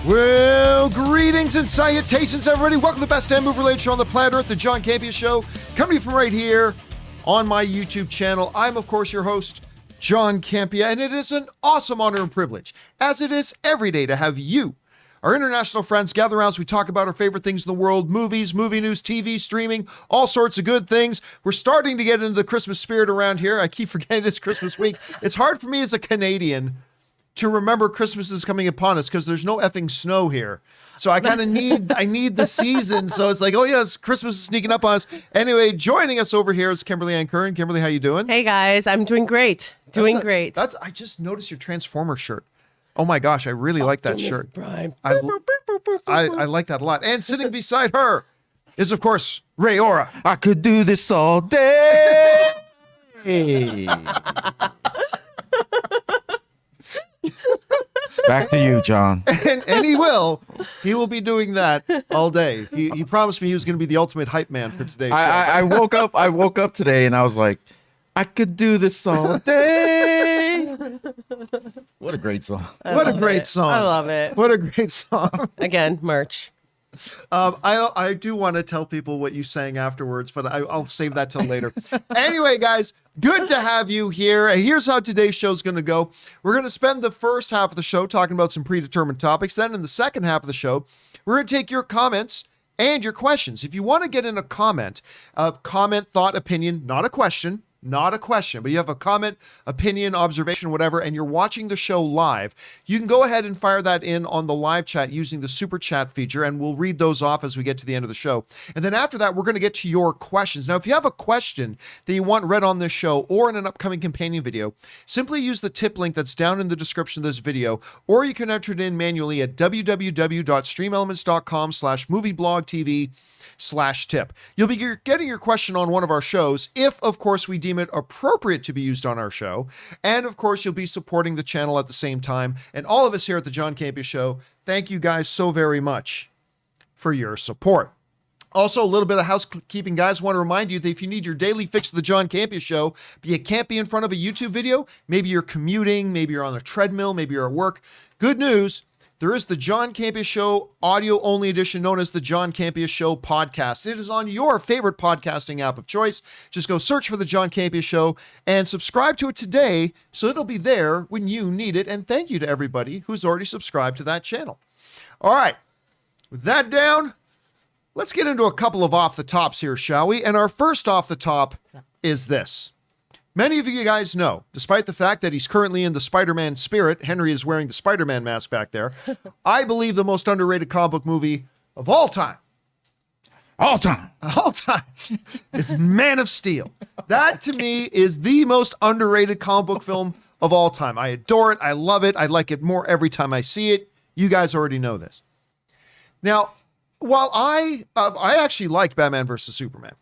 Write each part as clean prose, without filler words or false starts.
Well, greetings and salutations, everybody. Welcome to the best damn movie-related show on the planet Earth, the John Campea Show, coming to you from right here on my YouTube channel. I'm, of course, your host, John Campea, and it is an awesome honor and privilege, as it is every day, to have you, our international friends, gather around as we talk about our favorite things in the world, movies, movie news, TV, streaming, all sorts of good things. We're starting to get into the Christmas spirit around here. I keep forgetting it's Christmas week. It's hard for me as a Canadian to remember Christmas is coming upon us because there's no effing snow here. So I kind of need the season. So it's like, oh yes, Christmas is sneaking up on us. Anyway, joining us over here is Kimberly Ann Curran. Kimberly, how you doing? Hey guys, I'm doing great. Great. I just noticed your Transformer shirt. Oh my gosh, I really like that shirt. I like that a lot. And sitting beside her is, of course, Ray Ora. I could do this all day. Back to you, John. And he will be doing that all day. He promised me he was going to be the ultimate hype man for today. I woke up today and I was like, I could do this all day. What a great song. What a great song. I love it. What a great song. Again, merch. I do want to tell people what you sang afterwards, but I'll save that till later. Anyway, guys, good to have you here. Here's how today's show's going to go. We're going to spend the first half of the show talking about some predetermined topics. Then in the second half of the show, we're going to take your comments and your questions. If you want to get in a comment, thought, opinion, not a question, but you have a comment, opinion, observation, whatever, and you're watching the show live, you can go ahead and fire that in on the live chat using the super chat feature, and we'll read those off as we get to the end of the show. And then after that, we're going to get to your questions. Now, if you have a question that you want read on this show or in an upcoming companion video, simply use the tip link that's down in the description of this video, or you can enter it in manually at www.streamelements.com/movieblogtv/tip. You'll be getting your question on one of our shows if, of course, we deem it appropriate to be used on our show. And, of course, you'll be supporting the channel at the same time. And all of us here at the John Campea Show, thank you guys so very much for your support. Also, a little bit of housekeeping, guys. I want to remind you that if you need your daily fix of the John Campea Show, but you can't be in front of a YouTube video, maybe you're commuting, maybe you're on a treadmill, maybe you're at work. Good news. There is the John Campea Show audio-only edition known as the John Campea Show podcast. It is on your favorite podcasting app of choice. Just go search for the John Campea Show and subscribe to it today so it'll be there when you need it. And thank you to everybody who's already subscribed to that channel. All right, with that down, let's get into a couple of off-the-tops here, shall we? And our first off-the-top is this. Many of you guys know, despite the fact that he's currently in the Spider-Man spirit, Henry is wearing the Spider-Man mask back there, I believe the most underrated comic book movie of all time is Man of Steel. That, to me, is the most underrated comic book film of all time. I adore it. I love it. I like it more every time I see it. You guys already know this. Now, while I actually liked Batman versus Superman,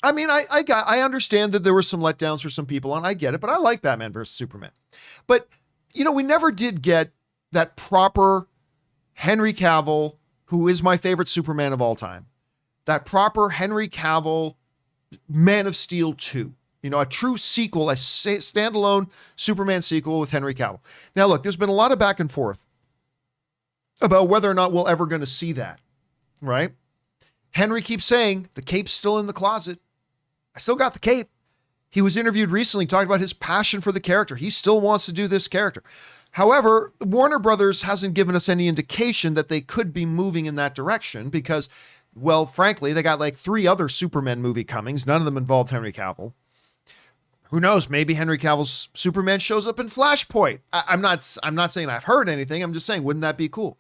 I mean, I understand that there were some letdowns for some people, and I get it, but I like Batman versus Superman. But, you know, we never did get that proper Henry Cavill, who is my favorite Superman of all time, that proper Henry Cavill Man of Steel 2. You know, a true sequel, a standalone Superman sequel with Henry Cavill. Now, look, there's been a lot of back and forth about whether or not we're ever going to see that, right? Henry keeps saying the cape's still in the closet. I still got the cape. He was interviewed recently talking about his passion for the character. He still wants to do this character. However, Warner Brothers hasn't given us any indication that they could be moving in that direction because, well, frankly, they got like 3 other Superman movie comings. None of them involved Henry Cavill. Who knows? Maybe Henry Cavill's Superman shows up in Flashpoint. I'm not saying I've heard anything. I'm just saying, wouldn't that be cool?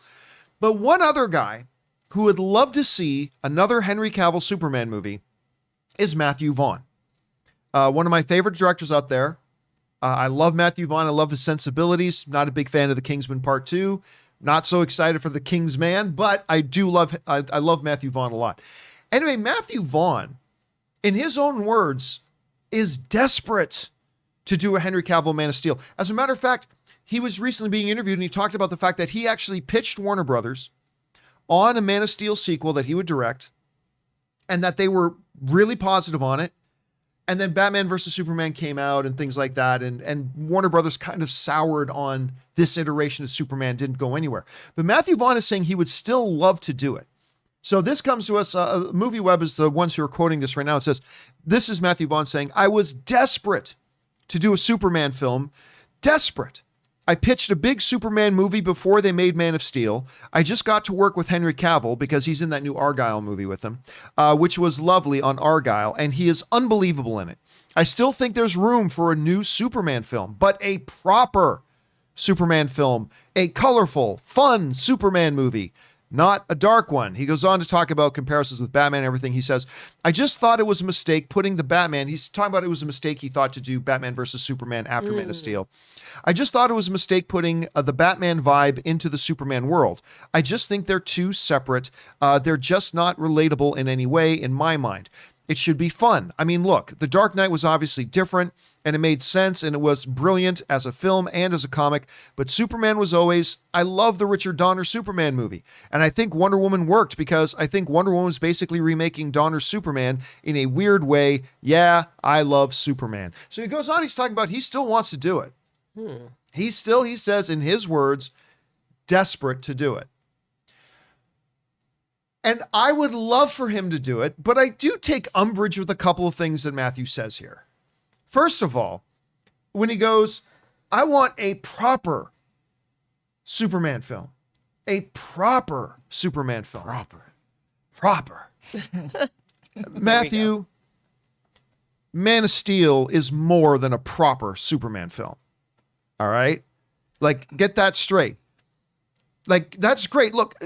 But one other guy who would love to see another Henry Cavill Superman movie is Matthew Vaughn. One of my favorite directors out there. I love Matthew Vaughn. I love his sensibilities. Not a big fan of The Kingsman Part 2. Not so excited for The King's Man, but I love Matthew Vaughn a lot. Anyway, Matthew Vaughn, in his own words, is desperate to do a Henry Cavill Man of Steel. As a matter of fact, he was recently being interviewed and he talked about the fact that he actually pitched Warner Brothers on a Man of Steel sequel that he would direct, and that they were really positive on it. And then Batman versus Superman came out and things like that. And Warner Brothers kind of soured on this iteration of Superman, didn't go anywhere. But Matthew Vaughn is saying he would still love to do it. So this comes to us, Movie Web is the ones who are quoting this right now. It says, this is Matthew Vaughn saying, I was desperate to do a Superman film. Desperate. I pitched a big Superman movie before they made Man of Steel. I just got to work with Henry Cavill because he's in that new Argyle movie with him, which was lovely on Argyle, and he is unbelievable in it. I still think there's room for a new Superman film, but a proper Superman film, a colorful, fun Superman movie, not a dark one. He goes on to talk about comparisons with Batman and everything. He says, I just thought it was a mistake putting the Batman. He's talking about it was a mistake he thought to do Batman versus Superman after Man of Steel. I just thought it was a mistake putting the Batman vibe into the Superman world. I just think they're too separate. They're just not relatable in any way in my mind. It should be fun. I mean, look, The Dark Knight was obviously different and it made sense and it was brilliant as a film and as a comic, but Superman was always, I love the Richard Donner Superman movie. And I think Wonder Woman worked because I think Wonder Woman was basically remaking Donner's Superman in a weird way. Yeah, I love Superman. So he goes on, he's talking about he still wants to do it. He says in his words, desperate to do it. And I would love for him to do it, but I do take umbrage with a couple of things that Matthew says here. First of all, when he goes, I want a proper Superman film. A proper Superman film. Proper. Matthew, Man of Steel is more than a proper Superman film. All right? Like, get that straight. Like, that's great. Look,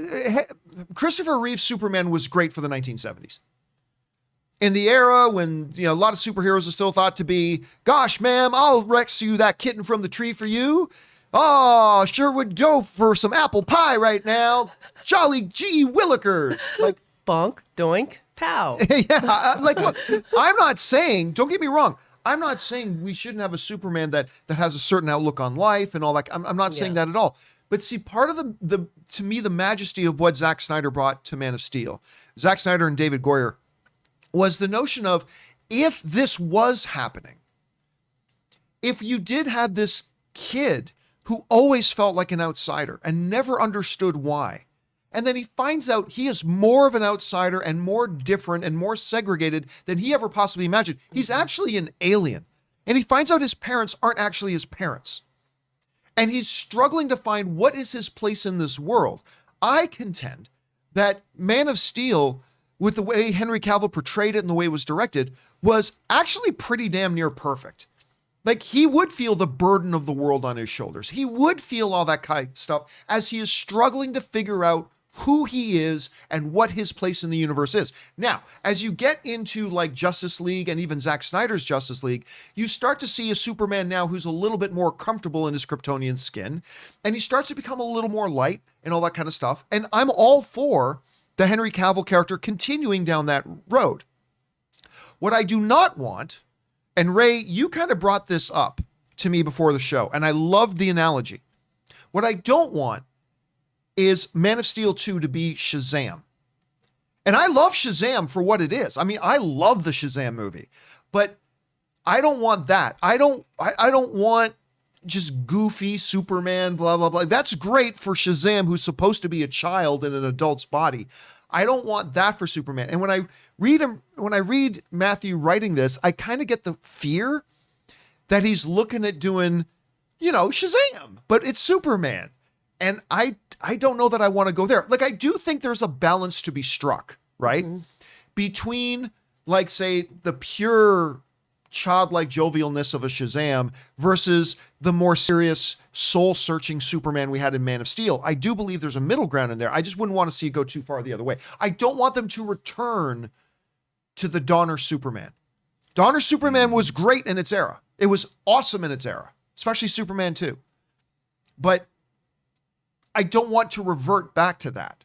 Christopher Reeve's Superman was great for the 1970s. In the era when, a lot of superheroes are still thought to be, gosh, ma'am, I'll rescue that kitten from the tree for you. Oh, sure would go for some apple pie right now. Jolly gee willikers. Like, bonk, doink, pow. Yeah, like, look, I'm not saying, don't get me wrong, I'm not saying we shouldn't have a Superman that has a certain outlook on life and all that. I'm not saying that at all. But see, part of the to me, the majesty of what Zack Snyder brought to Man of Steel, Zack Snyder and David Goyer, was the notion of, if this was happening, if you did have this kid who always felt like an outsider and never understood why, and then he finds out he is more of an outsider and more different and more segregated than he ever possibly imagined. He's actually an alien. And he finds out his parents aren't actually his parents. And he's struggling to find what is his place in this world. I contend that Man of Steel, with the way Henry Cavill portrayed it and the way it was directed, was actually pretty damn near perfect. Like, he would feel the burden of the world on his shoulders. He would feel all that kind of stuff as he is struggling to figure out who he is and what his place in the universe is. Now, as you get into like Justice League and even Zack Snyder's Justice League, you start to see a Superman now who's a little bit more comfortable in his Kryptonian skin, and he starts to become a little more light and all that kind of stuff. And I'm all for the Henry Cavill character continuing down that road. What I do not want, and Ray, you kind of brought this up to me before the show, and I loved the analogy. What I don't want is Man of Steel 2 to be Shazam. And I love Shazam for what it is. I mean, I love the Shazam movie, but I don't want that. I don't want just goofy Superman, blah, blah, blah. That's great for Shazam, who's supposed to be a child in an adult's body. I don't want that for Superman. And when I read Matthew writing this, I kind of get the fear that he's looking at doing, Shazam, but it's Superman. And I don't know that I want to go there. Like, I do think there's a balance to be struck, right? Mm-hmm. Between, like, say, the pure childlike jovialness of a Shazam versus the more serious, soul-searching Superman we had in Man of Steel. I do believe there's a middle ground in there. I just wouldn't want to see it go too far the other way. I don't want them to return to the Donner Superman. Donner Superman was great in its era. It was awesome in its era, especially Superman 2. But I don't want to revert back to that,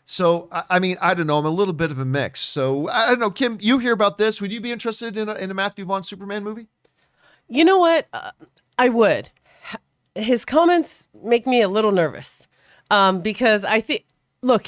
So, I mean, I don't know. I'm a little bit of a mix. So, I don't know. Kim, you hear about this. Would you be interested in a Matthew Vaughn Superman movie? You know what? I would. His comments make me a little nervous because I think look,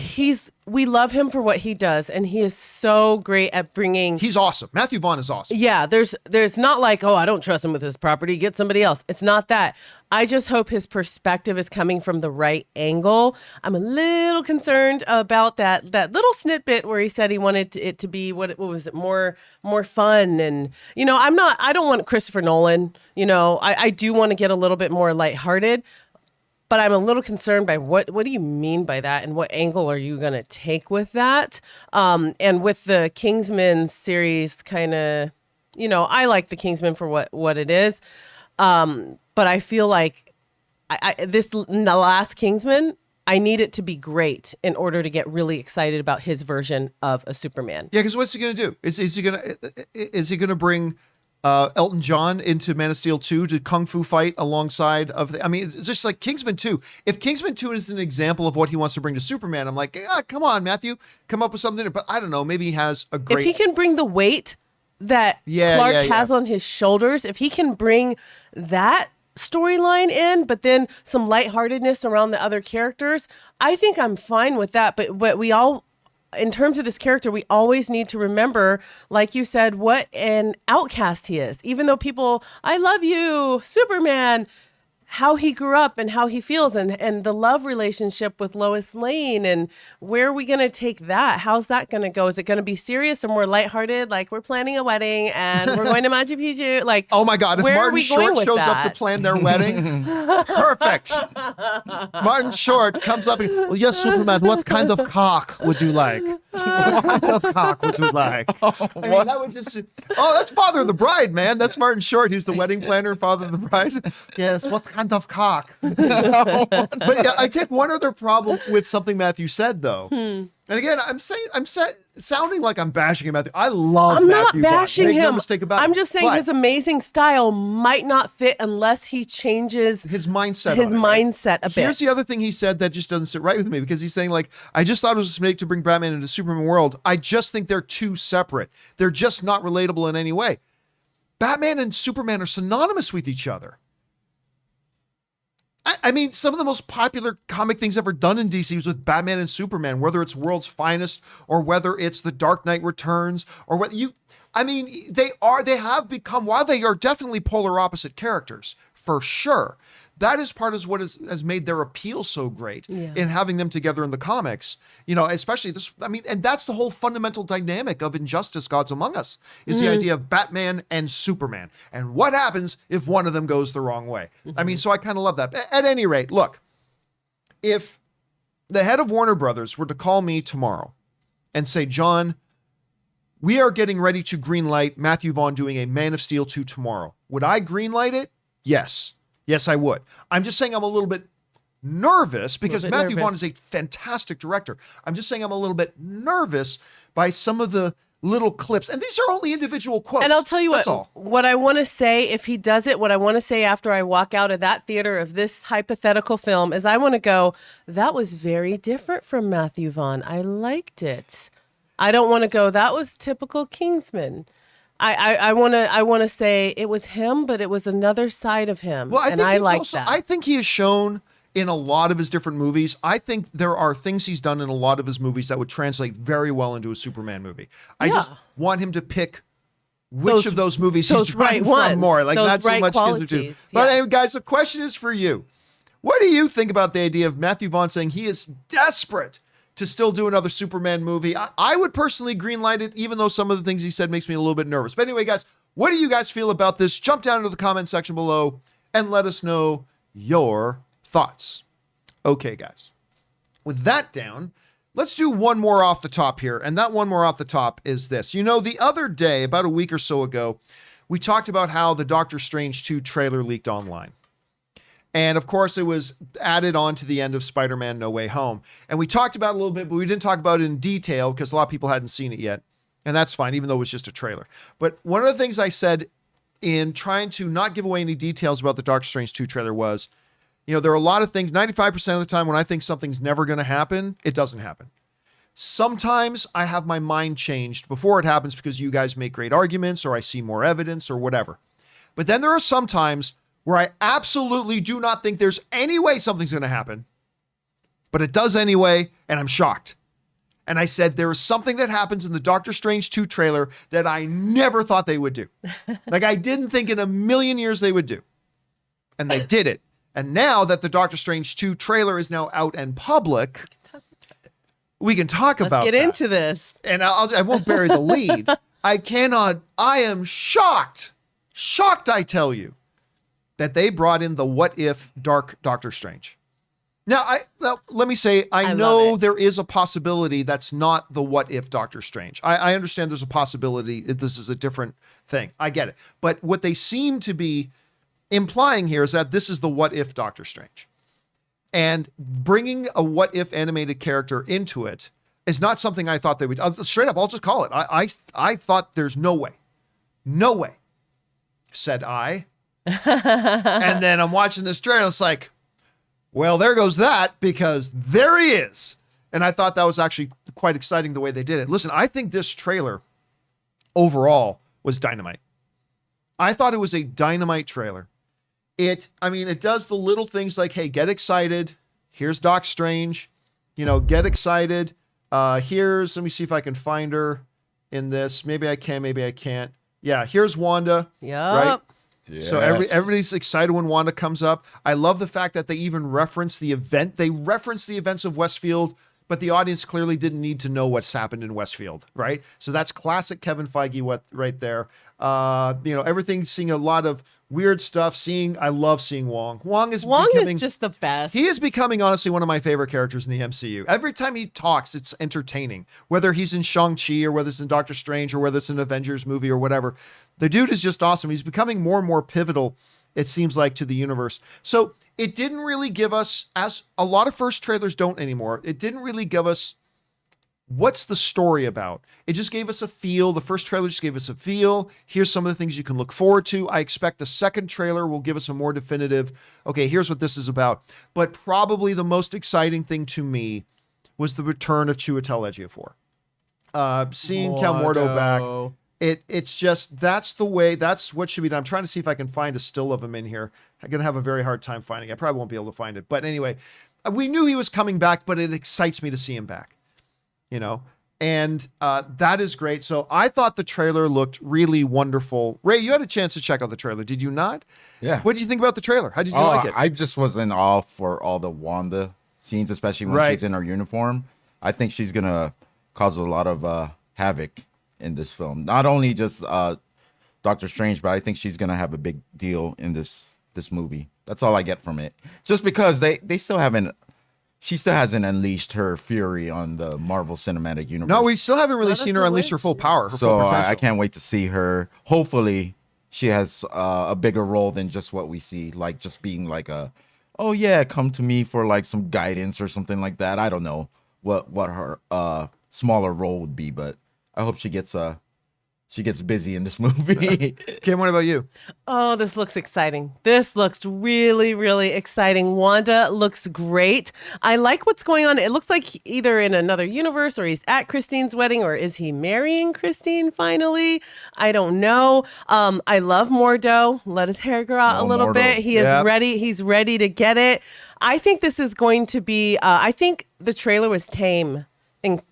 we love him for what he does, and he is so great at bringing. He's awesome. Matthew Vaughn is awesome. Yeah, there's not like, oh, I don't trust him with his property, get somebody else. It's not that. I just hope his perspective is coming from the right angle. I'm a little concerned about that little snippet where he said he wanted it to be what was it, more fun, and I don't want Christopher Nolan. I do want to get a little bit more lighthearted. But I'm a little concerned by what do you mean by that, and what angle are you going to take with that? And with the Kingsman series, kind of, I like the Kingsman for what it is. But I feel like the last Kingsman, I need it to be great in order to get really excited about his version of a Superman. Yeah, because what's he going to do? Is he going to bring Elton John into Man of Steel 2 to kung fu fight alongside of it's just like Kingsman 2. If Kingsman 2 is an example of what he wants to bring to Superman, I'm like, come on, Matthew, come up with something. But I don't know, maybe he has a great... If he can bring the weight that Clark has on his shoulders, if he can bring that storyline in, but then some lightheartedness around the other characters, I think I'm fine with that. But we all... in terms of this character, we always need to remember, like you said, what an outcast he is. Even though people, I love you, Superman, how he grew up and how he feels, and the love relationship with Lois Lane, and where are we going to take that? How's that going to go? Is it going to be serious or more lighthearted? Like, we're planning a wedding and we're going to Machu Picchu. Like, oh my God, if Martin Short shows up to plan their wedding, perfect. Martin Short comes up and, well, yes, Superman, what kind of cock would you like? What kind of cock would you like? That would just, that's Father of the Bride, man. That's Martin Short. He's the wedding planner, Father of the Bride. Yes, what kind of cock? But yeah, I take one other problem with something Matthew said, though. And again, I'm sounding like I'm bashing him. I love I'm Matthew not bashing Vaughn. Make him. no mistake about it. I'm just saying his amazing style might not fit unless he changes his mindset. A bit. Here's the other thing he said that just doesn't sit right with me, because he's saying, like, I just thought it was a mistake to bring Batman into Superman world. I just think they're too separate. They're just not relatable in any way. Batman and Superman are synonymous with each other. I mean, some of the most popular comic things ever done in DC was with Batman and Superman, whether it's World's Finest or whether it's The Dark Knight Returns or what they have become, while they are definitely polar opposite characters, for sure. That is part of what has made their appeal so great in having them together in the comics, especially this. I mean, and that's the whole fundamental dynamic of Injustice, Gods Among Us, is the idea of Batman and Superman. And what happens if one of them goes the wrong way? I mean, so I kind of love that. At any rate, look, if the head of Warner Brothers were to call me tomorrow and say, John, we are getting ready to greenlight Matthew Vaughn doing a Man of Steel 2 tomorrow, would I greenlight it? Yes. Yes, I would. I'm just saying I'm a little bit nervous because Matthew Vaughn is a fantastic director. I'm just saying I'm a little bit nervous by some of the little clips. And these are only individual quotes. And I'll tell you what I want to say, if he does it, what I want to say after I walk out of that theater of this hypothetical film is I want to go, that was very different from Matthew Vaughn. I liked it. I don't want to go, that was typical Kingsman. I want to say it was him, but it was another side of him. Well, I like that. I think he has shown in a lot of his different movies. I think there are things he's done in a lot of his movies that would translate very well into a Superman movie. I just want him to pick which of those movies he's trying from more. Like, not so much Kingsman 2. But anyway, guys, the question is for you. What do you think about the idea of Matthew Vaughn saying he is desperate to still do another Superman movie? I would personally greenlight it, even though some of the things he said makes me a little bit nervous. But anyway, guys, what do you guys feel about this? Jump down into the comment section below and let us know your thoughts. Okay, guys. With that down, let's do one more off the top here. And that one more off the top is this. The other day, about a week or so ago, we talked about how the Doctor Strange 2 trailer leaked online. And of course, it was added on to the end of Spider-Man No Way Home. And we talked about it a little bit, but we didn't talk about it in detail because a lot of people hadn't seen it yet. And that's fine, even though it was just a trailer. But one of the things I said in trying to not give away any details about the Doctor Strange 2 trailer was, there are a lot of things, 95% of the time when I think something's never going to happen, it doesn't happen. Sometimes I have my mind changed before it happens because you guys make great arguments or I see more evidence or whatever. But then there are some times where I absolutely do not think there's any way something's going to happen. but it does anyway, and I'm shocked. And I said, there is something that happens in the Doctor Strange 2 trailer that I never thought they would do. Like, I didn't think in a million years they would do. And they did it. And now that the Doctor Strange 2 trailer is now out and public, we can talk about Let's get into this. And I won't bury the lead. I am shocked, I tell you, that they brought in the what if dark Doctor Strange. Now, let me say, I know there is a possibility that's not the what if Doctor Strange. I understand there's a possibility that this is a different thing. I get it. But what they seem to be implying here is that this is the what if Doctor Strange. And bringing a what if animated character into it is not something I thought they would. Straight up, I'll just call it. I thought there's no way. No way, said I. And then I'm watching this trailer. It's like, well, there goes that, because there he is. And I thought that was actually quite exciting the way they did it. Listen, I think this trailer overall was dynamite. I thought it was a dynamite trailer. It does the little things like, hey, get excited. Here's Doc Strange. Get excited. Let me see if I can find her in this. Maybe I can, maybe I can't. Yeah, here's Wanda. Yeah. Right? Yes. So everybody's excited when Wanda comes up. I love the fact that they even reference the event. They reference the events of Westfield, but the audience clearly didn't need to know what's happened in Westfield, right? So that's classic Kevin Feige right there. Everything, seeing a lot of weird stuff. I love seeing Wong. Wong is just the best. He is becoming, honestly, one of my favorite characters in the MCU. Every time he talks, it's entertaining. Whether he's in Shang-Chi or whether it's in Doctor Strange or whether it's an Avengers movie or whatever. The dude is just awesome. He's becoming more and more pivotal, it seems like, to the universe. So it didn't really give us, as a lot of first trailers don't anymore, it didn't really give us what's the story about. It just gave us a feel. The first trailer just gave us a feel. Here's some of the things you can look forward to. I expect the second trailer will give us a more definitive, okay, here's what this is about. But probably the most exciting thing to me was the return of Chiwetel Ejiofor. Seeing Cal Mordo back. It's just, that's what should be done. I'm trying to see if I can find a still of him in here. I'm going to have a very hard time finding it. I probably won't be able to find it. But anyway, we knew he was coming back, but it excites me to see him back. And that is great. So I thought the trailer looked really wonderful. Ray, you had a chance to check out the trailer. Did you not? Yeah. What did you think about the trailer? How did you like it? I just was in awe for all the Wanda scenes, especially when she's in her uniform. I think she's going to cause a lot of havoc in this film. Not only just Doctor Strange, but I think she's going to have a big deal in this movie. That's all I get from it. Just because she still hasn't unleashed her fury on the Marvel Cinematic Universe. No, we still haven't really seen her unleash her full power. I can't wait to see her. Hopefully, she has a bigger role than just what we see, like just being like come to me for like some guidance or something like that. I don't know what her smaller role would be, but I hope she gets busy in this movie. Kim, what about you? Oh, this looks exciting. This looks really, really exciting. Wanda looks great. I like what's going on. It looks like either in another universe or he's at Christine's wedding, or is he marrying Christine finally? I don't know. I love Mordo. Let his hair grow out a little bit. He is ready. He's ready to get it. I think this is going to be, I think the trailer was tame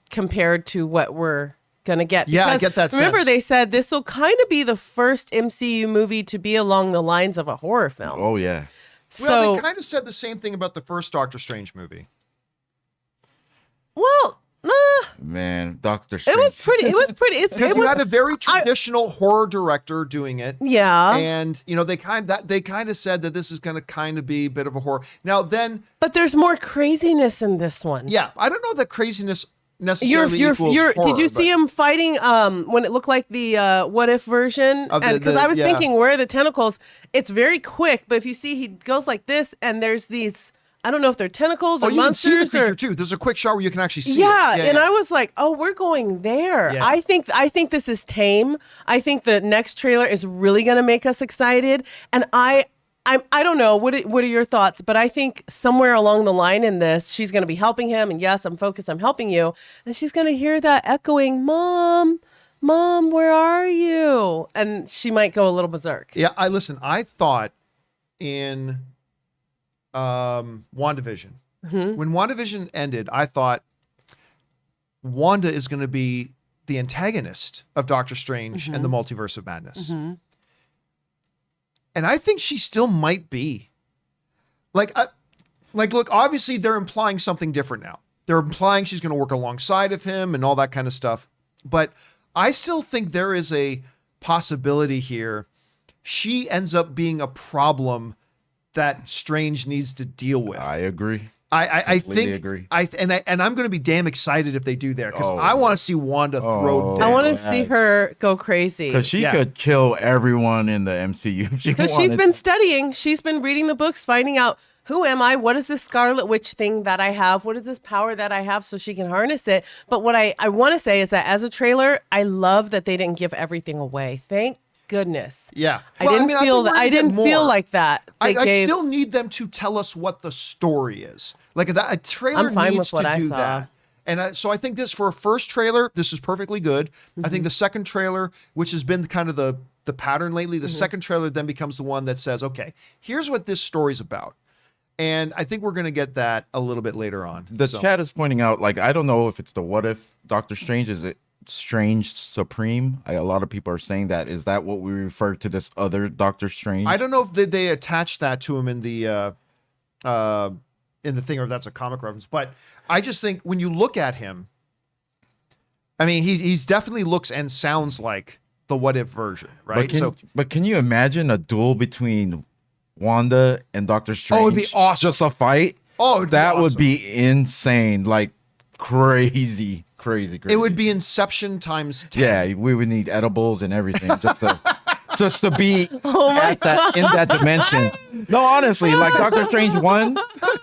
compared to what we're gonna get. Yeah, I get that remember sense. They said this will kind of be the first MCU movie to be along the lines of a horror film. Oh yeah. Well, they kind of said the same thing about the first Doctor Strange movie. Well, man, Doctor Strange. It was pretty. You had a very traditional horror director doing it. Yeah. And they kind of said that this is going to kind of be a bit of a horror. Now then, but there's more craziness in this one. Yeah, I don't know that craziness necessarily equals horror. Did you see him fighting when it looked like the what if version? Because I was thinking, where are the tentacles? It's very quick, but if you see, he goes like this, and there's these. I don't know if they're tentacles or monsters. You can see the creature too. There's a quick shot where you can actually see it. Yeah, and I was like, oh, we're going there. Yeah. I think this is tame. I think the next trailer is really going to make us excited. And I don't know. What are your thoughts? But I think somewhere along the line in this, she's going to be helping him. And yes, I'm focused. I'm helping you. And she's going to hear that echoing, Mom, where are you? And she might go a little berserk. Yeah, I thought in WandaVision, When WandaVision ended, I thought Wanda is going to be the antagonist of Doctor Strange and the Multiverse of Madness. And I think she still might be. Look, obviously they're implying something different now. They're implying she's going to work alongside of him and all that kind of stuff. But I still think there is a possibility here. She ends up being a problem that Strange needs to deal with. I agree. I Completely think agree. And I'm going to be damn excited if they do that, because I want to see Wanda throw down. I want to see her go crazy. Because she could kill everyone in the MCU. Because she's been studying. She's been reading the books, finding out, who am I? What is this Scarlet Witch thing that I have? What is this power that I have, so she can harness it? But what I want to say is that as a trailer, I love that they didn't give everything away. Thank goodness. Yeah. I didn't feel like that. I still need them to tell us what the story is. Like a trailer needs to do that. And so I think this, for a first trailer, this is perfectly good. I think the second trailer, which has been kind of the pattern lately, the second trailer then becomes the one that says, okay, here's what this story's about. And I think we're going to get that a little bit later on. The chat is pointing out, like, I don't know if it's the what if Doctor Strange, is it Strange Supreme? A lot of people are saying that. Is that what we refer to this other Doctor Strange? I don't know if they attached that to him in the thing, or if that's a comic reference. But I just think when you look at him, I mean, he's definitely looks and sounds like the what if version, right? But can you imagine a duel between Wanda and Doctor Strange? Oh, it'd be awesome. Just a fight. Oh, that would be insane. Like crazy. It would be Inception times 10. Yeah, we would need edibles and everything just to be in that dimension. No, honestly, like Doctor Strange 1,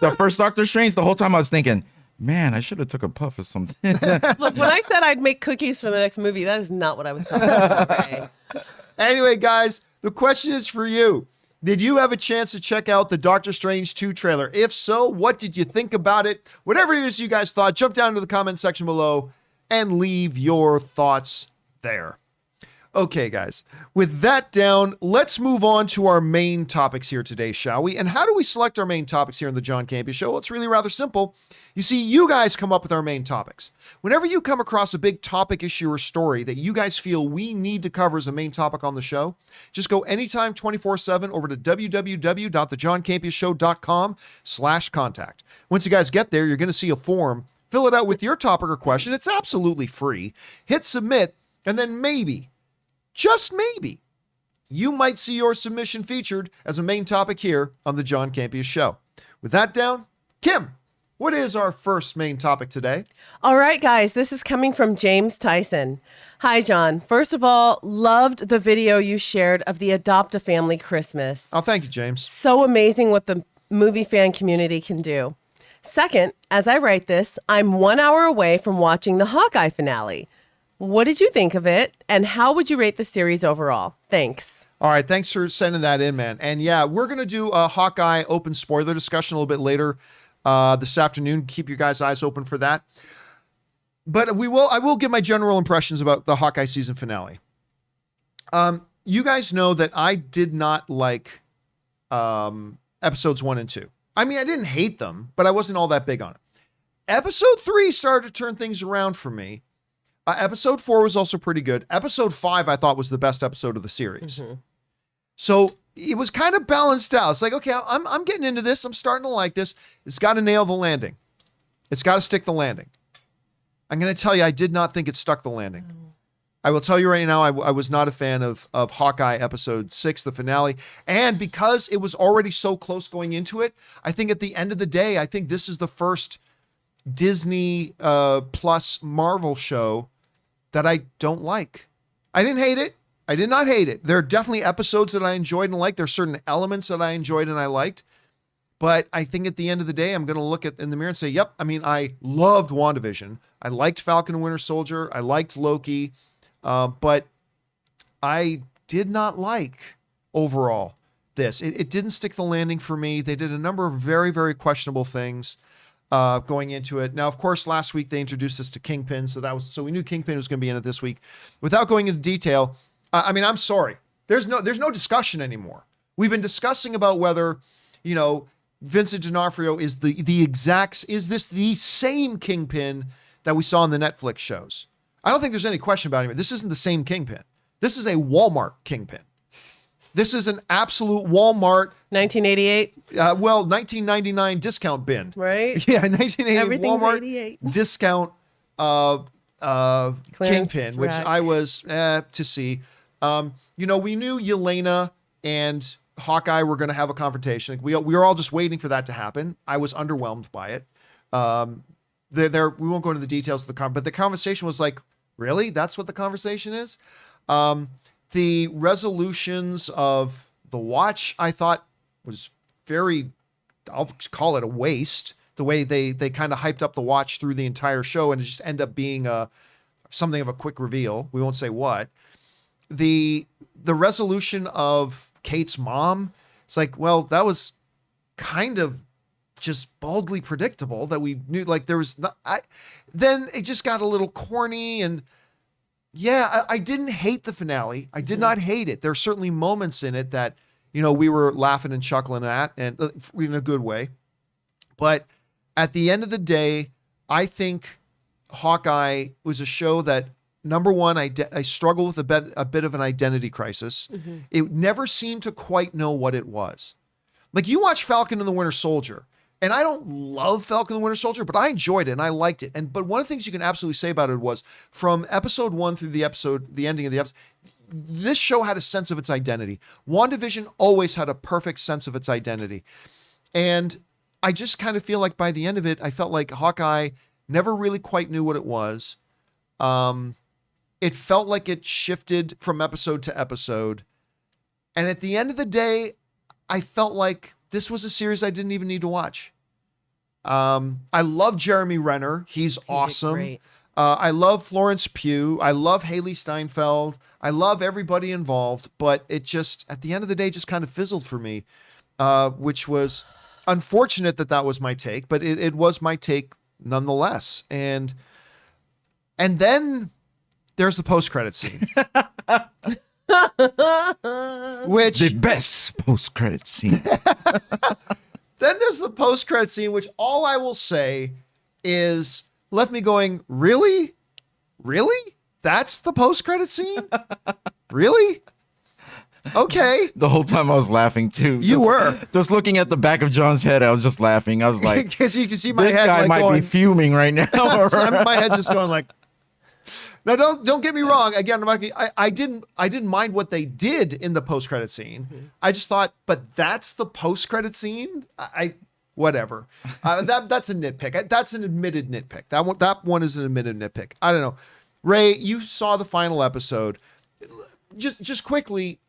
the first Doctor Strange, the whole time I was thinking, man, I should have took a puff or something. Look, when I said I'd make cookies for the next movie, that is not what I was saying. Anyway, guys, the question is for you. Did you have a chance to check out the Doctor Strange 2 trailer? If so, what did you think about it? Whatever it is you guys thought, jump down to the comment section below and leave your thoughts there. Okay, guys, with that down, let's move on to our main topics here today, shall we? And how do we select our main topics here on the John Campea Show? Well, it's really rather simple. You see, you guys come up with our main topics. Whenever you come across a big topic, issue, or story that you guys feel we need to cover as a main topic on the show, just go anytime 24/7 over to www.thejohncampeashow.com/contact. Once you guys get there, you're going to see a form. Fill it out with your topic or question. It's absolutely free. Hit submit, and then maybe, just maybe, you might see your submission featured as a main topic here on the John Campea Show. With that down, Kim, what is our first main topic today? All right, guys, this is coming from James Tyson. Hi, John. First of all, loved the video you shared of the Adopt a Family Christmas. Oh, thank you, James. So amazing what the movie fan community can do. Second, as I write this, I'm 1 hour away from watching the Hawkeye finale. What did you think of it, and how would you rate the series overall? Thanks. All right, thanks for sending that in, man. And yeah, we're going to do a Hawkeye open spoiler discussion a little bit later this afternoon. Keep your guys' eyes open for that. But I will give my general impressions about the Hawkeye season finale. You guys know that I did not like episodes 1 and 2. I mean, I didn't hate them, but I wasn't all that big on it. Episode 3 started to turn things around for me. Episode 4 was also pretty good. Episode 5, I thought, was the best episode of the series. So it was kind of balanced out. It's like, okay, I'm getting into this. I'm starting to like this. It's got to nail the landing. It's got to stick the landing. I'm going to tell you, I did not think it stuck the landing. I will tell you right now, I was not a fan of Hawkeye episode 6, the finale. And because it was already so close going into it, I think at the end of the day, I think this is the first Disney plus Marvel show that I don't like. I didn't hate it. I did not hate it. There are definitely episodes that I enjoyed and liked. There are certain elements that I enjoyed and I liked. But I think at the end of the day, I'm going to look in the mirror and say, yep, I mean, I loved WandaVision. I liked Falcon and Winter Soldier. I liked Loki. But I did not like overall this. It didn't stick the landing for me. They did a number of very, very questionable things going into it. Now, of course, last week they introduced us to Kingpin, so we knew Kingpin was going to be in it this week. Without going into detail, I mean, I'm sorry. There's no discussion anymore. We've been discussing about whether, Vincent D'Onofrio is the exact, is this the same Kingpin that we saw in the Netflix shows? I don't think there's any question about it. This isn't the same Kingpin. This is a Walmart Kingpin. This is an absolute Walmart. 1988. 1999 discount bin. Right? Yeah, 1988 Everything's Walmart 88. discount Kingpin, which rack. I was to see. We knew Yelena and Hawkeye were going to have a confrontation. We were all just waiting for that to happen. I was underwhelmed by it. We won't go into the details of but the conversation was like, really? That's what the conversation is? The resolutions of the watch, I thought, was very, I'll call it a waste. The way they kind of hyped up the watch through the entire show, and it just ended up being something of a quick reveal. We won't say what. The resolution of Kate's mom, it's like, well, that was kind of just baldly predictable that we knew, like there was not, then it just got a little corny. And yeah, I didn't hate the finale. I did not hate it. There are certainly moments in it that, we were laughing and chuckling at, and in a good way. But at the end of the day, I think Hawkeye was a show that, number one, I struggle with a bit of an identity crisis. Mm-hmm. It never seemed to quite know what it was. Like, you watch Falcon and the Winter Soldier, and I don't love Falcon and the Winter Soldier, but I enjoyed it and I liked it. But one of the things you can absolutely say about it was, from episode 1 through the ending of the episode, this show had a sense of its identity. WandaVision always had a perfect sense of its identity. And I just kind of feel like by the end of it, I felt like Hawkeye never really quite knew what it was. It felt like it shifted from episode to episode. And at the end of the day, I felt like this was a series I didn't even need to watch. I love Jeremy Renner. He's awesome. Great. I love Florence Pugh. I love Haley Steinfeld. I love everybody involved, but it just, at the end of the day, just kind of fizzled for me, which was unfortunate that was my take, but it was my take nonetheless. And then there's the post-credit scene. Which, the best post-credit scene. Then there's the post-credit scene, which all I will say is left me going, really? Really? That's the post-credit scene? Really? Okay. The whole time I was laughing too. You were. Just looking at the back of John's head, I was just laughing. I was like, because you can see my this head guy like might going, be fuming right now. my head's just going like. Now, don't get me wrong. Again, I didn't mind what they did in the post-credit scene. Mm-hmm. I just thought, but that's the post-credit scene. Whatever. That's a nitpick. That's an admitted nitpick. That one is an admitted nitpick. I don't know. Ray, you saw the final episode. Just quickly,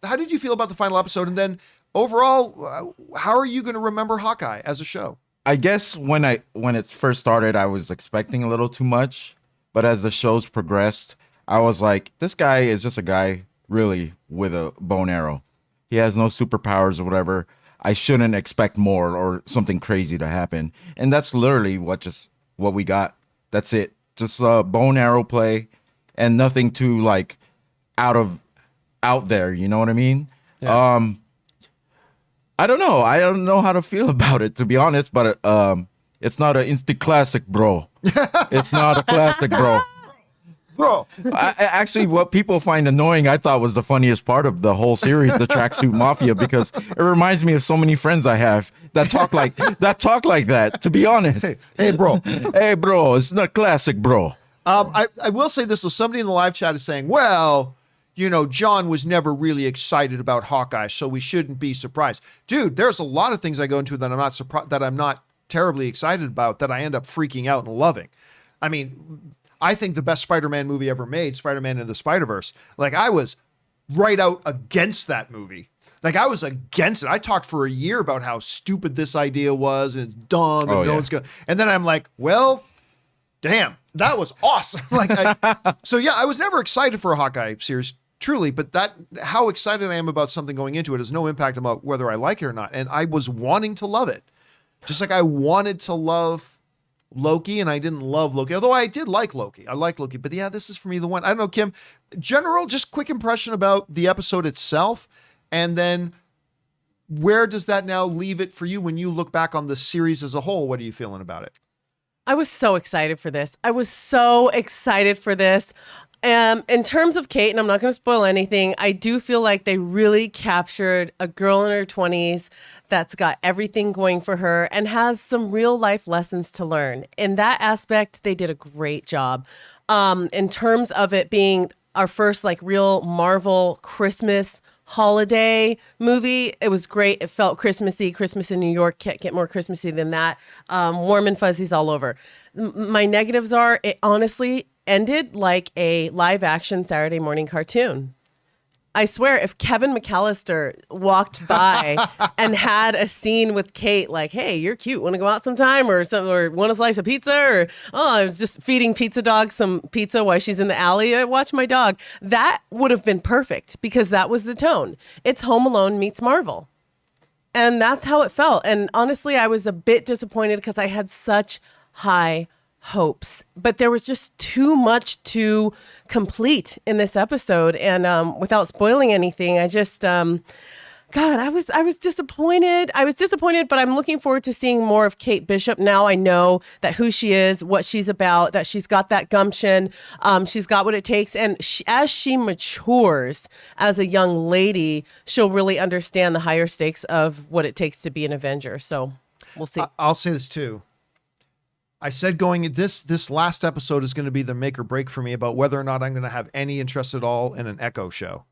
how did you feel about the final episode? And then overall, how are you going to remember Hawkeye as a show? I guess when it first started, I was expecting a little too much. But as the shows progressed, I was like, this guy is just a guy really with a bow and arrow. He has no superpowers or whatever. I shouldn't expect more or something crazy to happen. And that's literally what we got. That's it. Just bow and arrow play and nothing too like out there. You know what I mean? Yeah. I don't know. I don't know how to feel about it, to be honest, but it's not an instant classic, bro. It's not a classic, bro. Bro. Actually, what people find annoying, I thought was the funniest part of the whole series, the Tracksuit Mafia, because it reminds me of so many friends I have that talk like that, to be honest. Hey, bro. Hey, bro. It's not classic, bro. I will say this. So somebody in the live chat is saying, well, John was never really excited about Hawkeye, so we shouldn't be surprised. Dude, there's a lot of things I go into that I'm not surprised, that I'm not terribly excited about, that I end up freaking out and loving. I mean, I think the best Spider-Man movie ever made, Spider-Man Into the Spider-Verse, like I was right out against that movie. Like I was against it. I talked for a year about how stupid this idea was and it's dumb and no one's going to, and then I'm like, well, damn, that was awesome. So yeah, I was never excited for a Hawkeye series, truly, but how excited I am about something going into it has no impact about whether I like it or not. And I was wanting to love it. Just like I wanted to love Loki, and I didn't love Loki, although I did like Loki. I like Loki, but yeah, this is for me the one. I don't know, Kim, just quick impression about the episode itself, and then where does that now leave it for you when you look back on the series as a whole? What are you feeling about it? I was so excited for this. In terms of Kate, and I'm not going to spoil anything, I do feel like they really captured a girl in her 20s that's got everything going for her and has some real life lessons to learn. In that aspect, they did a great job. In terms of it being our first like real Marvel Christmas holiday movie, it was great. It felt Christmassy. Christmas in New York can't get more Christmassy than that. Warm and fuzzies all over. My negatives are, it honestly ended like a live action Saturday morning cartoon. I swear, if Kevin McAllister walked by and had a scene with Kate, like, "Hey, you're cute. Want to go out sometime?" or something, or "Want a slice of pizza?" or "Oh, I was just feeding pizza dog some pizza while she's in the alley. I watch my dog." That would have been perfect because that was the tone. It's Home Alone meets Marvel. And that's how it felt. And honestly, I was a bit disappointed because I had such high hopes, but there was just too much to complete in this episode. And without spoiling anything, I just, God, I was disappointed. I was disappointed, but I'm looking forward to seeing more of Kate Bishop. Now I know that who she is, what she's about, that she's got that gumption. She's got what it takes. And as she matures as a young lady, she'll really understand the higher stakes of what it takes to be an Avenger. So we'll see. I'll say this too. I said this last episode is going to be the make or break for me about whether or not I'm going to have any interest at all in an Echo show.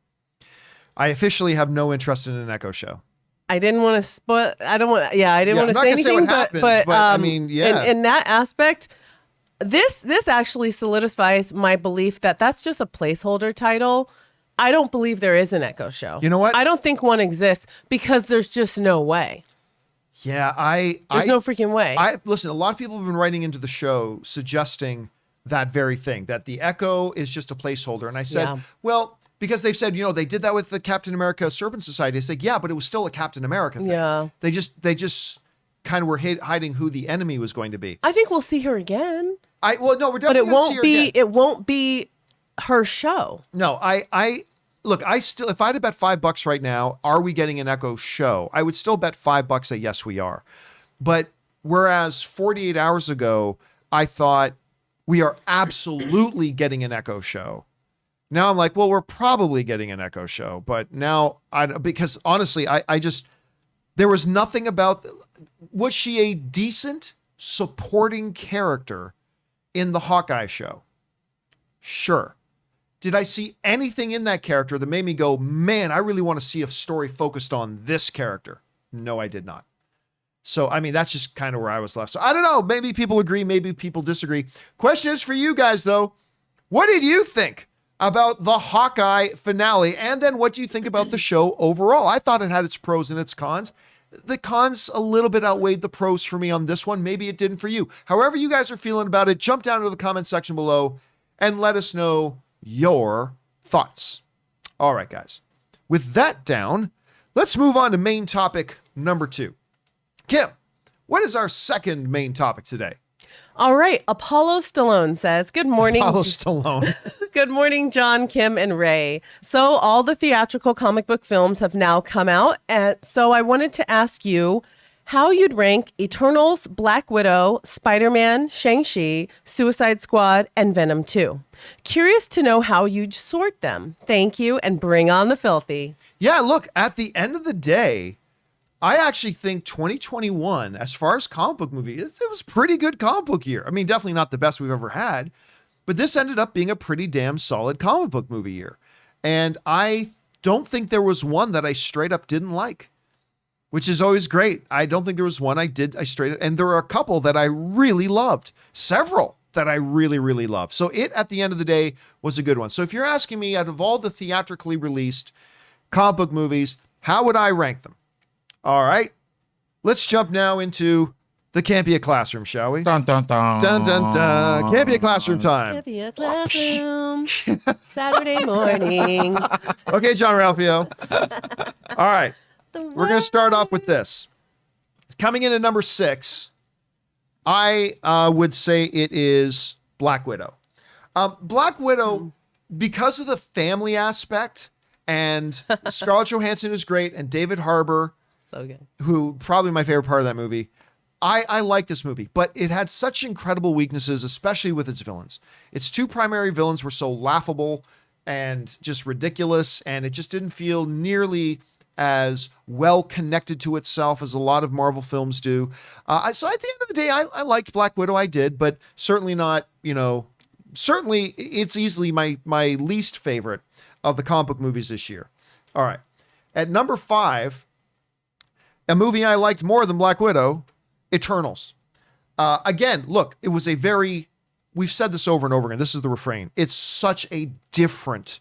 I officially have no interest in an Echo show. I didn't want to spoil. I didn't want to say anything, but I mean, yeah. In that aspect, this actually solidifies my belief that that's just a placeholder title. I don't believe there is an Echo show. You know what? I don't think one exists because there's just no way. Yeah, There's no freaking way. Listen, a lot of people have been writing into the show suggesting that very thing, that the Echo is just a placeholder. And I said, well, because they've said, they did that with the Captain America Serpent Society. I said, yeah, but it was still a Captain America thing. Yeah. They just kind of were hiding who the enemy was going to be. I think we'll see her again. We're definitely going to see her again. It won't be her show. No, Look, if I had to bet $5 right now, are we getting an Echo show? I would still bet $5 that yes, we are. But whereas 48 hours ago, I thought we are absolutely getting an Echo show. Now I'm like, well, we're probably getting an Echo show. But now, because honestly, there was nothing about, was she a decent supporting character in the Hawkeye show? Sure. Did I see anything in that character that made me go, man, I really want to see a story focused on this character? No, I did not. So, I mean, that's just kind of where I was left. So I don't know. Maybe people agree. Maybe people disagree. Question is for you guys, though. What did you think about the Hawkeye finale? And then what do you think about the show overall? I thought it had its pros and its cons. The cons a little bit outweighed the pros for me on this one. Maybe it didn't for you. However you guys are feeling about it, jump down to the comment section below and let us know your thoughts. All right, guys. With that down, let's move on to main topic number 2. Kim, what is our second main topic today? All right. Apollo Stallone says, good morning. Apollo Stallone. Good morning, John, Kim, and Ray. So all the theatrical comic book films have now come out. And so I wanted to ask you how you'd rank Eternals, Black Widow, Spider-Man, Shang-Chi, Suicide Squad, and Venom 2. Curious to know how you'd sort them. Thank you, and bring on the filthy. Yeah, look, at the end of the day, I actually think 2021, as far as comic book movies, it was a pretty good comic book year. I mean, definitely not the best we've ever had, but this ended up being a pretty damn solid comic book movie year. And I don't think there was one that I straight up didn't like, which is always great. I don't think there was one and there were a couple that I really loved. Several that I really, really loved. So it, at the end of the day, was a good one. So if you're asking me, out of all the theatrically released comic book movies, how would I rank them? All right, let's jump now into the Campea Classroom, shall we? Dun, dun, dun. Dun, dun, dun. Campea Classroom time. Campea Classroom, Saturday morning. Okay, John Ralphio. All right. We're going to start off with this. Coming in at number 6, I would say it is Black Widow. Black Widow, because of the family aspect, and Scarlett Johansson is great, and David Harbour So good. who probably my favorite part of that movie. I like this movie, but it had such incredible weaknesses, especially with its villains. Its two primary villains were so laughable and just ridiculous, and it just didn't feel nearly as well connected to itself as a lot of Marvel films do. So at the end of the day, I liked Black Widow. I did, but certainly not, certainly it's easily my least favorite of the comic book movies this year. All right. At number 5, a movie I liked more than Black Widow, Eternals. Again, look, it was we've said this over and over again. This is the refrain. It's such a different,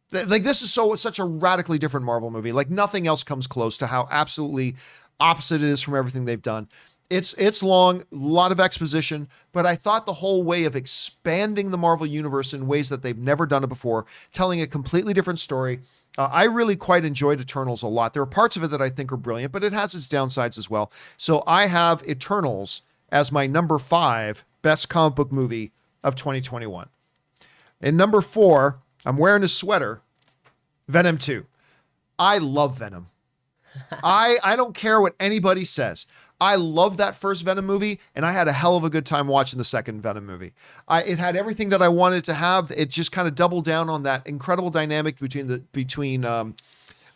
this is such a radically different Marvel movie. Like nothing else comes close to how absolutely opposite it is from everything they've done. It's long, a lot of exposition, but I thought the whole way of expanding the Marvel universe in ways that they've never done it before, telling a completely different story. I really quite enjoyed Eternals a lot. There are parts of it that I think are brilliant, but it has its downsides as well. So I have Eternals as my number 5 best comic book movie of 2021. And number 4, I'm wearing a sweater, Venom 2. I love Venom. I don't care what anybody says. I love that first Venom movie, and I had a hell of a good time watching the second Venom movie. It had everything that I wanted to have. It just kind of doubled down on that incredible dynamic between the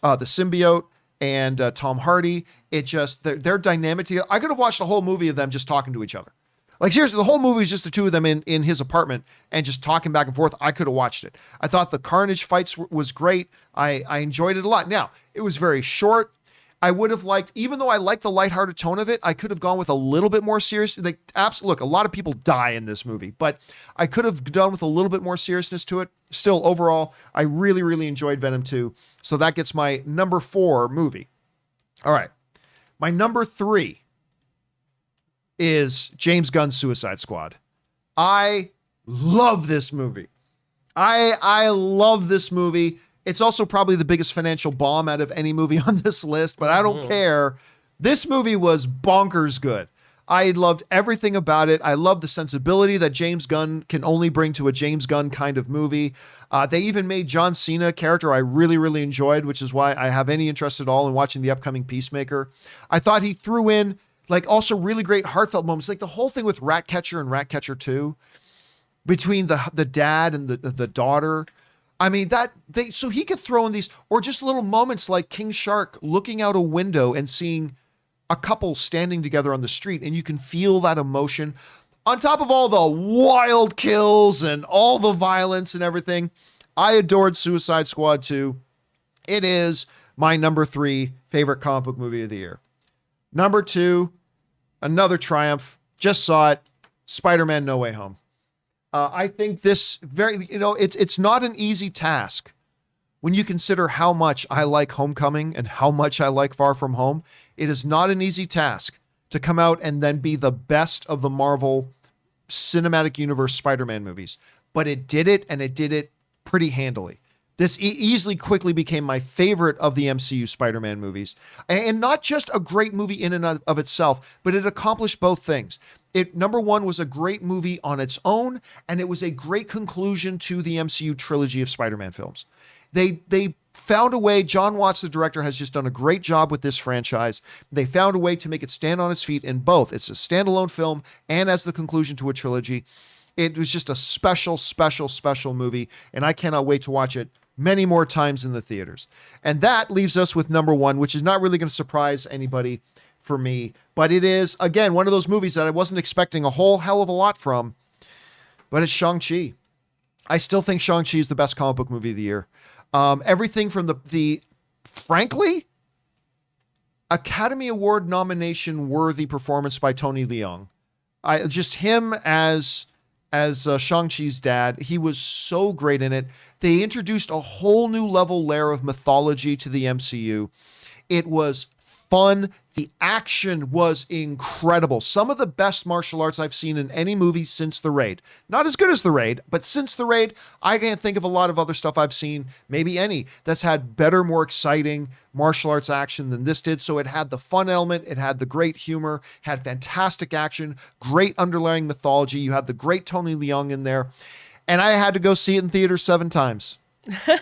symbiote and Tom Hardy. It just their dynamic together. I could have watched a whole movie of them just talking to each other. Like seriously, the whole movie is just the two of them in his apartment and just talking back and forth. I could have watched it. I thought the Carnage fights was great. I enjoyed it a lot. Now, it was very short. I would have liked, even though I like the lighthearted tone of it, I could have gone with a little bit more serious. Look, a lot of people die in this movie, but I could have done with a little bit more seriousness to it. Still, overall, I really, really enjoyed Venom 2. So that gets my number 4 movie. All right. My number 3 is James Gunn's Suicide Squad. I love this movie. I love this movie. It's also probably the biggest financial bomb out of any movie on this list, but I don't care. This movie was bonkers good. I loved everything about it. I love the sensibility that James Gunn can only bring to a James Gunn kind of movie. They even made John Cena a character I really, really enjoyed, which is why I have any interest at all in watching the upcoming Peacemaker. I thought he threw in also really great heartfelt moments, like the whole thing with Ratcatcher and Ratcatcher 2, between the dad and the daughter. I mean, so he could throw in these, or just little moments like King Shark looking out a window and seeing a couple standing together on the street, and you can feel that emotion on top of all the wild kills and all the violence and everything. I adored Suicide Squad 2. It is my number 3 favorite comic book movie of the year. Number 2, another triumph. Just saw it. Spider-Man No Way Home. I think this it's not an easy task when you consider how much I like Homecoming and how much I like Far From Home. It is not an easy task to come out and then be the best of the Marvel Cinematic Universe Spider-Man movies. But it did it, and it did it pretty handily. This easily quickly became my favorite of the MCU Spider-Man movies. And not just a great movie in and of itself, but it accomplished both things. Number 1 was a great movie on its own, and it was a great conclusion to the MCU trilogy of Spider-Man films. They found a way. John Watts, the director, has just done a great job with this franchise. They found a way to make it stand on its feet in both. It's a standalone film and as the conclusion to a trilogy. It was just a special, special, special movie, and I cannot wait to watch it many more times in the theaters. And that leaves us with number 1, which is not really going to surprise anybody for me, but it is, again, one of those movies that I wasn't expecting a whole hell of a lot from, but it's Shang-Chi. I still think Shang-Chi is the best comic book movie of the year. Everything from the frankly, Academy Award nomination worthy performance by Tony Leung. Just him as Shang-Chi's dad. He was so great in it. They introduced a whole new layer of mythology to the MCU. It was fun. The action was incredible. Some of the best martial arts I've seen in any movie since The Raid. Not as good as The Raid, but since The Raid, I can't think of a lot of other stuff I've seen, maybe any, that's had better, more exciting martial arts action than this did. So it had the fun element, it had the great humor, had fantastic action, great underlying mythology. You had the great Tony Leung in there. And I had to go see it in theaters 7 times.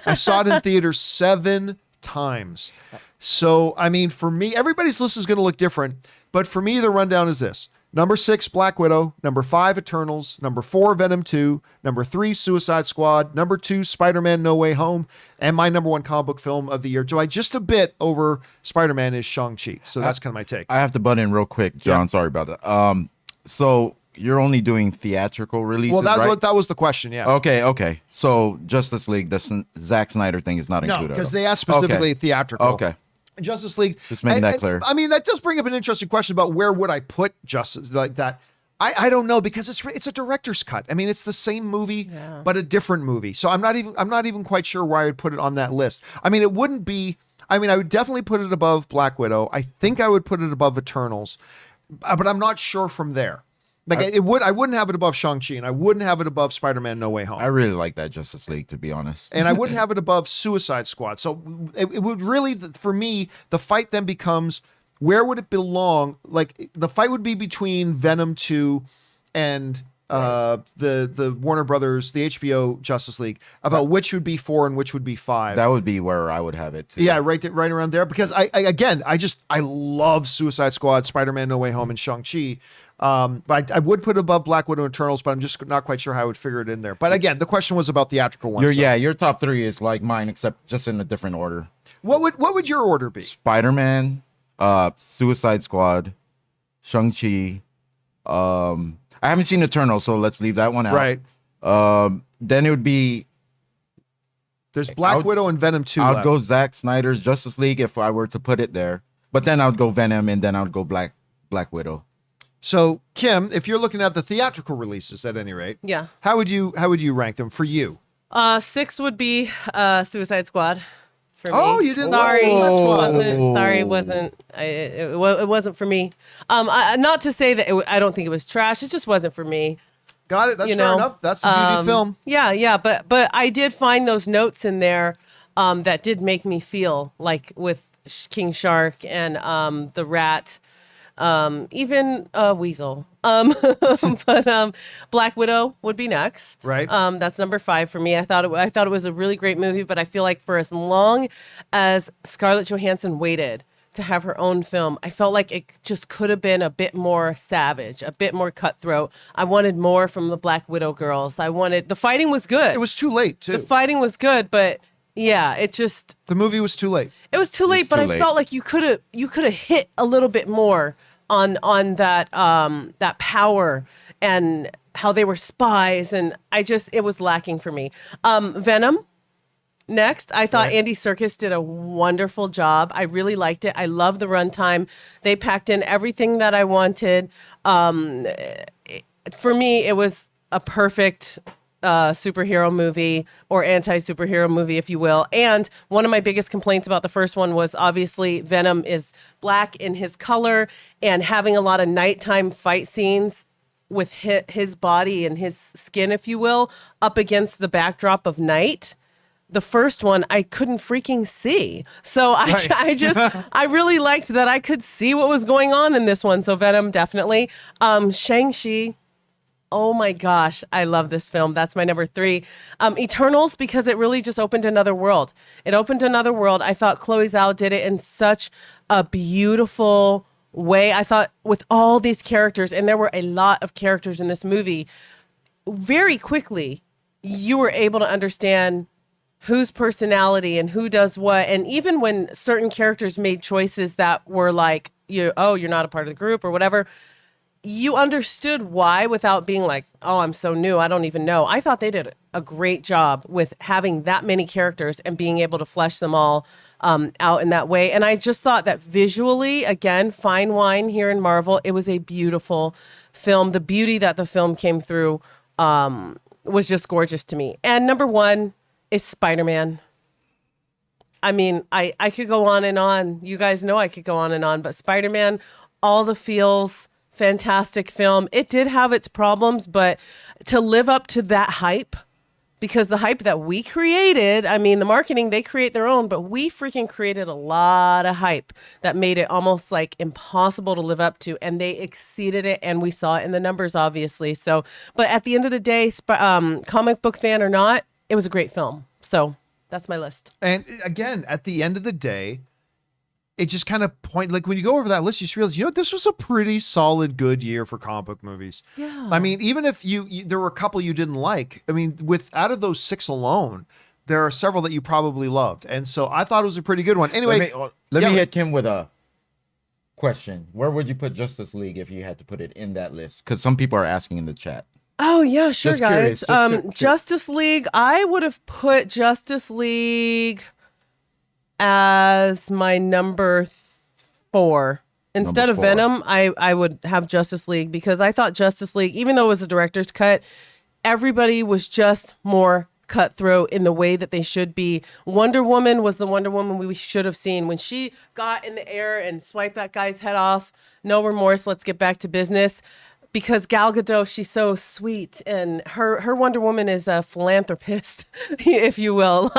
I saw it in theaters 7 times. So, I mean, for me, everybody's list is going to look different, but for me, the rundown is this. Number 6, Black Widow. Number 5, Eternals. Number 4, Venom 2. Number 3, Suicide Squad. Number 2, Spider-Man No Way Home. And my number 1 comic book film of the year, Joy, just a bit over Spider-Man, is Shang-Chi. So that's kind of my take. I have to butt in real quick, John. Yeah. Sorry about that. So you're only doing theatrical releases, Well, right? that was the question, yeah. Okay. So Justice League, the Zack Snyder thing is not No, included. because they asked specifically theatrical. Okay. Justice League. Just making that clear. I mean, that does bring up an interesting question about where would I put Justice like that. I don't know, because it's a director's cut. I mean, it's the same movie, but a different movie. So I'm not even quite sure where I would put it on that list. I mean, it wouldn't be. I mean, I would definitely put it above Black Widow. I think I would put it above Eternals, but I'm not sure from there. Like I wouldn't have it above Shang-Chi, and I wouldn't have it above Spider-Man No Way Home. I really like that Justice League, to be honest. And I wouldn't have it above Suicide Squad. So it would really, for me, the fight then becomes, where would it belong? Like, the fight would be between Venom 2 and the Warner Brothers, the HBO Justice League, about which would be 4 and which would be 5. That would be where I would have it too. Yeah, right around there. Because I love Suicide Squad, Spider-Man No Way Home, and Shang-Chi. But I would put it above Black Widow and Eternals, but I'm just not quite sure how I would figure it in there. But again, the question was about theatrical ones. Your top 3 is like mine, except just in a different order. What would your order be? Spider-Man, Suicide Squad, Shang-Chi. I haven't seen Eternal, so let's leave that one out. Right. Then it would be. There's Black Widow and Venom 2. I'd go Zack Snyder's Justice League if I were to put it there, but then I would go Venom, and then I would go Black Widow. So, Kim, if you're looking at the theatrical releases, at any rate, Yeah. how would you rank them for you? 6 would be Suicide Squad for me. Oh, you didn't Sorry, like Suicide Squad. Sorry, it wasn't. It wasn't for me. Not to say that I don't think it was trash. It just wasn't for me. Got it. That's fair enough. That's a beauty film. Yeah. But I did find those notes in there that did make me feel like with King Shark and the Rat. Even Weasel. But Black Widow would be next. Right. That's number 5 for me. I thought it was a really great movie, but I feel like for as long as Scarlett Johansson waited to have her own film, I felt like it just could have been a bit more savage, a bit more cutthroat. I wanted more from the Black Widow girls. The fighting was good. It was too late, too. The fighting was good, but yeah, the movie was too late. It was too late, but I felt like you could have hit a little bit more on that that power and how they were spies, and it was lacking for me. Venom. Next, I thought Andy Serkis did a wonderful job. I really liked it. I love the runtime. They packed in everything that I wanted. For me, it was a perfect superhero movie, or anti-superhero movie, if you will. And one of my biggest complaints about the first one was obviously Venom is black in his color, and having a lot of nighttime fight scenes with his body and his skin, if you will, up against the backdrop of night. The first one, I couldn't freaking see. So I really liked that I could see what was going on in this one. So Venom, definitely. Shang-Chi. Oh my gosh, I love this film. That's my number 3. Eternals, because it really just opened another world. It opened another world. I thought Chloe Zhao did it in such a beautiful way. I thought with all these characters, and there were a lot of characters in this movie, very quickly, you were able to understand whose personality and who does what. And even when certain characters made choices that were like, you're not a part of the group or whatever, you understood why without being like, oh, I'm so new, I don't even know. I thought they did a great job with having that many characters and being able to flesh them all out in that way. And I just thought that visually, again, fine wine here in Marvel, it was a beautiful film. The beauty that the film came through was just gorgeous to me. And number 1 is Spider-Man. I mean, I could go on and on. You guys know I could go on and on, but Spider-Man, all the feels, fantastic film. It did have its problems, but to live up to that hype, because the hype that we created, I mean, the marketing, they create their own, but we freaking created a lot of hype that made it almost like impossible to live up to, and they exceeded it, and we saw it in the numbers, obviously. So, but at the end of the day, comic book fan or not, it was a great film. So That's my list. And again, at the end of the day, it just kind of like when you go over that list, you just realize, this was a pretty solid, good year for comic book movies. Yeah. I mean, even if there were a couple you didn't like, I mean, out of those 6 alone, there are several that you probably loved. And so I thought it was a pretty good one. Anyway, let me hit Kim with a question. Where would you put Justice League if you had to put it in that list? Because some people are asking in the chat. Oh, yeah, sure, Just guys. curious, Justice League, I would have put Justice League as my number 4. Instead of Venom, I would have Justice League because I thought Justice League, even though it was a director's cut, everybody was just more cutthroat in the way that they should be. Wonder Woman was the Wonder Woman we should have seen. When she got in the air and swiped that guy's head off, no remorse, let's get back to business. Because Gal Gadot, she's so sweet, and her Wonder Woman is a philanthropist, if you will.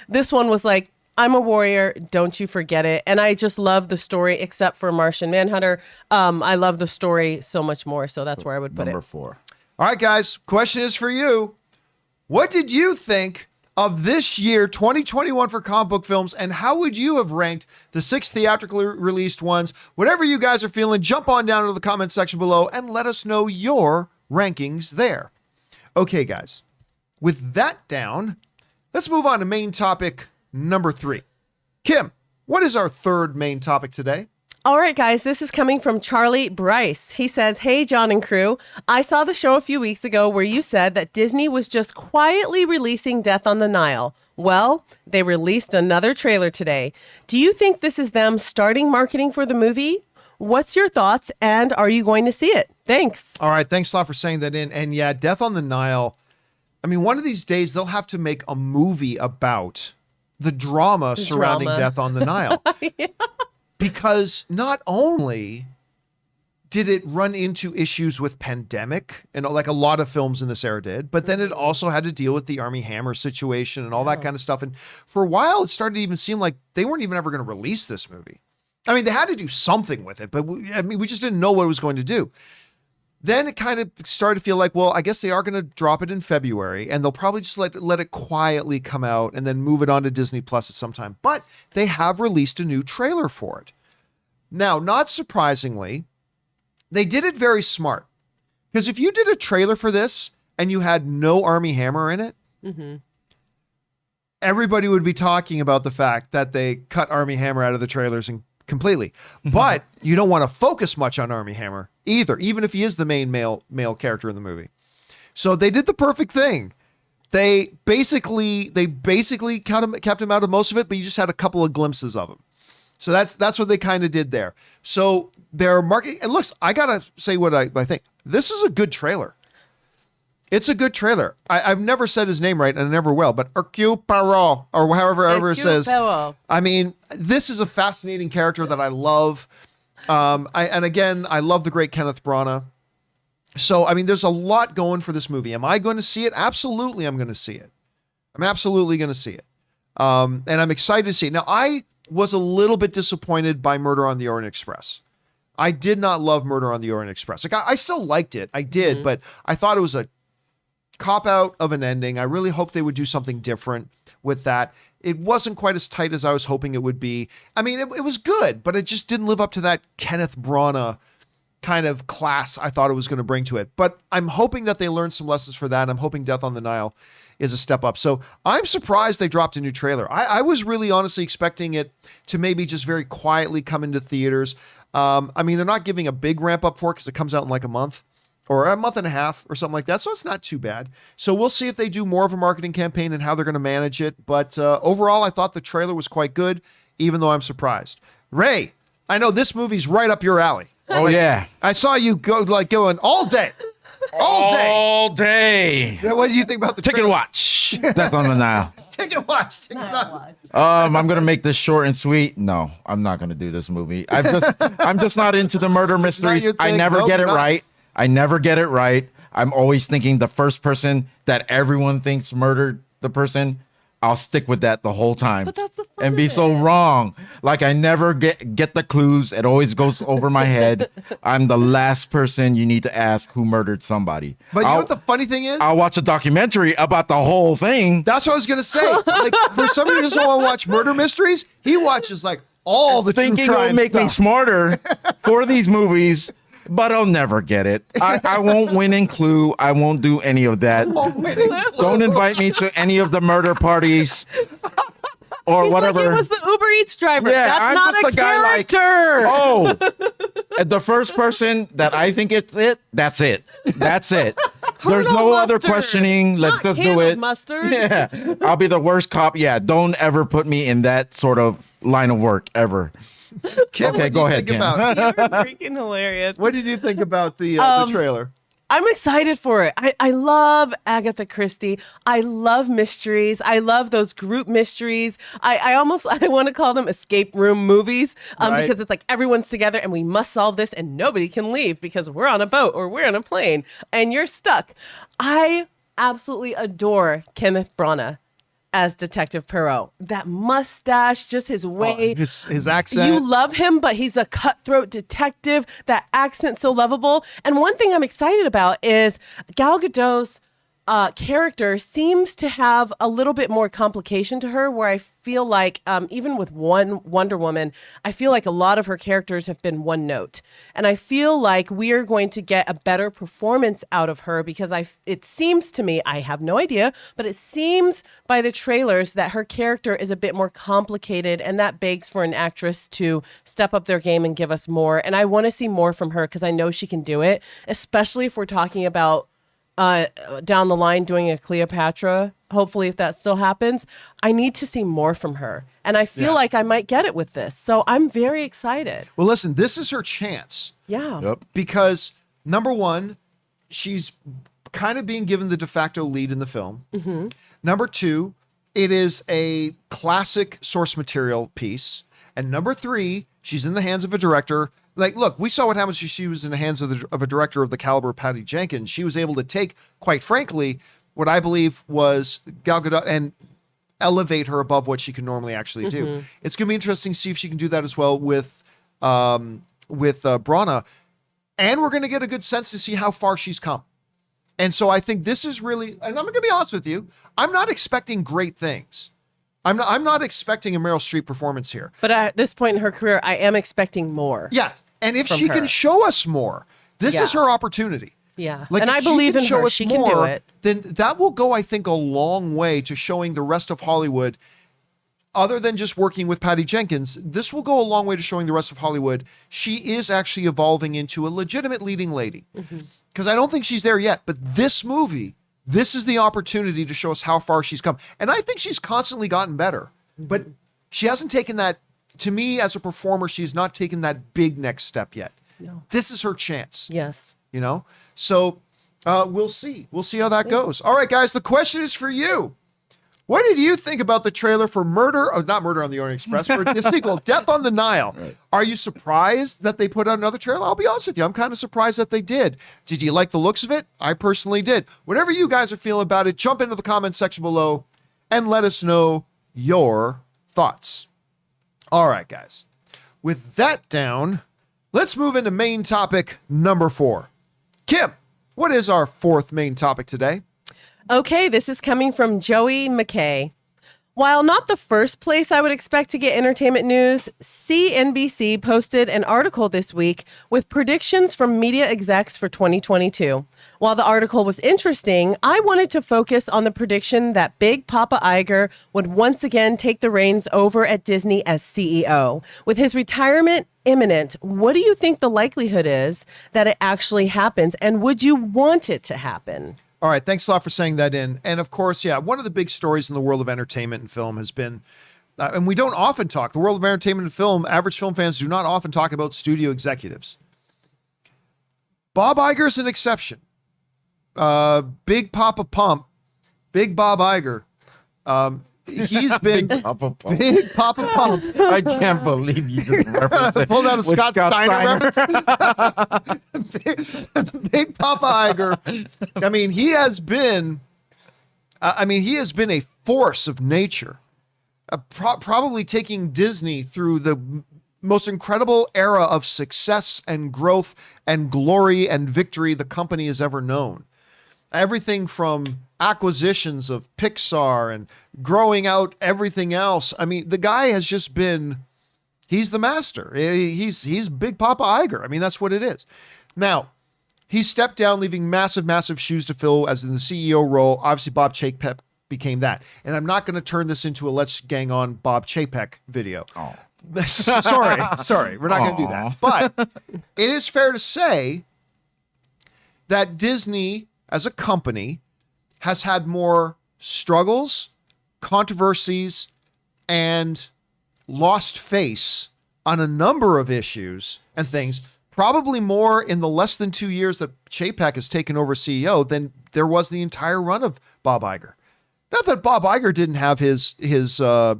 This one was like, I'm a warrior, don't you forget it. And I just love the story, except for Martian Manhunter. I love the story so much more, so that's where I would put Number it. 4. all right, guys, question is for you. What did you think of this year, 2021, for comic book films, and how would you have ranked the 6 theatrically released ones? Whatever you guys are feeling, jump on down to the comment section below and let us know your rankings there. Okay, guys, with that down, let's move on to main topic number 3. Kim, what is our third main topic today? All right, guys, this is coming from Charlie Bryce. He says, hey, John and crew, I saw the show a few weeks ago where you said that Disney was just quietly releasing Death on the Nile. Well, they released another trailer today. Do you think this is them starting marketing for the movie? What's your thoughts, and are you going to see it? Thanks. All right, thanks a lot for saying that in. And yeah, Death on the Nile, I mean, one of these days they'll have to make a movie about the drama surrounding Death on the Nile. Yeah. Because not only did it run into issues with pandemic, and like a lot of films in this era did, but then it also had to deal with the Armie Hammer situation and all that kind of stuff. And for a while, it started to even seem like they weren't even ever going to release this movie. I mean, they had to do something with it, but we just didn't know what it was going to do. Then it kind of started to feel like, well, I guess they are going to drop it in February, and they'll probably just let it quietly come out and then move it on to Disney Plus at some time. But they have released a new trailer for it. Now, not surprisingly, they did it very smart. Because if you did a trailer for this and you had no Armie Hammer in it, everybody would be talking about the fact that they cut Armie Hammer out of the trailers and completely. But you don't want to focus much on Armie Hammer either, even if he is the main male character in the movie. So they did the perfect thing. They basically kept him out of most of it, but you just had a couple of glimpses of him. So that's what they kind of did there. So they're marketing, and looks, I gotta say what I think. This is a good trailer. It's a good trailer. I've never said his name right, and I never will, but Hercule Poirot, or however it says. Poirot. I mean, this is a fascinating character that I love. And again, I love the great Kenneth Branagh. So, I mean, there's a lot going for this movie. Am I going to see it? Absolutely, I'm going to see it. I'm absolutely going to see it. And I'm excited to see it. Now, I was a little bit disappointed by Murder on the Orient Express. I did not love Murder on the Orient Express. Like, I still liked it. I did, but I thought it was a cop-out of an ending. I really hoped they would do something different with that. It wasn't quite as tight as I was hoping it would be. I mean, it was good, but it just didn't live up to that Kenneth Branagh kind of class I thought it was going to bring to it. But I'm hoping that they learned some lessons for that, and I'm hoping Death on the Nile is a step up. So I'm surprised they dropped a new trailer. I was really honestly expecting it to maybe just very quietly come into theaters. I mean, they're not giving a big ramp up for it because it comes out in like a month or a month and a half or something like that. So it's not too bad. So we'll see if they do more of a marketing campaign and how they're going to manage it. But overall, I thought the trailer was quite good, even though I'm surprised. Ray, I know this movie's right up your alley. Oh, like, yeah. I saw you going all day. All day. What do you think about the Ticket trailer? watch. Death on the Nile. Ticket watch. I'm gonna make this short and sweet. No, I'm not gonna do this movie. I'm just not into the murder mysteries. I never get it right. I never get it right. I'm always thinking the first person that everyone thinks murdered the person I'll stick with that the whole time. But that's the fun and of be so it. wrong. Like I never get the clues. It always goes over my head. I'm the last person you need to ask who murdered somebody. But you know what the funny thing is? I'll watch a documentary about the whole thing. That's what I was gonna say. Like for somebody who doesn't want to watch murder mysteries, he watches like all the Thinking true it'll crime make me stuff. smarter for these movies, but I'll never get it. I won't win in Clue. I won't do any of that. Don't invite me to any of the murder parties or He's whatever. Like he was the Uber Eats driver. Yeah, That's I'm not just a the guy like, character. oh, the first person that I think it's it, that's it. That's it. There's Colonel no other Mustard. questioning. Let's Not just can do of it. Mustard. Yeah, I'll be the worst cop. Yeah, don't ever put me in that sort of line of work ever. Kim, Okay, what do go you ahead, think Kim. about- You're freaking hilarious. What did you think about the trailer? I'm excited for it. I love Agatha Christie. I love mysteries. I love those group mysteries. I want to call them escape room movies Right. because it's like everyone's together and we must solve this and nobody can leave because we're on a boat or we're on a plane and you're stuck. I absolutely adore Kenneth Branagh as Detective Poirot. That mustache, just his way. His accent. You love him, but he's a cutthroat detective. That accent's so lovable. And one thing I'm excited about is Gal Gadot's character seems to have a little bit more complication to her, where I feel like even with one Wonder Woman, I feel like a lot of her characters have been one note. And I feel like we are going to get a better performance out of her because it seems to me, I have no idea, but it seems by the trailers that her character is a bit more complicated, and that begs for an actress to step up their game and give us more. And I want to see more from her because I know she can do it, especially if we're talking about down the line doing a Cleopatra, hopefully if that still happens. I need to see more from her. And I feel like I might get it with this. So I'm very excited. Well, listen, this is her chance. Yeah. Yep. Because number one, she's kind of being given the de facto lead in the film. Mm-hmm. Number two, it is a classic source material piece. And number three, she's in the hands of a director. Like, look, we saw what happens when she was in the hands of a director of the caliber of Patty Jenkins. She was able to take, quite frankly, what I believe was Gal Gadot and elevate her above what she can normally actually do. Mm-hmm. It's going to be interesting to see if she can do that as well with Branagh. And we're going to get a good sense to see how far she's come. And so I think this is really, and I'm going to be honest with you, I'm not expecting great things. I'm not expecting a Meryl Streep performance here. But at this point in her career, I am expecting more. Yeah. And if From she can her. show us more, this Yeah. is her opportunity. Yeah. Like, And if I she believe can in show her. us She can do more, it. Then that will go, I think, a long way to showing the rest of Hollywood, other than just working with Patty Jenkins, this will go a long way to showing the rest of Hollywood she is actually evolving into a legitimate leading lady. Because I don't think she's there yet. But this movie, this is the opportunity to show us how far she's come. And I think she's constantly gotten better. But she hasn't taken that, to me as a performer, she's not taken that big next step yet. No. This is her chance. Yes. You know? So we'll see. We'll see how that goes. All right, guys, the question is for you. What did you think about the trailer for not Murder on the Orient Express, for the sequel, Death on the Nile? Right. Are you surprised that they put out another trailer? I'll be honest with you. I'm kind of surprised that they did. Did you like the looks of it? I personally did. Whatever you guys are feeling about it, jump into the comment section below and let us know your thoughts. All right, guys. With that down, let's move into main topic number 4. Kim, what is our 4th main topic today? Okay, this is coming from Joey McKay. While not the first place I would expect to get entertainment news, CNBC posted an article this week with predictions from media execs for 2022. While the article was interesting, I wanted to focus on the prediction that Big Papa Iger would once again take the reins over at Disney as CEO. With his retirement imminent, what do you think the likelihood is that it actually happens, and would you want it to happen? All right, thanks a lot for saying that in. And of course, yeah, one of the big stories in the world of entertainment and film has been, and we don't often talk, the world of entertainment and film, average film fans do not often talk about studio executives. Bob Iger is an exception. Big Papa Pump, Big Bob Iger, he's been Big Papa Pump. Big Papa Pump. I can't believe you just referenced it. Pulled out a with Scott Steiner reference. Big Papa Iger. I mean, he has been I mean, he has been a force of nature, probably taking Disney through the most incredible era of success and growth and glory and victory the company has ever known. Everything from acquisitions of Pixar and growing out everything else. I mean, the guy has just been, he's the master. He's Big Papa Iger. I mean, that's what it is. Now, he stepped down, leaving massive shoes to fill as in the CEO role. Obviously, Bob Chapek became that. And I'm not going to turn this into a Let's Gang on Bob Chapek video. Oh. Sorry. We're not going to do that. But it is fair to say that Disney, as a company, has had more struggles, controversies, and lost face on a number of issues and things, probably more in the less than 2 years that Chapek has taken over CEO than there was the entire run of Bob Iger. Not that Bob Iger didn't have his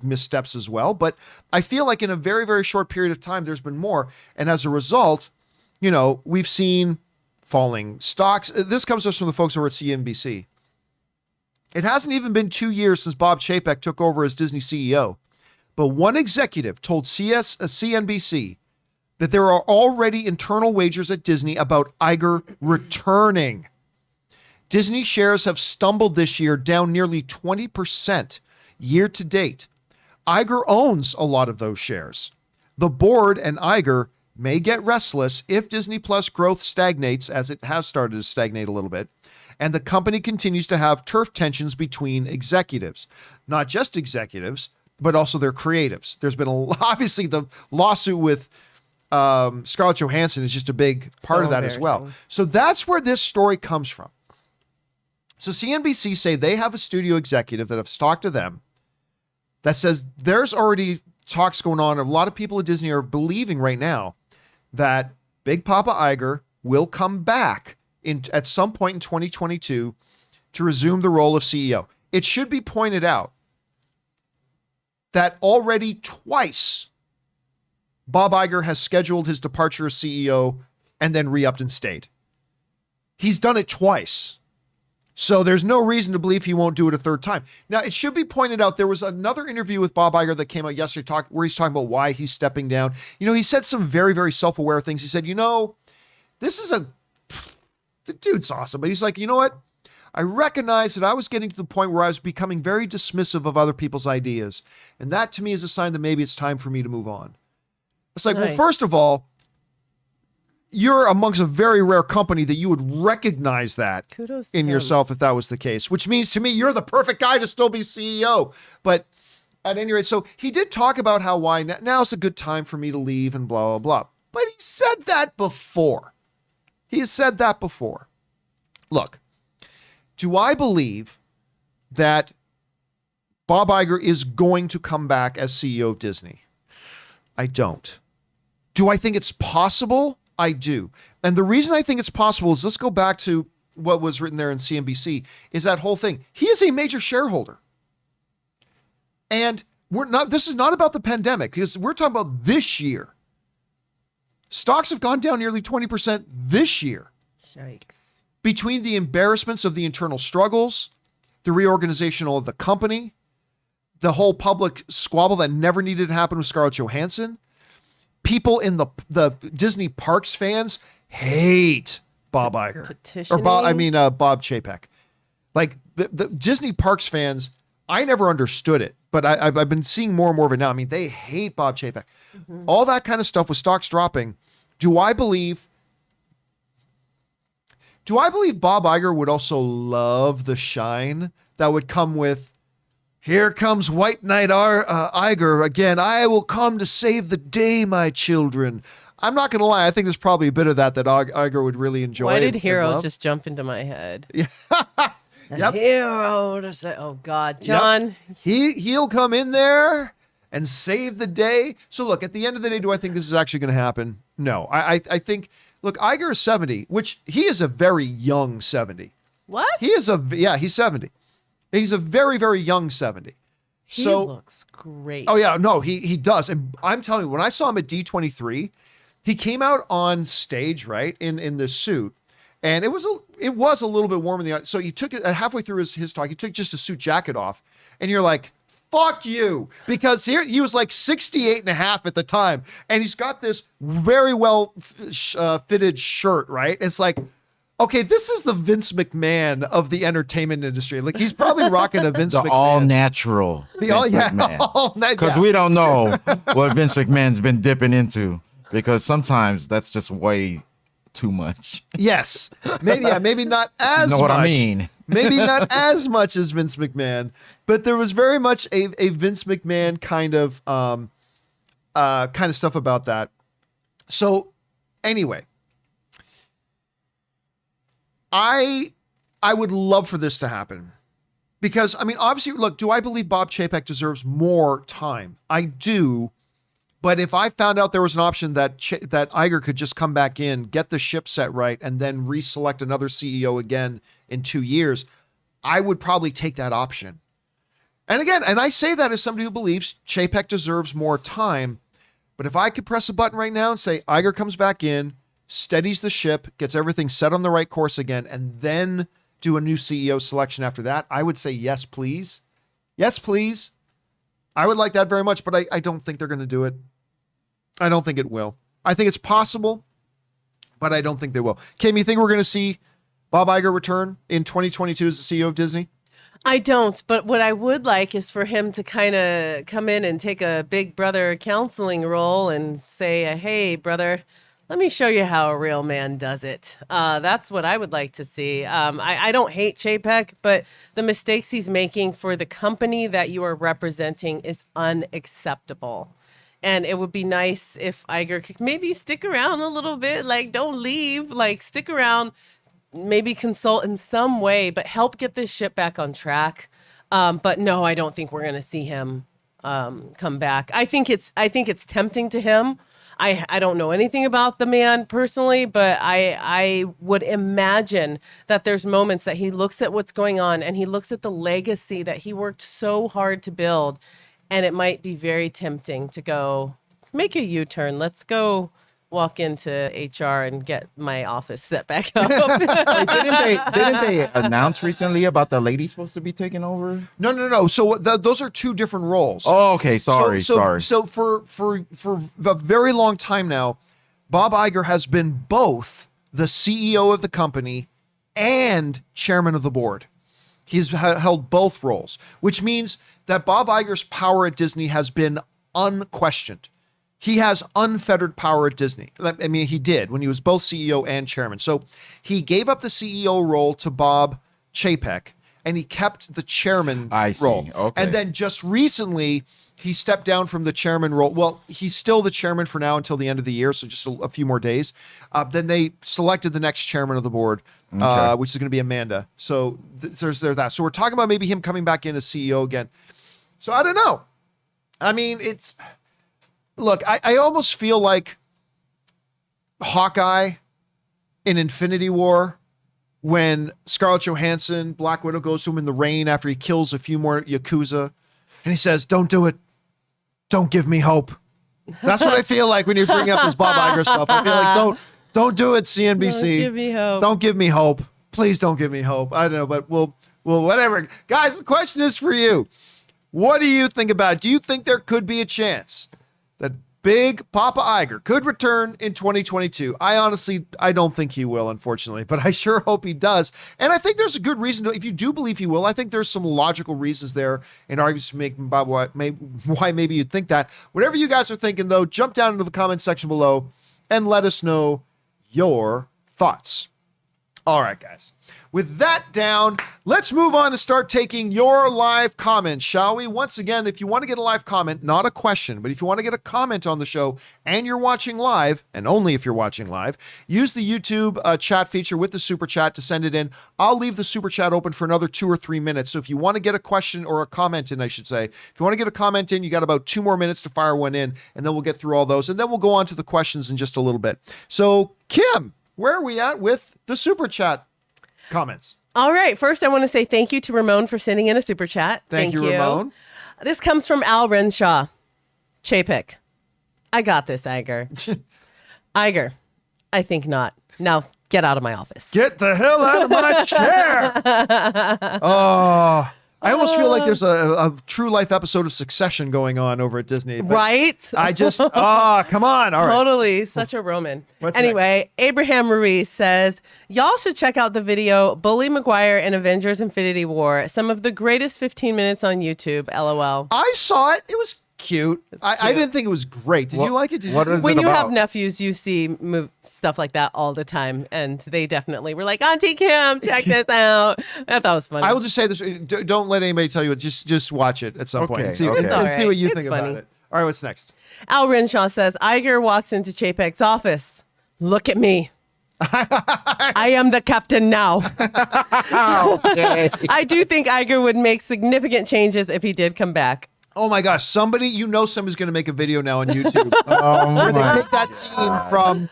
missteps as well, but I feel like in a very short period of time, there's been more. And as a result, we've seen falling stocks. This comes to us from the folks over at CNBC. It hasn't even been 2 years since Bob Chapek took over as Disney CEO, but one executive told CNBC that there are already internal wagers at Disney about Iger returning. Disney shares have stumbled this year, down nearly 20% year to date. Iger owns a lot of those shares. The board and Iger may get restless if Disney Plus growth stagnates, as it has started to stagnate a little bit, and the company continues to have turf tensions between executives. Not just executives, but also their creatives. There's been obviously the lawsuit with Scarlett Johansson is just a big part of that as well. So that's where this story comes from. So CNBC say they have a studio executive that have talked to them that says there's already talks going on. A lot of people at Disney are believing right now that Big Papa Iger will come back at some point in 2022 to resume the role of CEO. It should be pointed out that already twice Bob Iger has scheduled his departure as CEO and then re-upped and stayed. He's done it twice. So there's no reason to believe he won't do it a third time. Now, it should be pointed out there was another interview with Bob Iger that came out yesterday where he's talking about why he's stepping down. He said some very self-aware things. He said, this is the dude's awesome. But he's like, you know what? I recognized that I was getting to the point where I was becoming very dismissive of other people's ideas. And that to me is a sign that maybe it's time for me to move on. It's like, Well, first of all, you're amongst a very rare company that you would recognize that in yourself if that was the case, which means to me, you're the perfect guy to still be CEO. But at any rate, so he did talk about how why now's a good time for me to leave and blah, blah, blah. But he said that before. Look, do I believe that Bob Iger is going to come back as CEO of Disney? I don't. Do I think it's possible? I do. And the reason I think it's possible is, let's go back to what was written there in CNBC, is that whole thing. He is a major shareholder. And this is not about the pandemic, because we're talking about this year. Stocks have gone down nearly 20% this year. Yikes. Between the embarrassments of the internal struggles, the reorganization of the company, the whole public squabble that never needed to happen with Scarlett Johansson. People in the Disney Parks fans hate Bob Iger. Bob Chapek. Like the Disney Parks fans, I never understood it, but I've been seeing more and more of it now. I mean, they hate Bob Chapek. Mm-hmm. All that kind of stuff with stocks dropping. Do I believe Bob Iger would also love the shine that would come with, here comes White Knight Iger again. I will come to save the day, my children. I'm not going to lie. I think there's probably a bit of that Iger would really enjoy. Why did hero just jump into my head? Yeah. Yep. Hero to say, oh God, John. Yep. He'll come in there and save the day. So look, at the end of the day, do I think this is actually going to happen? No. I think, look, Iger is 70, which he is a very young 70. What? He's 70. He's a very young 70. He looks great. Oh yeah, no, he does. And I'm telling you, when I saw him at D23, he came out on stage, right, in this suit, and it was it was a little bit warm in the audience. So he took it halfway through his talk. He took just a suit jacket off, and you're like, fuck you, because here he was like 68 and a half at the time, and he's got this very well fitted shirt, right? It's like, okay, this is the Vince McMahon of the entertainment industry. Like, he's probably rocking a Vince McMahon. All natural. Because we don't know what Vince McMahon's been dipping into, because sometimes that's just way too much. Yes, maybe not as you know much. What I mean? Maybe not as much as Vince McMahon, but there was very much a Vince McMahon kind of stuff about that. So anyway, I would love for this to happen, because I mean, obviously, look, do I believe Bob Chapek deserves more time? I do. But if I found out there was an option that Iger could just come back in, get the ship set right, and then reselect another CEO again in 2 years, I would probably take that option. And again, and I say that as somebody who believes Chapek deserves more time. But if I could press a button right now and say Iger comes back in, steadies the ship, gets everything set on the right course again, and then do a new CEO selection after that, I would say yes, please. Yes, please. I would like that very much, but I don't think they're going to do it. I don't think it will. I think it's possible, but I don't think they will. Kim, you think we're going to see Bob Iger return in 2022 as the CEO of Disney? I don't, but what I would like is for him to kind of come in and take a big brother counseling role and say, hey, brother, let me show you how a real man does it. That's what I would like to see. I don't hate Chapek, but the mistakes he's making for the company that you are representing is unacceptable. And it would be nice if Iger could maybe stick around a little bit, like don't leave, like stick around, maybe consult in some way, but help get this ship back on track. But no, I don't think we're going to see him come back. I think it's tempting to him. I don't know anything about the man personally, but I would imagine that there's moments that he looks at what's going on and he looks at the legacy that he worked so hard to build. And it might be very tempting to go make a U-turn. Let's go walk into HR and get my office set back up. Wait, didn't they announce recently about the lady supposed to be taking over? No. So those are two different roles. Oh, okay. Sorry. So for a very long time now, Bob Iger has been both the CEO of the company and chairman of the board. He's held both roles, which means that Bob Iger's power at Disney has been unquestioned. He has unfettered power at Disney. I mean, he did when he was both CEO and chairman. So he gave up the CEO role to Bob Chapek, and he kept the chairman role. Okay. And then just recently, he stepped down from the chairman role. Well, he's still the chairman for now until the end of the year, so just a few more days. Then they selected the next chairman of the board, which is going to be Amanda. So there's that. So we're talking about maybe him coming back in as CEO again. So I don't know. I mean, look, I almost feel like Hawkeye in Infinity War, when Scarlett Johansson, Black Widow, goes to him in the rain after he kills a few more Yakuza, and he says, "Don't do it. Don't give me hope." That's what I feel like when you bring up this Bob Iger stuff. I feel like don't do it, CNBC. Don't give me hope. Don't give me hope. Please don't give me hope. I don't know, but we'll whatever. Guys, the question is for you. What do you think about it? Do you think there could be a chance that Big Papa Iger could return in 2022? I don't think he will, unfortunately, but I sure hope he does. And I think there's a good reason to, if you do believe he will, I think there's some logical reasons there and arguments to make about why maybe you'd think that. Whatever you guys are thinking, though, jump down into the comment section below and let us know your thoughts. All right, guys. With that down, let's move on and start taking your live comments, shall we? Once again, if you want to get a live comment, not a question, but if you want to get a comment on the show and you're watching live, and only if you're watching live, use the YouTube chat feature with the super chat to send it in. I'll leave the super chat open for another 2 or 3 minutes. So if you want to get a question or a comment in, I should say, if you want to get a comment in, you got about 2 more minutes to fire one in, and then we'll get through all those, and then we'll go on to the questions in just a little bit. So, Kim, where are we at with the super chat comments? All right. First, I want to say thank you to Ramon for sending in a super chat. Thank you, Ramon. This comes from Al Renshaw. Chapek. I got this, Iger. Iger. I think not. Now, Get out of my office. Get the hell out of my chair. Oh, I almost feel like there's a true life episode of Succession going on over at Disney. Right? I just, come on. All right. Totally. Such a Roman. What's anyway, Abraham Ruiz says, y'all should check out the video Bully Maguire in Avengers Infinity War. Some of the greatest 15 minutes on YouTube. LOL. I saw it. It was cute. I cute. didn't think it was great. Did you like it? When you have nephews, you see stuff like that all the time, and they definitely were like, Auntie Kim, check this out. I thought it was funny. I will just say this: don't let anybody tell you it. Just watch it at some point and see, and see what you think about it. All right, what's next? Al Renshaw says Iger walks into Chapek's office. Look at me. I am the captain now. Okay. I do think Iger would make significant changes if he did come back. Oh my gosh, somebody's going to make a video now on YouTube where they take that scene from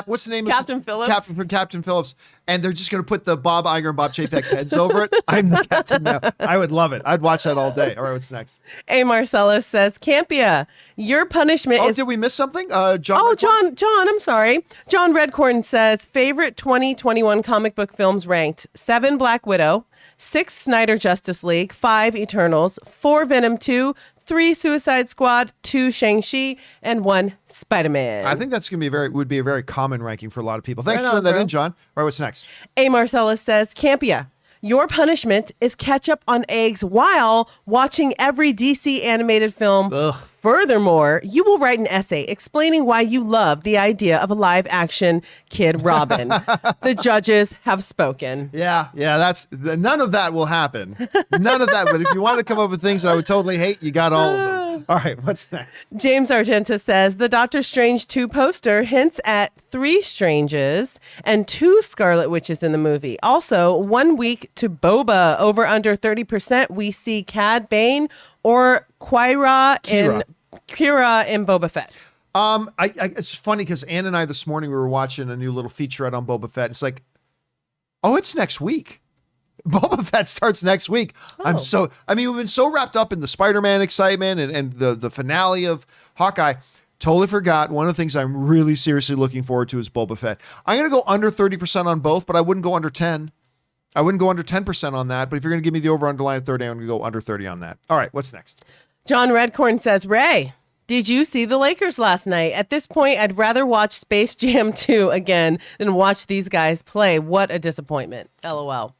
what's the name Captain of Phillips? Captain Phillips, and they're just going to put the Bob Iger and Bob Chapek heads over it. I'm the captain now. I would love it. I'd watch that all day. All right, what's next? A. Marcellus says, Campea, your punishment is... did we miss something? John, I'm sorry. John Redcorn says, favorite 2021 comic book films ranked: 7 Black Widow, 6 Snyder Justice League, 5 Eternals, 4 Venom 2, 3 Suicide Squad, 2 Shang-Chi, and 1 Spider-Man. I think that's going to would be a very common ranking for a lot of people. Thanks Right for putting on, that bro. in, John. All right, what's next? A. Marcellus says, Campea, your punishment is ketchup on eggs while watching every DC animated film. Ugh. Furthermore, you will write an essay explaining why you love the idea of a live-action Kid Robin. The judges have spoken. Yeah, none of that will happen. None of that. But if you want to come up with things that I would totally hate, you got all of them. All right, what's next? James Argenta says the Doctor Strange 2 poster hints at 3 Stranges and 2 Scarlet Witches in the movie. Also, 1 week to Boba, over under 30%. We see Cad Bane or Kira in Boba Fett. It's funny because Ann and I this morning we were watching a new little featurette on Boba Fett. It's like, it's next week. Boba Fett starts next week. Oh. We've been so wrapped up in the Spider-Man excitement and the finale of Hawkeye. Totally forgot one of the things I'm really seriously looking forward to is Boba Fett. I'm going to go under 30% on both, but I wouldn't go under 10. I wouldn't go under 10% on that. But if you're going to give me the over underline at 30, I'm going to go under 30 on that. All right, what's next? John Redcorn says, Ray, did you see the Lakers last night? At this point, I'd rather watch Space Jam 2 again than watch these guys play. What a disappointment. LOL.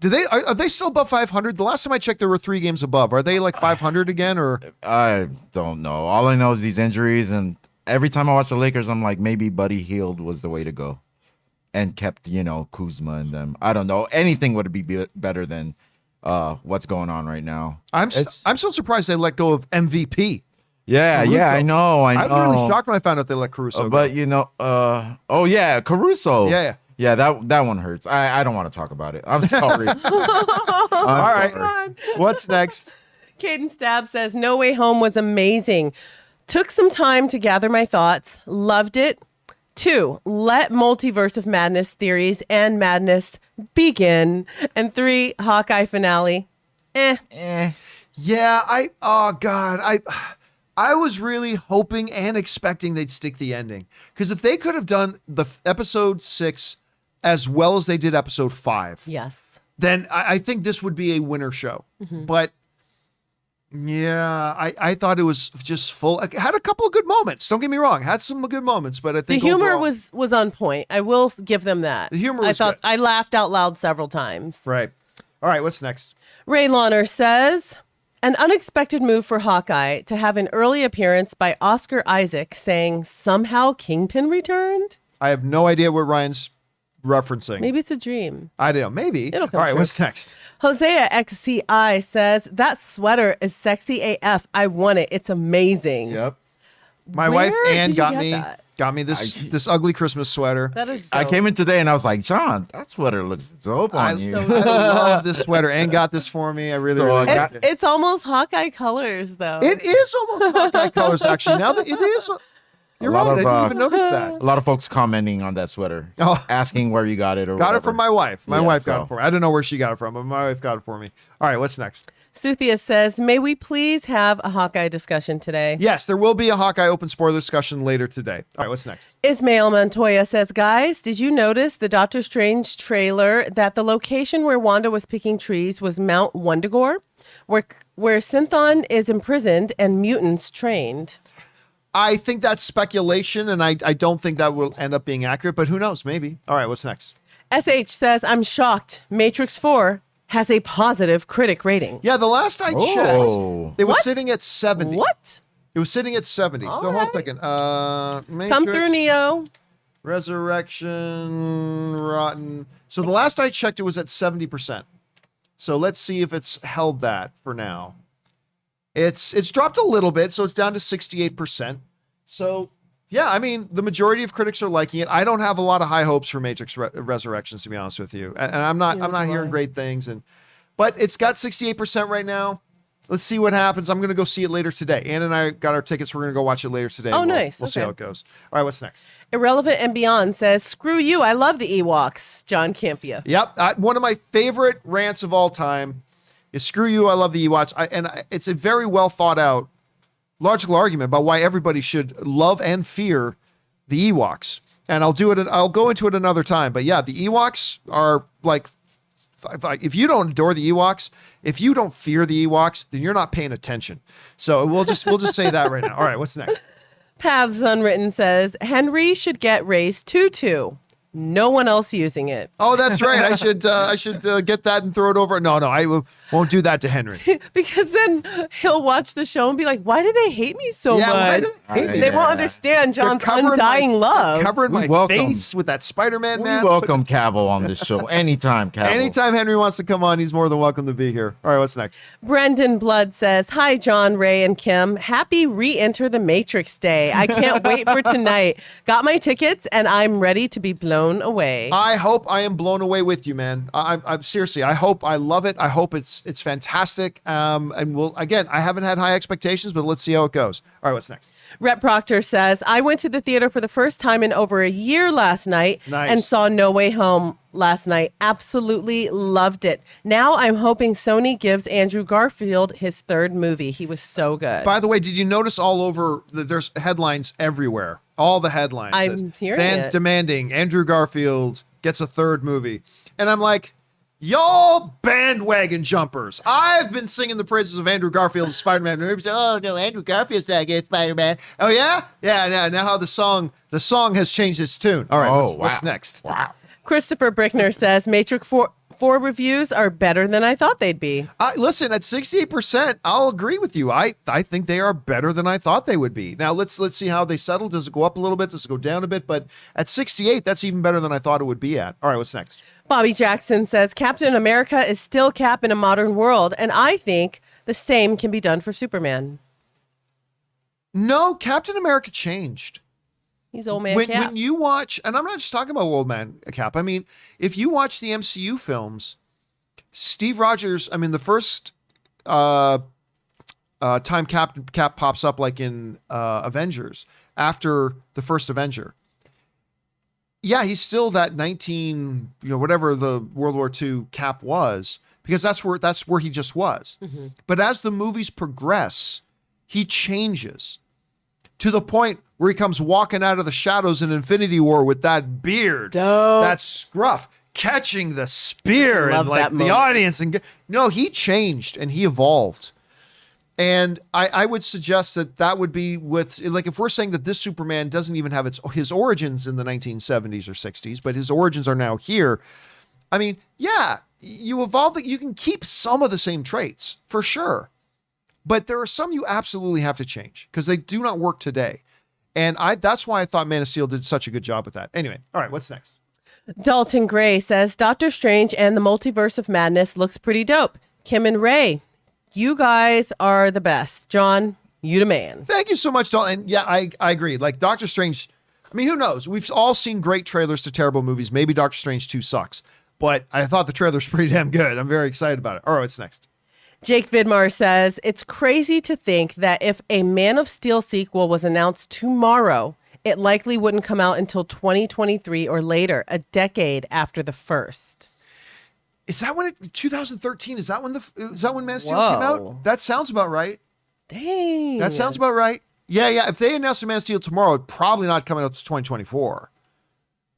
Are they still above 500? The last time I checked, there were 3 games above. Are they like 500 again, or? I don't know. All I know is these injuries, and every time I watch the Lakers, I'm like, maybe Buddy Hield was the way to go, and kept Kuzma and them. I don't know. Anything would be better than what's going on right now. I'm so surprised they let go of MVP. Yeah, Caruso. I know. I was really shocked when I found out they let Caruso go. But Caruso. Yeah. Yeah, that one hurts. I don't want to talk about it. I'm sorry. All right. What's next? Caden Stab says, No Way Home was amazing. Took some time to gather my thoughts. Loved it. 2, let Multiverse of Madness theories and madness begin. And 3, Hawkeye finale. Yeah, I was really hoping and expecting they'd stick the ending. Because if they could have done the episode 6 as well as they did episode 5, Yes. then I think this would be a winner show. Mm-hmm. But yeah, I thought it was just full. It had a couple of good moments. Don't get me wrong. Had some good moments, but I think the humor overall, was on point. I will give them that. The humor was good. I laughed out loud several times. Right. All right, what's next? Ray Launer says, an unexpected move for Hawkeye to have an early appearance by Oscar Isaac saying somehow Kingpin returned? I have no idea what Ryan's referencing. Maybe it's a dream. I don't know. Maybe. It'll come All right, true. what's next? Hosea XCI says, that sweater is sexy AF. I want it. It's amazing. Yep. My Where wife Ann did you got get me that? got me this ugly Christmas sweater. That is dope. I came in today and I was like, John, that sweater looks dope on you. I love this sweater. Ann got this for me. I really like it. It's almost Hawkeye colors, though. It is almost Hawkeye colors, actually. Now that it is, you're right. I didn't even notice that. A lot of folks commenting on that sweater, asking where you got it or got whatever. it from my wife. My wife got so. it for me. I don't know where she got it from, but my wife got it for me. All right, what's next? Suthia says, may we please have a Hawkeye discussion today? Yes, there will be a Hawkeye open spoiler discussion later today. All right, what's next? Ismail Montoya says, guys, did you notice the Doctor Strange trailer that the location where Wanda was picking trees was Mount Wundagore, where Synthon is imprisoned and mutants trained? I think that's speculation, and I don't think that will end up being accurate, but who knows? Maybe. All right, what's next? SH says, I'm shocked. Matrix 4 has a positive critic rating. Yeah, the last I checked, it was sitting at 70. What? It was sitting at 70. So hold on a second. Matrix, Come through, Neo. Resurrection, Rotten. So the last I checked, it was at 70%. So let's see if it's held that for now. It's dropped a little bit, so it's down to 68%. So yeah, I mean, the majority of critics are liking it. I don't have a lot of high hopes for Matrix Resurrections, to be honest with you, and I'm not hearing great things. But it's got 68% right now. Let's see what happens. I'm gonna go see it later today. Ann and I got our tickets. We're gonna go watch it later today. Oh, nice. We'll see how it goes. All right, what's next? Irrelevant and Beyond says, screw you. I love the Ewoks. John Campea. Yep, one of my favorite rants of all time is "Screw you, I love the Ewoks." It's a very well thought out logical argument about why everybody should love and fear the Ewoks. And I'll go into it another time. But yeah, the Ewoks are like, if you don't adore the Ewoks, if you don't fear the Ewoks, then you're not paying attention. So we'll just say that right now. All right, what's next? Paths Unwritten says, Henry should get raised tutu. No one else using it. Oh, that's right. I should get that and throw it over. No, I won't do that to Henry. Because then he'll watch the show and be like, why do they hate me so much? Why do they hate me? They won't understand John's undying love. Covering my face with that Spider-Man mask. We welcome Cavill on this show anytime, Cavill. Anytime Henry wants to come on, he's more than welcome to be here. All right, what's next? Brendan Blood says, hi, John, Ray, and Kim. Happy Re-Enter the Matrix Day. I can't wait for tonight. Got my tickets, and I'm ready to be blown away. I hope I am blown away with you, man. I'm seriously, I hope I love it. I hope it's fantastic. And we'll, again, I haven't had high expectations, but let's see how it goes. All right, what's next? Rep Proctor says, I went to the theater for the first time in over a year last night and saw No Way Home last night. Absolutely loved it. Now I'm hoping Sony gives Andrew Garfield his third movie. He was so good. By the way, did you notice all over, there's headlines everywhere. All the headlines. I'm hearing fans it. demanding Andrew Garfield gets a third movie. And I'm like, y'all bandwagon jumpers. I've been singing the praises of Andrew Garfield as Spider-Man. And everybody say, oh, no, Andrew Garfield's not getting Spider-Man. Oh, yeah? Yeah, now how the song has changed its tune. All right, what's next? Wow. Christopher Brickner says, Matrix 4 reviews are better than I thought they'd be. Listen, at 68%, I'll agree with you. I think they are better than I thought they would be. Now, let's see how they settle. Does it go up a little bit? Does it go down a bit? But at 68, that's even better than I thought it would be at. All right, what's next? Bobby Jackson says, Captain America is still Cap in a modern world, and I think the same can be done for Superman. No, Captain America changed. He's old man Cap. When you watch, and I'm not just talking about old man Cap. I mean, if you watch the MCU films, Steve Rogers, I mean, the first time Cap pops up, like in Avengers, after the first Avenger, yeah, he's still that 19, whatever the World War II Cap was, because that's where he just was. Mm-hmm. But as the movies progress, he changes to the point where he comes walking out of the shadows in Infinity War with that beard, that scruff, catching the spear, and like the audience. And no, he changed and he evolved. And I would suggest that would be with, like, if we're saying that this Superman doesn't even have his origins in the 1970s or 60s, but his origins are now here. I mean, yeah, you evolve that. You can keep some of the same traits for sure, but there are some you absolutely have to change because they do not work today. And that's why I thought Man of Steel did such a good job with that. Anyway, all right, what's next? Dalton Gray says, Doctor Strange and the Multiverse of Madness looks pretty dope. Kim and Ray, you guys are the best. John, you the man. Thank you so much, Dalton. And yeah, I agree. Like Doctor Strange, I mean, who knows? We've all seen great trailers to terrible movies. Maybe Doctor Strange 2 sucks. But I thought the trailer's pretty damn good. I'm very excited about it. All right, what's next? Jake Vidmar says, it's crazy to think that if a Man of Steel sequel was announced tomorrow, it likely wouldn't come out until 2023 or later, a decade after the first. Is that when 2013? Is that when Man of Steel came out? That sounds about right. Dang. That sounds about right. Yeah. If they announce Man of Steel tomorrow, it'd probably not coming out to 2024.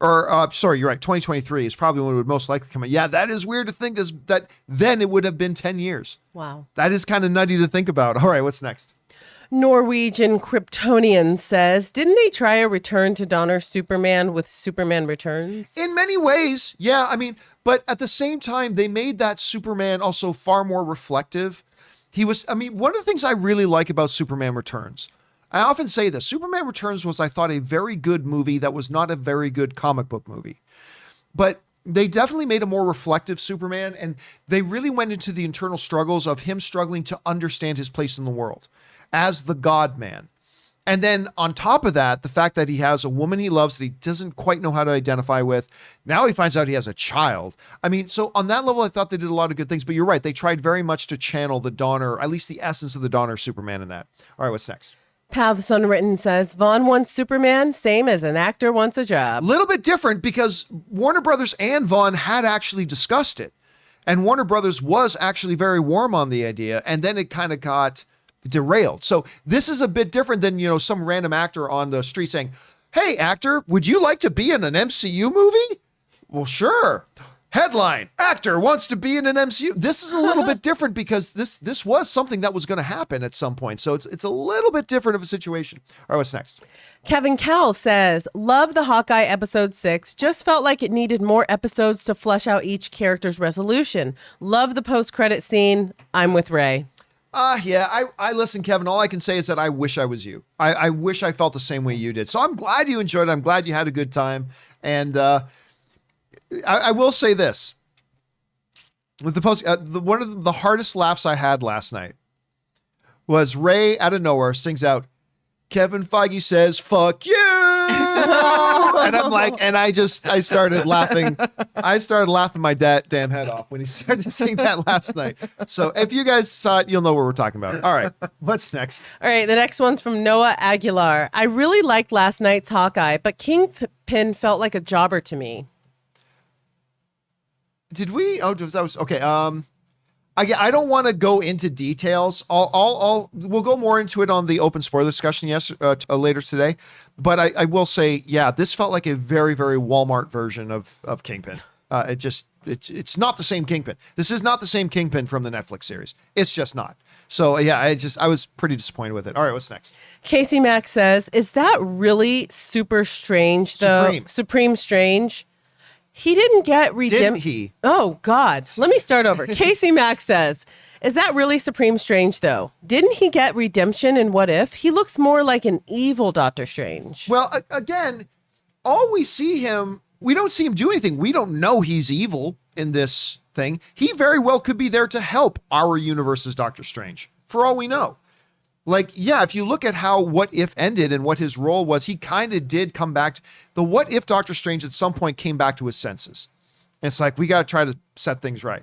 Or, sorry, you're right. 2023 is probably when it would most likely come out. Yeah, that is weird to think that then it would have been 10 years. Wow. That is kind of nutty to think about. All right, what's next? Norwegian Kryptonian says, didn't they try a Return to Donner Superman with Superman Returns? In many ways, yeah. I mean, but at the same time, they made that Superman also far more reflective. One of the things I really like about Superman Returns, I often say this, Superman Returns was, I thought, a very good movie that was not a very good comic book movie. But they definitely made a more reflective Superman, and they really went into the internal struggles of him struggling to understand his place in the world as the God Man. And then on top of that, the fact that he has a woman he loves that he doesn't quite know how to identify with. Now he finds out he has a child. I mean, so on that level, I thought they did a lot of good things, but you're right. They tried very much to channel the Donner, at least the essence of the Donner Superman in that. All right, what's next? Paths Unwritten says, Vaughn wants Superman, same as an actor wants a job. A little bit different because Warner Brothers and Vaughn had actually discussed it. And Warner Brothers was actually very warm on the idea. And then it kind of got derailed. So this is a bit different than, some random actor on the street saying, hey, actor, would you like to be in an MCU movie? Well, sure. Headline, actor wants to be in an MCU. This is a little bit different because this was something that was going to happen at some point. So it's a little bit different of a situation. All right, what's next? Kevin Cowell says, love the Hawkeye episode 6. Just felt like it needed more episodes to flesh out each character's resolution. Love the post-credit scene. I'm with Ray. Yeah, I listen, Kevin. All I can say is that I wish I was you. I wish I felt the same way you did. So I'm glad you enjoyed it. I'm glad you had a good time. And I will say this. With the post, one of the hardest laughs I had last night was Ray out of nowhere sings out, Kevin Feige says, fuck you. And I'm like, and I started laughing. I started laughing my damn head off when he started saying that last night. So if you guys saw it, you'll know what we're talking about. All right, what's next? All right, the next one's from Noah Aguilar. I really liked last night's Hawkeye, but Kingpin felt like a jobber to me. Did we? Oh, that was okay. I don't want to go into details. We'll go more into it on the open spoiler discussion later today. But I will say, yeah, this felt like a very, very Walmart version of Kingpin. It's not the same Kingpin. This is not the same Kingpin from the Netflix series. It's just not. So yeah, I was pretty disappointed with it. All right, what's next? Casey Mack says, is that really super strange though? Supreme strange. He didn't get redemption. Didn't he? Oh, God. Let me start over. Casey Mack says, is that really Supreme Strange, though? Didn't he get redemption in What If? He looks more like an evil Doctor Strange. Well, again, all we see him, we don't see him do anything. We don't know he's evil in this thing. He very well could be there to help our universe's Doctor Strange, for all we know. Like, yeah, if you look at how What If ended and what his role was, he kind of did come back. The What If Doctor Strange at some point came back to his senses. And it's like, we got to try to set things right.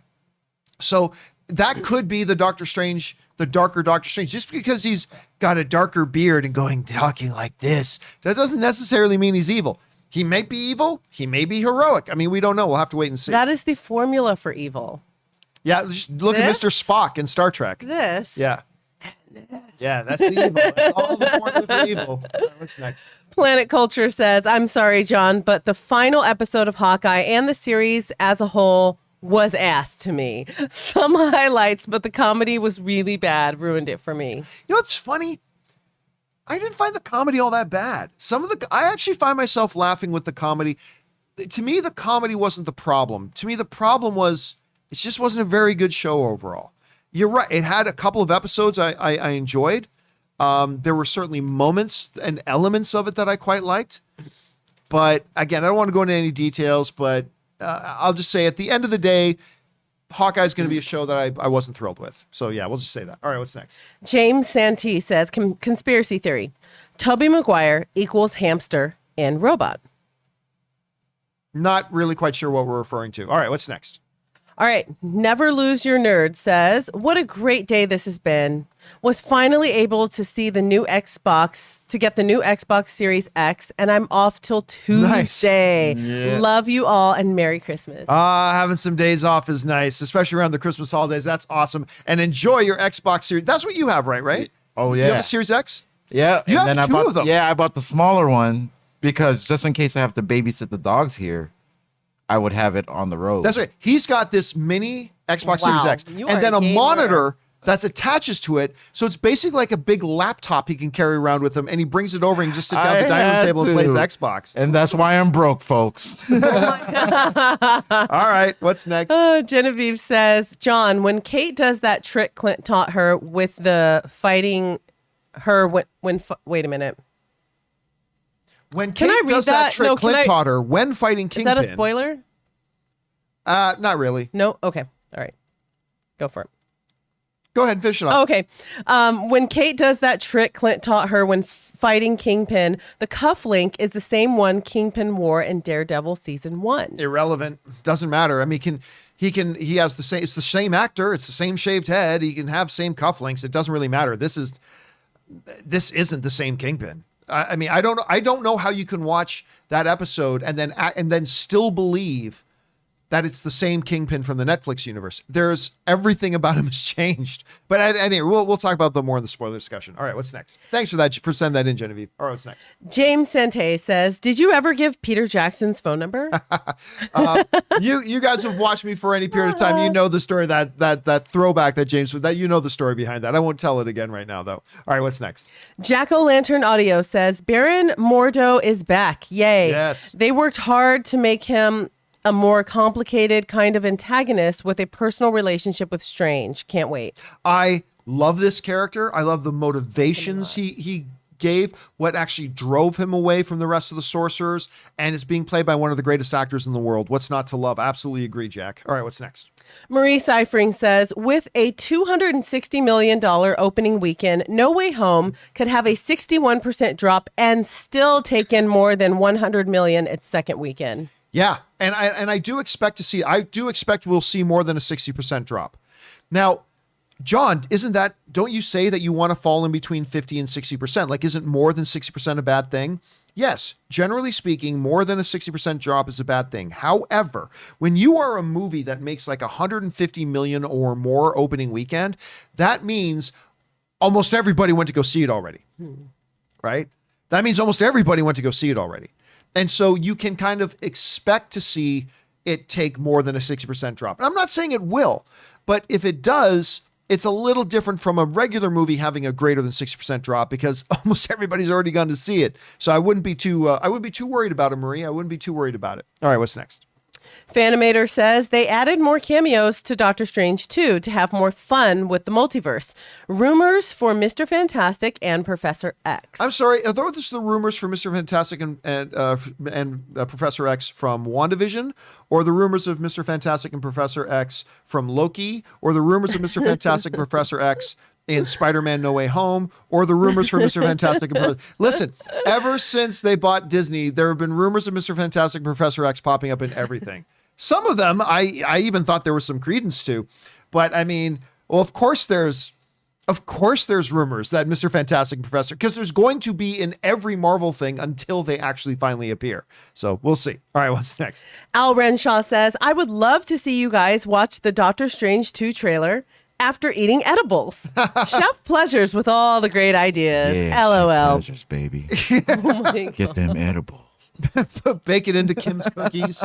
So that could be the Doctor Strange, the darker Doctor Strange. Just because he's got a darker beard and talking like this, that doesn't necessarily mean he's evil. He may be evil. He may be heroic. I mean, we don't know. We'll have to wait and see. That is the formula for evil. Yeah, just look at Mr. Spock in Star Trek. This. Yeah. Yeah, that's the evil. That's all the formula for evil. What's next? Planet Culture says, I'm sorry, John, but the final episode of Hawkeye and the series as a whole was ass to me. Some highlights, but the comedy was really bad. Ruined it for me. You know what's funny? I didn't find the comedy all that bad. I actually find myself laughing with the comedy. To me, the comedy wasn't the problem. To me, the problem was it just wasn't a very good show overall. You're right. It had a couple of episodes I enjoyed. There were certainly moments and elements of it that I quite liked. But again, I don't want to go into any details, but I'll just say at the end of the day, Hawkeye's going to be a show that I wasn't thrilled with. So yeah, we'll just say that. All right, what's next? James Santee says, conspiracy theory. Tobey Maguire equals hamster and robot. Not really quite sure what we're referring to. All right, what's next? All right. Never Lose Your Nerd says, what a great day this has been. was finally able to see the new Xbox, to get the new Xbox Series X, and I'm off till Tuesday. Nice. Yeah. Love you all, and Merry Christmas. Having some days off is nice, especially around the Christmas holidays. That's awesome. And enjoy your Xbox Series. That's what you have, right? Oh, yeah. You have a Series X? Yeah. You have two of them. Yeah, I bought the smaller one because just in case I have to babysit the dogs here, I would have it on the road. That's right. He's got this mini Xbox Series X, You and are then a gamer. monitor that's attaches to it. So it's basically like a big laptop he can carry around with him, and he brings it over and just sit down at the dining room table and plays Xbox. And that's why I'm broke, folks. All right, what's next? Genevieve says, John, when Kate does that trick Clint taught her with the fighting her wait a minute. When Can Kate I read does that? that trick No, can Clint I- taught her when fighting Is Kingpin. that a spoiler? Not really. No? Okay. All right. Go for it. Go ahead and finish it Oh, off. okay. When Kate does that trick Clint taught her when fighting Kingpin, the cufflink is the same one Kingpin wore in Daredevil season 1. Irrelevant. Doesn't matter. I mean, he has the same. It's the same actor. It's the same shaved head. He can have same cufflinks. It doesn't really matter. This isn't the same Kingpin. I mean, I don't know how you can watch that episode and then still believe that it's the same Kingpin from the Netflix universe. There's everything about him has changed. But anyway, we'll talk about them more in the spoiler discussion. All right, what's next? Thanks for sending that in, Genevieve. All right, what's next? James Sente says, did you ever give Peter Jackson's phone number? You guys have watched me for any period of time. You know the story, that throwback that James, that you know the story behind that. I won't tell it again right now, though. All right, what's next? Jack-O-Lantern Audio says, Baron Mordo is back. Yay. Yes. They worked hard to make him a more complicated kind of antagonist with a personal relationship with Strange. Can't wait. I love this character. I love the motivations he gave, what actually drove him away from the rest of the sorcerers, and is being played by one of the greatest actors in the world. What's not to love? Absolutely agree, Jack. All right, what's next? Marie Seifring says, with a $260 million opening weekend, No Way Home could have a 61% drop and still take in more than $100 million its second weekend. Yeah, and I do expect we'll see more than a 60% drop. Now, John, don't you say that you want to fall in between 50 and 60%? Like, isn't more than 60% a bad thing? Yes, generally speaking, more than a 60% drop is a bad thing. However, when you are a movie that makes like 150 million or more opening weekend, that means almost everybody went to go see it already, right? That means almost everybody went to go see it already. And so you can kind of expect to see it take more than a 60% drop. And I'm not saying it will, but if it does, it's a little different from a regular movie having a greater than 60% drop because almost everybody's already gone to see it. So I wouldn't be too worried about it, Marie. I wouldn't be too worried about it. All right, what's next? Fanimator says they added more cameos to Doctor Strange 2 to have more fun with the multiverse. Rumors for Mr. Fantastic and Professor X. I'm sorry, are those the rumors for Mr. Fantastic and Professor X from WandaVision, or the rumors of Mr. Fantastic and Professor X from Loki, or the rumors of Mr. Fantastic and Professor X in Spider-Man No Way Home, or the rumors for Mr. Fantastic and Listen, ever since they bought Disney, there have been rumors of Mr. Fantastic and Professor X popping up in everything. Some of them I even thought there was some credence to, but I mean, well, of course there's rumors that Mr. Fantastic and Professor, because there's going to be in every Marvel thing until they actually finally appear. So we'll see. All right, what's next? Al Renshaw says, I would love to see you guys watch the Doctor Strange 2 trailer after eating edibles. Chef pleasures with all the great ideas. Yeah, LOL. pleasures, baby. Oh my God. Get them edibles. Bake it into Kim's cookies.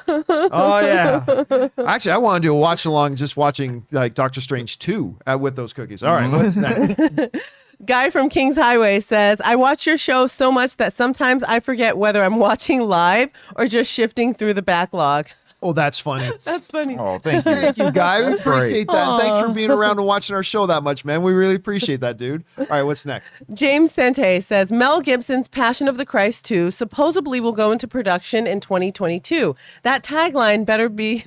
Oh yeah. Actually, I want to do a watch along just watching like Doctor Strange 2 with those cookies. All right, what's next? Guy from Kings Highway says, I watch your show so much that sometimes I forget whether I'm watching live or just shifting through the backlog. Oh, that's funny. That's funny. Oh, thank you. Thank you, Guy. We That's great. appreciate that. Thanks for being around and watching our show that much, man. We really appreciate that, dude. All right, what's next? James Sente says, Mel Gibson's Passion of the Christ 2 supposedly will go into production in 2022. That tagline better be,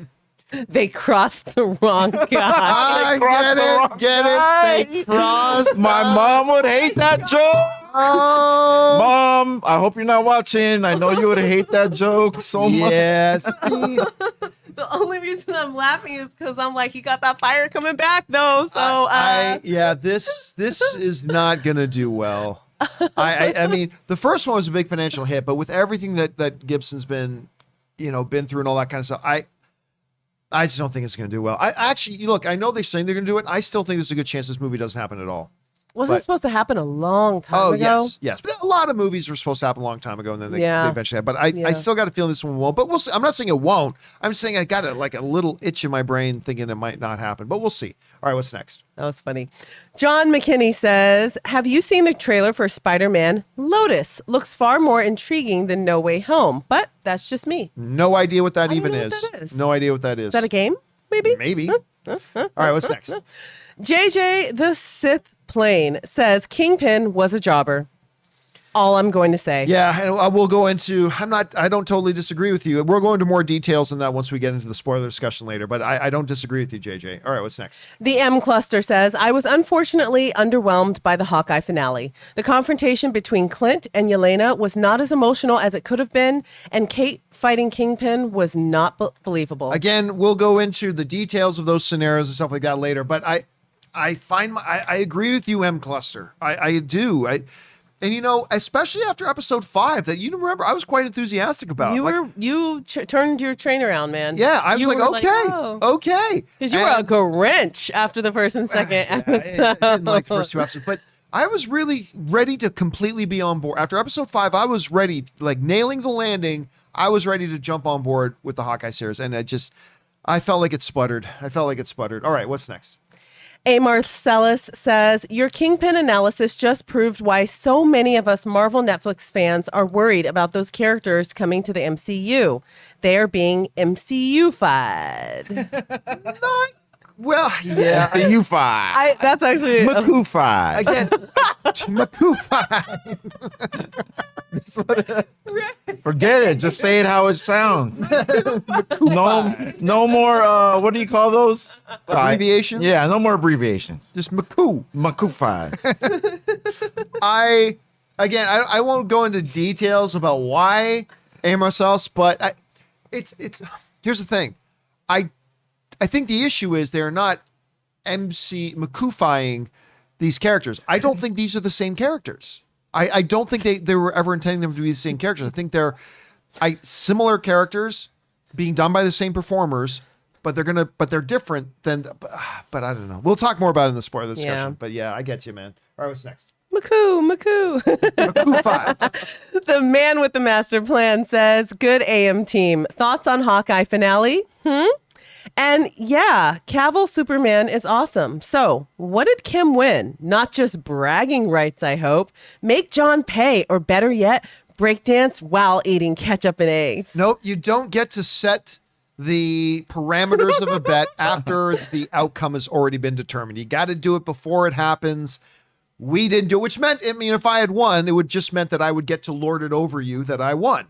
they crossed the wrong guy. I get it. They crossed. My mom would hate that joke. Oh, Mom, I hope you're not watching. I know you would hate that joke so much. yes. The only reason I'm laughing is because I'm like, he got that fire coming back though. So this is not gonna do well. I mean, the first one was a big financial hit, but with everything that Gibson's been through and all that kind of stuff, I just don't think it's gonna do well. I actually look, I know they're saying they're gonna do it. I still think there's a good chance this movie doesn't happen at all. Wasn't it supposed to happen a long time ago? Yes. But a lot of movies were supposed to happen a long time ago, and then they eventually have. But I still got a feeling this one won't. But we'll see. I'm not saying it won't. I'm saying I got a little itch in my brain thinking it might not happen. But we'll see. All right, what's next? That was funny. John McKinney says, have you seen the trailer for Spider-Man? Lotus looks far more intriguing than No Way Home, but that's just me. No idea what that even is. What that is. No idea what that is. Is that a game? Maybe? Maybe. All right, what's next? JJ the Sith Plane says Kingpin was a jobber. All I'm going to say. Yeah, and I will go into, I don't totally disagree with you. We'll go into more details on that once we get into the spoiler discussion later, but I don't disagree with you, JJ. All right, what's next? The M Cluster says, I was unfortunately underwhelmed by the Hawkeye finale. The confrontation between Clint and Yelena was not as emotional as it could have been, and Kate fighting Kingpin was not believable. Again, we'll go into the details of those scenarios and stuff like that later, but I agree with you, M Cluster. I do. And especially after episode 5, that remember, I was quite enthusiastic about. You turned your train around, man. Yeah, I was okay. Because you were a Grinch after the first and second episode. I didn't like the first 2 episodes, but I was really ready to completely be on board. After episode 5, I was ready, like nailing the landing. I was ready to jump on board with the Hawkeye series, and I felt like it sputtered. All right, what's next? A. Marcellus says, your Kingpin analysis just proved why so many of us Marvel Netflix fans are worried about those characters coming to the MCU. They are being MCU-fied. Well, yeah. MCU-fied. That's actually... McCoo-fied. Again, McCoo-fied. Forget it. Just say it how it sounds. No more, what do you call those? Abbreviations? Yeah, no more abbreviations. Just McCoo. McCoo-fied. I won't go into details about why A. Marcellus, but here's the thing. I think the issue is they're not McCoo-fying these characters. I don't think these are the same characters. I don't think they were ever intending them to be the same characters. I think they're similar characters being done by the same performers, but they're different than. But I don't know. We'll talk more about it in the spoiler discussion. Yeah. But yeah, I get you, man. All right, what's next? McCoo. McCoo 5. The man with the master plan says, good AM team. Thoughts on Hawkeye finale? And yeah, Cavill Superman is awesome. So what did Kim win? Not just bragging rights, I hope. Make John pay, or better yet, breakdance while eating ketchup and eggs. Nope, you don't get to set the parameters of a bet after the outcome has already been determined. You got to do it before it happens. We didn't do it, which meant, if I had won, it would just meant that I would get to lord it over you that I won.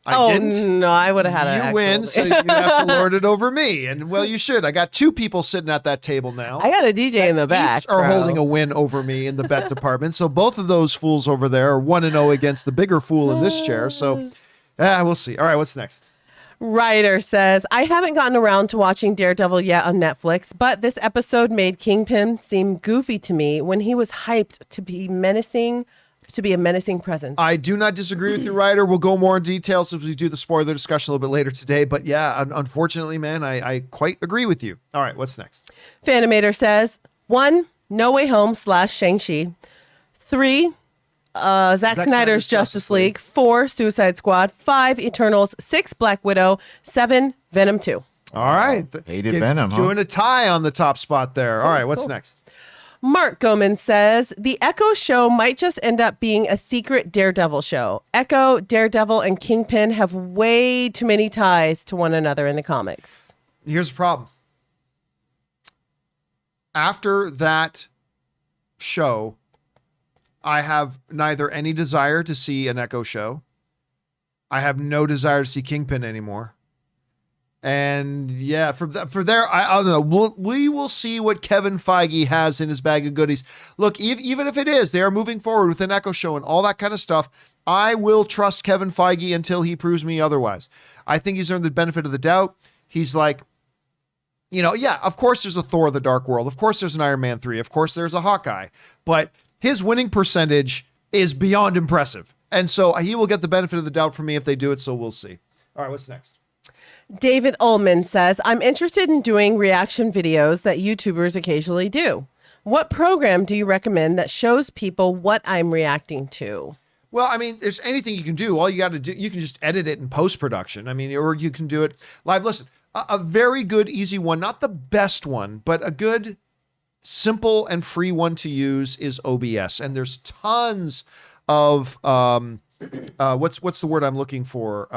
I didn't. No, I would have had it. You win, so you have to lord it over me. And well, you should. I got 2 people sitting at that table now. I got a DJ in the back. Each are holding a win over me in the bet department. So both of those fools over there are 1-0 against the bigger fool in this chair. So we'll see. All right, what's next? Ryder says, I haven't gotten around to watching Daredevil yet on Netflix, but this episode made Kingpin seem goofy to me when he was hyped to be a menacing presence. I do not disagree with you, Ryder. We'll go more in details as we do the spoiler discussion a little bit later today. But yeah, unfortunately, man, I quite agree with you. All right, what's next? Fanimator says, 1, No Way Home / Shang-Chi. 3, Zack Snyder's Justice League. 4, Suicide Squad. 5, Eternals. 6, Black Widow. 7, Venom 2. All right. Hated Venom, huh? Doing a tie on the top spot there. All right, what's next? Mark Goman says, the Echo show might just end up being a secret Daredevil show. Echo, Daredevil, and Kingpin have way too many ties to one another in the comics. Here's the problem. After that show, I have neither any desire to see an Echo show. I have no desire to see Kingpin anymore. And yeah, for there, I don't know. We will see what Kevin Feige has in his bag of goodies. Look, even if it is, they are moving forward with an Echo show and all that kind of stuff. I will trust Kevin Feige until he proves me otherwise. I think he's earned the benefit of the doubt. He's like, yeah, of course there's a Thor: The Dark World. Of course there's an Iron Man 3. Of course there's a Hawkeye. But his winning percentage is beyond impressive. And so he will get the benefit of the doubt from me if they do it, so we'll see. All right, what's next? David Ullman says, I'm interested in doing reaction videos that YouTubers occasionally do. What program do you recommend that shows people what I'm reacting to? Well, I mean, there's anything you can do. All you got to do, you can just edit it in post-production. I mean, or you can do it live. Listen, a very good, easy one, not the best one, but a good, simple and free one to use is OBS. And there's tons of, what's the word I'm looking for?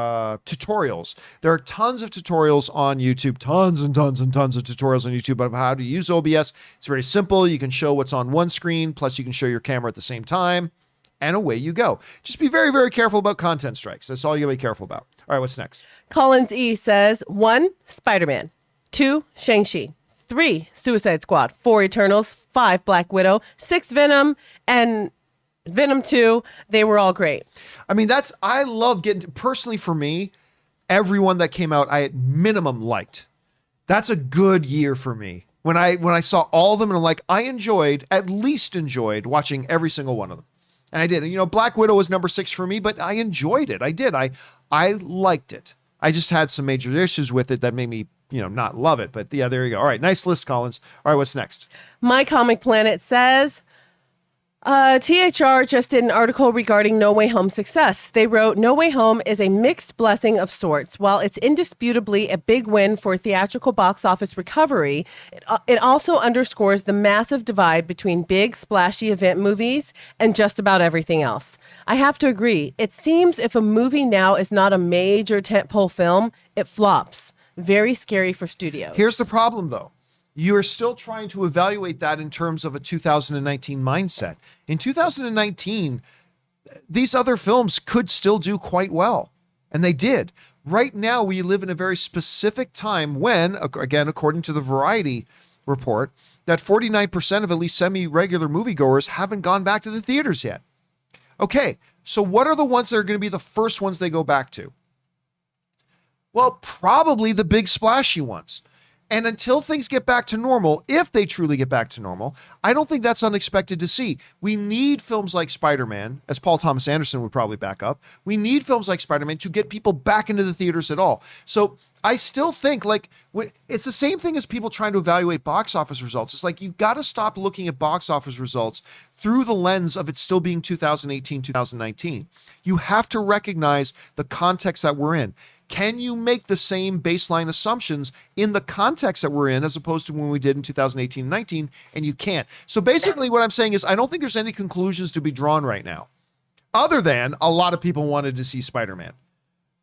Tutorials. There are tons of tutorials on YouTube, tons and tons and tons of tutorials on YouTube about how to use OBS. It's very simple. You can show what's on one screen, plus you can show your camera at the same time, and away you go. Just be very, very careful about content strikes. That's all you gotta be careful about. All right, what's next? Collins E says, 1, Spider-Man. 2, Shang-Chi. 3, Suicide Squad. 4, Eternals. 5, Black Widow. 6, Venom. And Venom 2, they were all great. I mean, I love getting, personally for me, everyone that came out, I at minimum liked. That's a good year for me. When I saw all of them and I'm like, at least enjoyed watching every single one of them. And I did. And, Black Widow was number 6 for me, but I enjoyed it. I did. I liked it. I just had some major issues with it that made me, not love it. But yeah, there you go. All right. Nice list, Collins. All right. What's next? My Comic Planet says, THR just did an article regarding No Way Home's success. They wrote, No Way Home is a mixed blessing of sorts. While it's indisputably a big win for theatrical box office recovery, it also underscores the massive divide between big, splashy event movies and just about everything else. I have to agree. It seems if a movie now is not a major tentpole film, it flops. Very scary for studios. Here's the problem, though. You are still trying to evaluate that in terms of a 2019 mindset. In 2019, these other films could still do quite well, and they did. Right now, we live in a very specific time when, again, according to the Variety report, that 49% of at least semi-regular moviegoers haven't gone back to the theaters yet. Okay, so what are the ones that are going to be the first ones they go back to? Well, probably the big splashy ones. And until things get back to normal, if they truly get back to normal, I don't think that's unexpected to see. We need films like Spider-Man, as Paul Thomas Anderson would probably back up. We need films like Spider-Man to get people back into the theaters at all. So I still think it's the same thing as people trying to evaluate box office results. It's like you got to stop looking at box office results through the lens of it still being 2018, 2019. You have to recognize the context that we're in. Can you make the same baseline assumptions in the context that we're in as opposed to when we did in 2018 and 19? And you can't. So basically what I'm saying is I don't think there's any conclusions to be drawn right now, other than a lot of people wanted to see Spider-Man.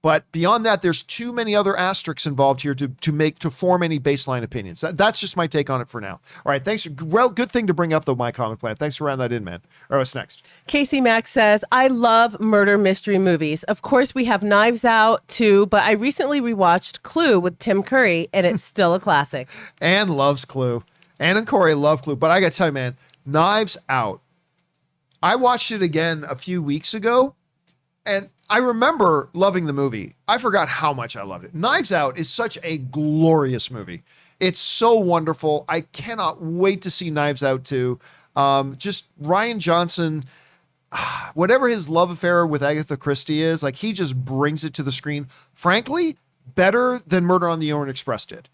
But beyond that, there's too many other asterisks involved here to form any baseline opinions. That's just my take on it for now. All right, thanks. Well, good thing to bring up, though, My Comic Planet. Thanks for rounding that in, man. All right, what's next? Casey Max says, I love murder mystery movies. Of course, we have Knives Out, too, but I recently rewatched Clue with Tim Curry, and it's still a classic. Ann loves Clue. Ann and Corey love Clue. But I got to tell you, man, Knives Out. I watched it again a few weeks ago, and I remember loving the movie. I forgot how much I loved it. Knives Out is such a glorious movie. It's so wonderful. I cannot wait to see Knives Out 2. Just Rian Johnson, whatever his love affair with Agatha Christie is, he just brings it to the screen. Frankly, better than Murder on the Orient Express did.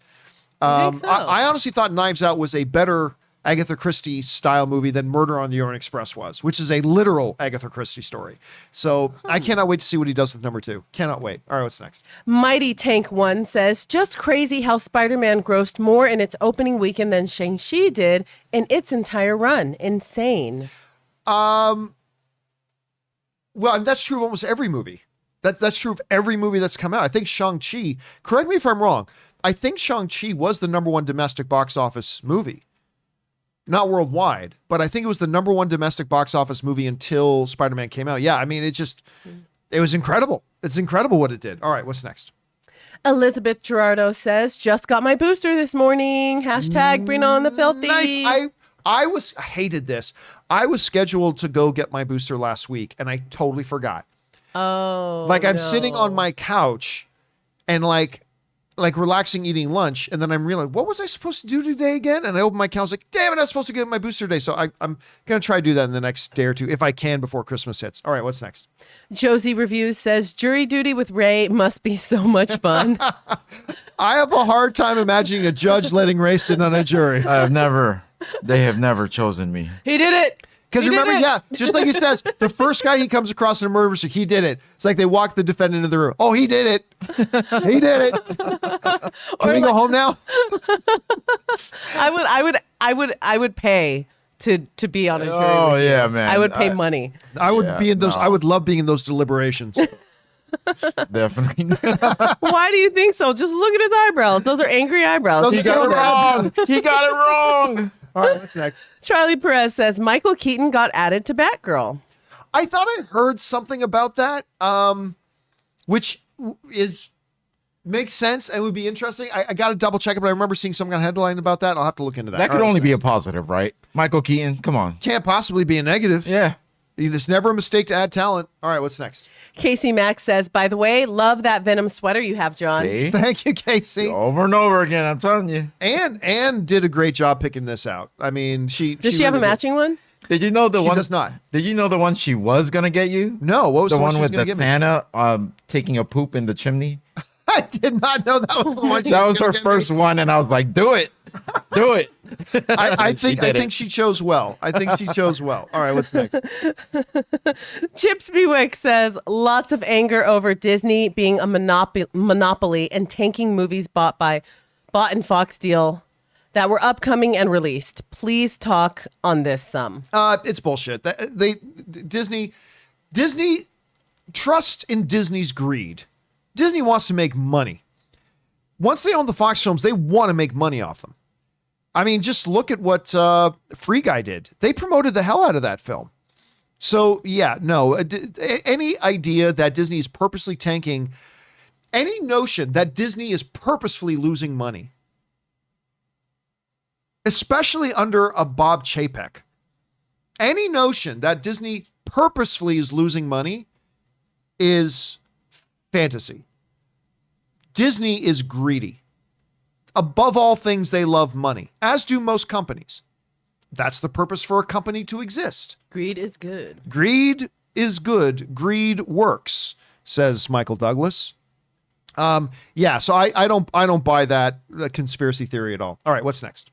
I honestly thought Knives Out was a better Agatha Christie style movie than Murder on the Orient Express was, which is a literal Agatha Christie story. So I cannot wait to see what he does with number 2. Cannot wait. All right, what's next? Mighty Tank 1 says, just crazy how Spider-Man grossed more in its opening weekend than Shang-Chi did in its entire run. Insane. Well, that's true of almost every movie. That's true of every movie that's come out. I think Shang-Chi, correct me if I'm wrong, I think Shang-Chi was the number 1 domestic box office movie. Not worldwide, but I think it was the number 1 domestic box office movie until Spider-Man came out. Yeah, I mean, it was incredible. It's incredible what it did. All right, what's next? Elizabeth Gerardo says, just got my booster this morning. #, bring on the filthy. Nice. I hated this. I was scheduled to go get my booster last week, and I totally forgot. Oh, I'm sitting on my couch, and like relaxing, eating lunch, and then I'm realizing, what was I supposed to do today again? And I open my calendar, like, damn it, I was supposed to get my booster today. So I'm gonna try to do that in the next day or two if I can before Christmas hits. All right, what's next? Josie Reviews says jury duty with Ray must be so much fun. I have a hard time imagining a judge letting Ray sit on a jury. They have never chosen me. He did it. Because remember, just like he says, the first guy he comes across in a murder mystery, he did it. It's like they walk the defendant into the room. Oh, he did it. He did it. Can we go home now? I would pay to be on a jury. Oh yeah, man. I would pay money. I would be in those. No. I would love being in those deliberations. Definitely. Why do you think so? Just look at his eyebrows. Those are angry eyebrows. He got it wrong. He got it wrong. All right, what's next? Charlie Perez says Michael Keaton got added to Batgirl. I thought I heard something about that, which makes sense and would be interesting. I got to double check it, but I remember seeing some kind of headline about that. I'll have to look into that. That could only be a positive, right? Michael Keaton, come on. Can't possibly be a negative. Yeah. It's never a mistake to add talent. All right, what's next? Casey Mack says, by the way, love that Venom sweater you have, John. See? Thank you, Casey. Over and over again, I'm telling you. And did a great job picking this out. I mean, Does she really have a matching one? Did you know the She one? does not. Did you know the one she was gonna get you? No, what was The the one she was with gonna the give me? Santa taking a poop in the chimney? I did not know that was the one. That was her first one, and I was like, "Do it, do it." I think she chose well. I think she chose well. All right, what's next? Chips Bewick says lots of anger over Disney being a monopoly and tanking movies bought and Fox deal that were upcoming and released. Please talk on this some. It's bullshit. Disney trust in Disney's greed. Disney wants to make money. Once they own the Fox films, they want to make money off them. I mean, just look at what Free Guy did. They promoted the hell out of that film. So, yeah, no. Any idea that Disney is purposely tanking, any notion that Disney is purposefully losing money, especially under a Bob Chapek, any notion that Disney purposefully is losing money is fantasy. Disney is greedy. Above all things, they love money, as do most companies. That's the purpose for a company to exist. Greed is good. Greed is good. Greed works, says Michael Douglas. Yeah, so I don't buy that conspiracy theory at all. All right, what's next?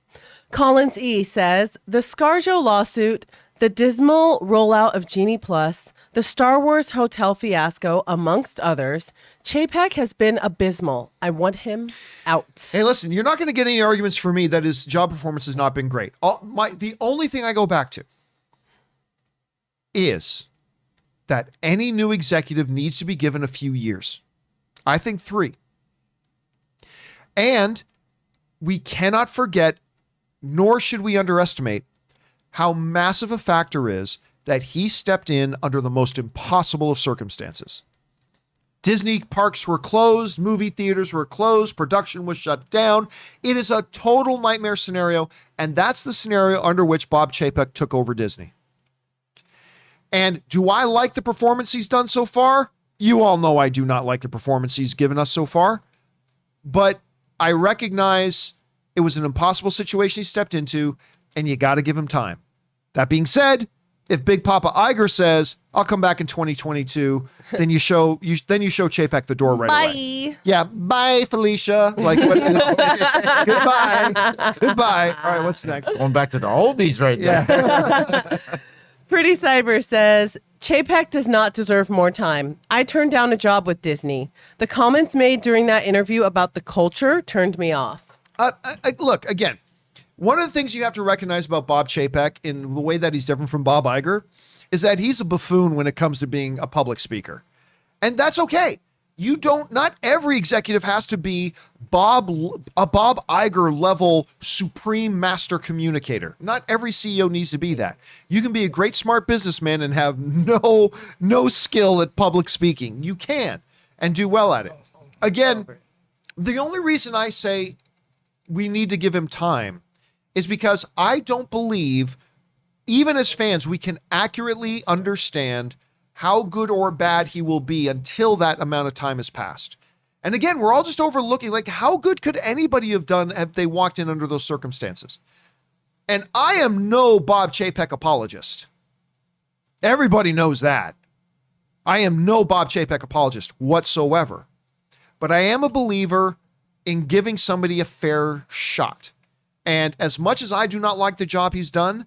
Collins E says the ScarJo lawsuit, the dismal rollout of Genie Plus, the Star Wars hotel fiasco, amongst others, Chapek has been abysmal. I want him out. Hey, listen, you're not going to get any arguments for me that his job performance has not been great. The only thing I go back to is that any new executive needs to be given a few years. I think 3. And we cannot forget, nor should we underestimate, how massive a factor is that he stepped in under the most impossible of circumstances. Disney parks were closed, movie theaters were closed, production was shut down. It is a total nightmare scenario, and that's the scenario under which Bob Chapek took over Disney. And do I like the performance he's done so far? You all know I do not like the performance he's given us so far, but I recognize it was an impossible situation he stepped into, and you got to give him time. That being said, if Big Papa Iger says, I'll come back in 2022, then you show Chapek the door right away. Yeah, bye, Felicia. Like, goodbye. Goodbye. All right, what's next? Going back to the oldies right there. Yeah. Pretty Cyber says, Chapek does not deserve more time. I turned down a job with Disney. The comments made during that interview about the culture turned me off. Look, again, one of the things you have to recognize about Bob Chapek in the way that he's different from Bob Iger is that he's a buffoon when it comes to being a public speaker. And that's okay. Not every executive has to be a Bob Iger level supreme master communicator. Not every CEO needs to be that. You can be a great smart businessman and have no skill at public speaking. You can and do well at it. Again, the only reason I say we need to give him time is because I don't believe, even as fans, we can accurately understand how good or bad he will be until that amount of time has passed. And again, we're all just overlooking, like, how good could anybody have done if they walked in under those circumstances? And I am no Bob Chapek apologist. Everybody knows that. I am no Bob Chapek apologist whatsoever. But I am a believer in giving somebody a fair shot. And as much as I do not like the job he's done,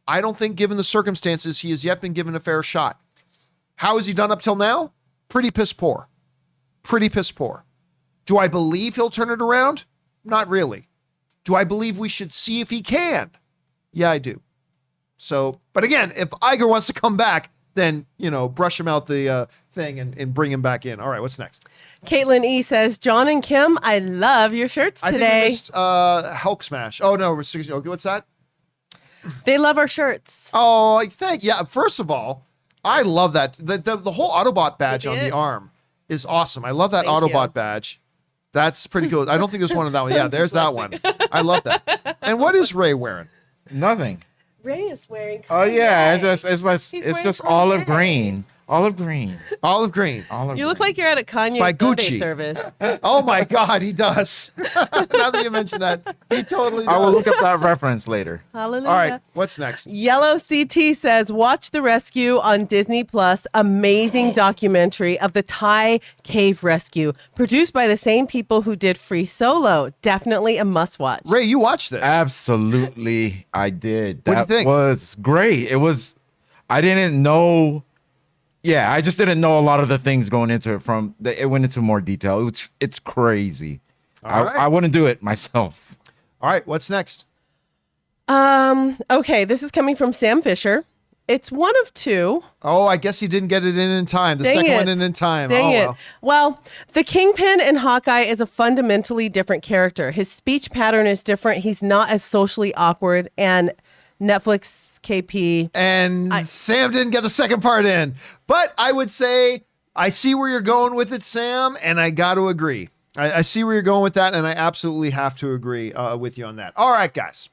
I don't think, given the circumstances, he has yet been given a fair shot. How has he done up till now? Pretty piss poor. Pretty piss poor. Do I believe he'll turn it around? Not really. Do I believe we should see if he can? Yeah, I do. So, but again, if Iger wants to come back, then, brush him out the thing and bring him back in. All right, what's next? Caitlin E says, John and Kim, I love your shirts today. I think we missed Hulk Smash. Oh, no. Okay, what's that? They love our shirts. Oh, I think. Yeah, first of all, I love that. The whole Autobot badge on the arm is awesome. I love that Autobot badge. That's pretty cool. I don't think there's one of that one. Yeah, there's that one. I love that. And what is Ray wearing? Nothing. Ray is wearing. Oh yeah, it's just olive green. Olive green. Olive green. You look like you're at a Kanye By Sunday Gucci. service. Oh my God, he does. Now that you mention that, he totally does. I will look up that reference later. Hallelujah. All right, what's next? Yellow CT says, watch The Rescue on Disney Plus. Amazing documentary of the Thai cave rescue. Produced by the same people who did Free Solo. Definitely a must watch. Ray, you watched this. Absolutely, I did. What do you think? That was great. I didn't know. Yeah, I just didn't know a lot of the things going into it. It went into more detail. It's crazy. All right. I wouldn't do it myself. All right, what's next? Okay, this is coming from Sam Fisher. It's one of two. Oh, I guess he didn't get it in time. The second one in time. Dang it. Well. Well, the Kingpin in Hawkeye is a fundamentally different character. His speech pattern is different. He's not as socially awkward, and Netflix KP. And Sam didn't get the second part in. But I would say I see where you're going with it, Sam, and I got to agree. I see where you're going with that, and I absolutely have to agree with you on that. All right, guys.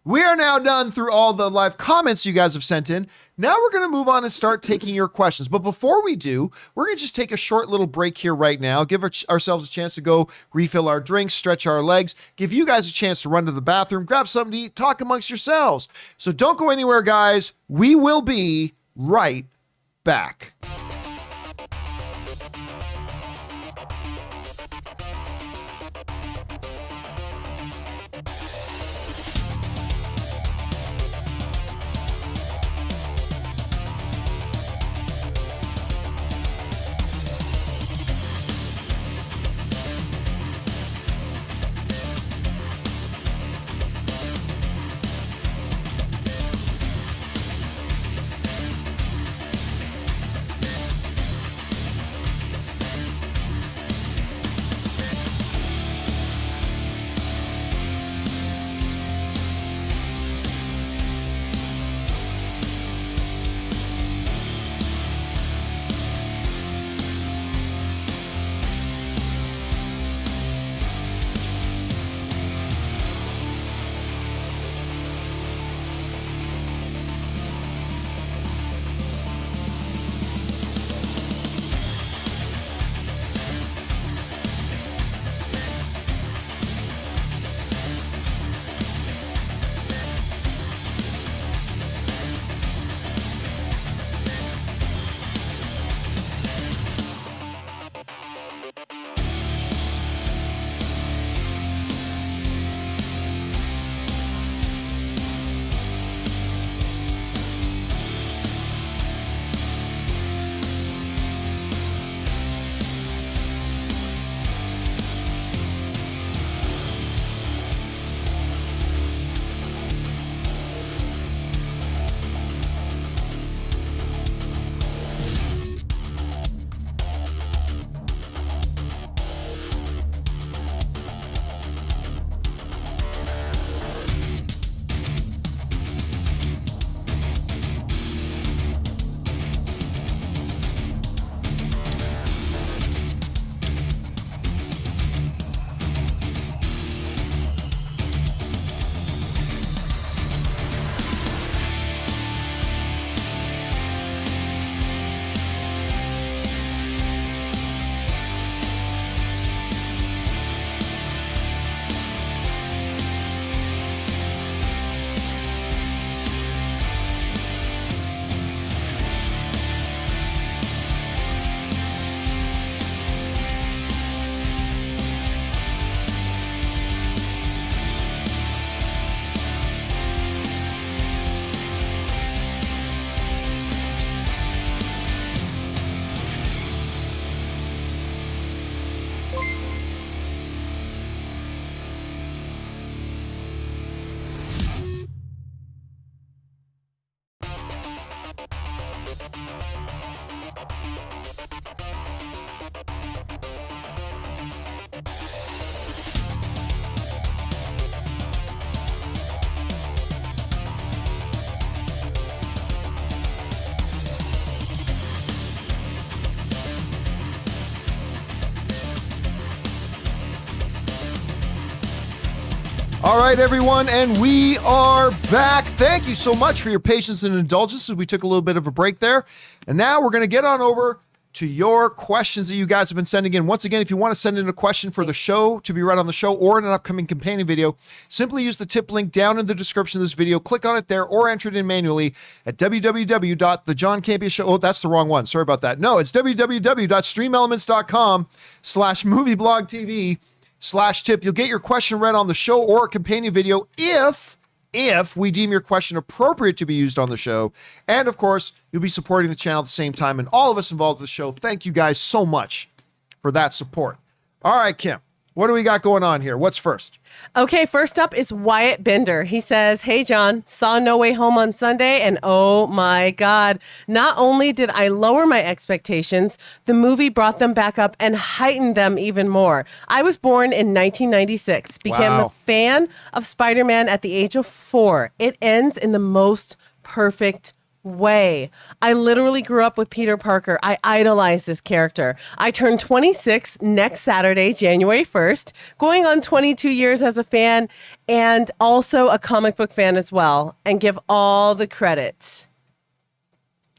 We are now done through all the live comments you guys have sent in. Now we're going to move on and start taking your questions. But before we do, we're going to just take a short little break here right now, give ourselves a chance to go refill our drinks, stretch our legs, give you guys a chance to run to the bathroom, grab something to eat, talk amongst yourselves. So don't go anywhere, guys. We will be right back. All right, everyone, and we are back. Thank you so much for your patience and indulgence as we took a little bit of a break there. And now we're going to get on over to your questions that you guys have been sending in. Once again, if you want to send in a question for the show to be read on the show or in an upcoming companion video, simply use the tip link down in the description of this video. Click on it there or enter it in manually at www.thejohncampeashow. Oh, that's the wrong one. Sorry about that. No, it's www.streamelements.com/movieblogtv/tip. You'll get your question read on the show or a companion video if we deem your question appropriate to be used on the show. And of course, you'll be supporting the channel at the same time. And all of us involved in the show, thank you guys so much for that support. All right, Kim, what do we got going on here? What's first? Okay, first up is Wyatt Bender. He says, "Hey, John, saw No Way Home on Sunday, and oh my God, not only did I lower my expectations, the movie brought them back up and heightened them even more. I was born in 1996, became a fan of Spider-Man at the age of 4. It ends in the most perfect way. I literally grew up with Peter Parker. I idolize this character. I turn 26 next Saturday, January 1st, going on 22 years as a fan and also a comic book fan as well, and give all the credit."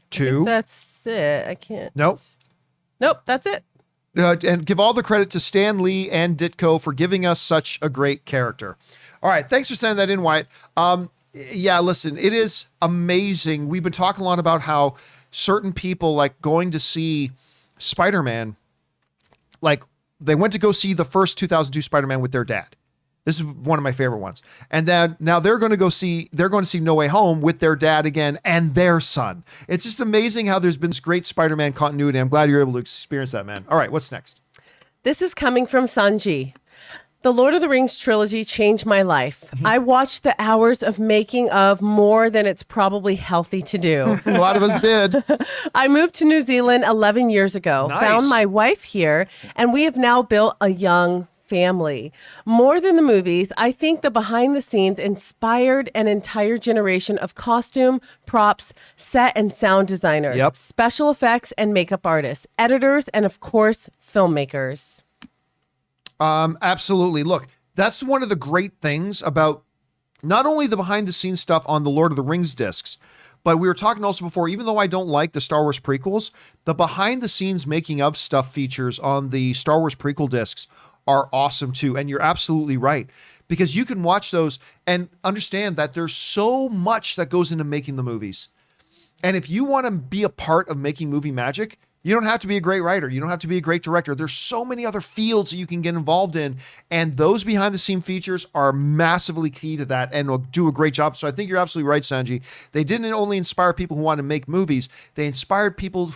That's it. I can't. Nope, that's it. And give all the credit to Stan Lee and Ditko for giving us such a great character. All right, thanks for sending that in, Wyatt. Yeah, listen, it is amazing. We've been talking a lot about how certain people like going to see Spider-Man, like they went to go see the first 2002 Spider-Man with their dad. This is one of my favorite ones. And then now they're going to see No Way Home with their dad again and their son. It's just amazing how there's been this great Spider-Man continuity. I'm glad you're able to experience that, man. All right, what's next? This is coming from Sanji. "The Lord of the Rings trilogy changed my life. I watched the hours of making of more than it's probably healthy to do. A lot of us did. I moved to New Zealand 11 years ago, found my wife here, and we have now built a young family. More than the movies, I think the behind the scenes inspired an entire generation of costume, props, set and sound designers, special effects and makeup artists, editors, and of course, filmmakers." Absolutely. Look, that's one of the great things about not only the behind the scenes stuff on the Lord of the Rings discs, but we were talking also before, even though I don't like the Star Wars prequels, the behind the scenes making of stuff features on the Star Wars prequel discs are awesome too. And you're absolutely right, because you can watch those and understand that there's so much that goes into making the movies. And if you want to be a part of making movie magic, you don't have to be a great writer. You don't have to be a great director. There's so many other fields that you can get involved in. And those behind the scene features are massively key to that and will do a great job. So I think you're absolutely right, Sanji. They didn't only inspire people who want to make movies, they inspired people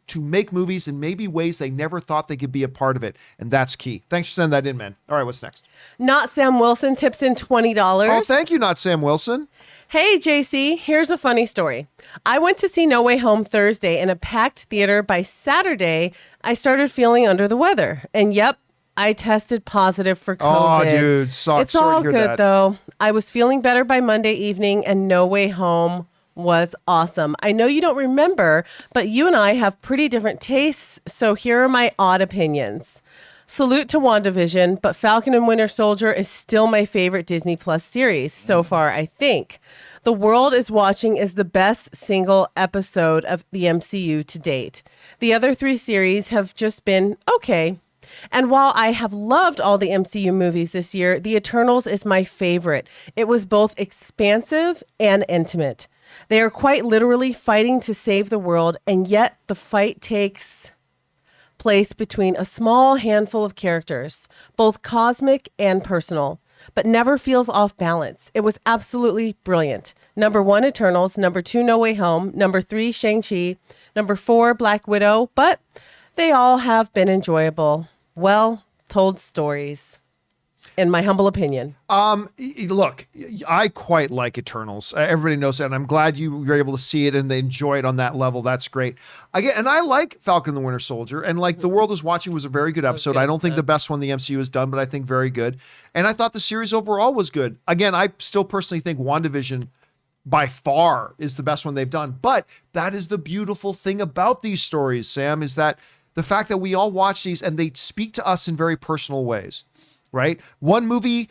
to make movies in maybe ways they never thought they could be a part of it. And that's key. Thanks for sending that in, man. All right, what's next? Not Sam Wilson tips in $20. Oh, thank you, Not Sam Wilson. "Hey, JC, here's a funny story. I went to see No Way Home Thursday in a packed theater. By Saturday, I started feeling under the weather. And yep, I tested positive for COVID. Oh, dude, sucks. It's all good, though. I was feeling better by Monday evening, and No Way Home was awesome. I know you don't remember, but you and I have pretty different tastes, so here are my odd opinions. Salute to WandaVision, but Falcon and Winter Soldier is still my favorite Disney Plus series so far, I think. The World is Watching is the best single episode of the MCU to date. The other 3 series have just been okay. And while I have loved all the MCU movies this year, The Eternals is my favorite. It was both expansive and intimate. They are quite literally fighting to save the world, and yet the fight takes place between a small handful of characters, both cosmic and personal, but never feels off balance. It was absolutely brilliant. Number 1, Eternals. Number 2, No Way Home. Number 3, Shang-Chi. Number 4, Black Widow. But they all have been enjoyable, well-told stories, in my humble opinion. Look, I quite like Eternals. Everybody knows that, and I'm glad you were able to see it and they enjoy it on that level. That's great. And I like Falcon and the Winter Soldier, and like The World is Watching was a very good episode. I don't think the best one the MCU has done, but I think very good. And I thought the series overall was good. Again, I still personally think WandaVision by far is the best one they've done. But that is the beautiful thing about these stories, Sam, is that the fact that we all watch these and they speak to us in very personal ways. Right? One movie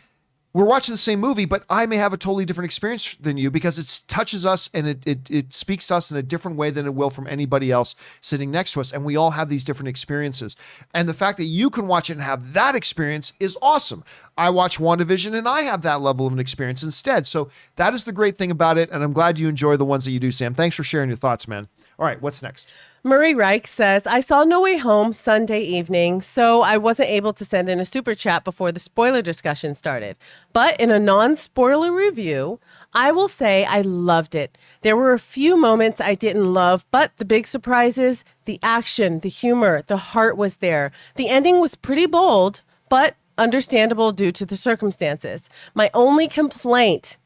we're watching the same movie, but I may have a totally different experience than you because it touches us and it speaks to us in a different way than it will from anybody else sitting next to us. And we all have these different experiences. And the fact that you can watch it and have that experience is awesome. I watch WandaVision and I have that level of an experience instead. So that is the great thing about it. And I'm glad you enjoy the ones that you do, Sam. Thanks for sharing your thoughts, man. All right, what's next? Murray Reich says, I saw No Way Home Sunday evening, so I wasn't able to send in a super chat before the spoiler discussion started. But in a non-spoiler review, I will say I loved it. There were a few moments I didn't love, but the big surprise is the action, the humor, the heart was there. The ending was pretty bold, but understandable due to the circumstances. My only complaint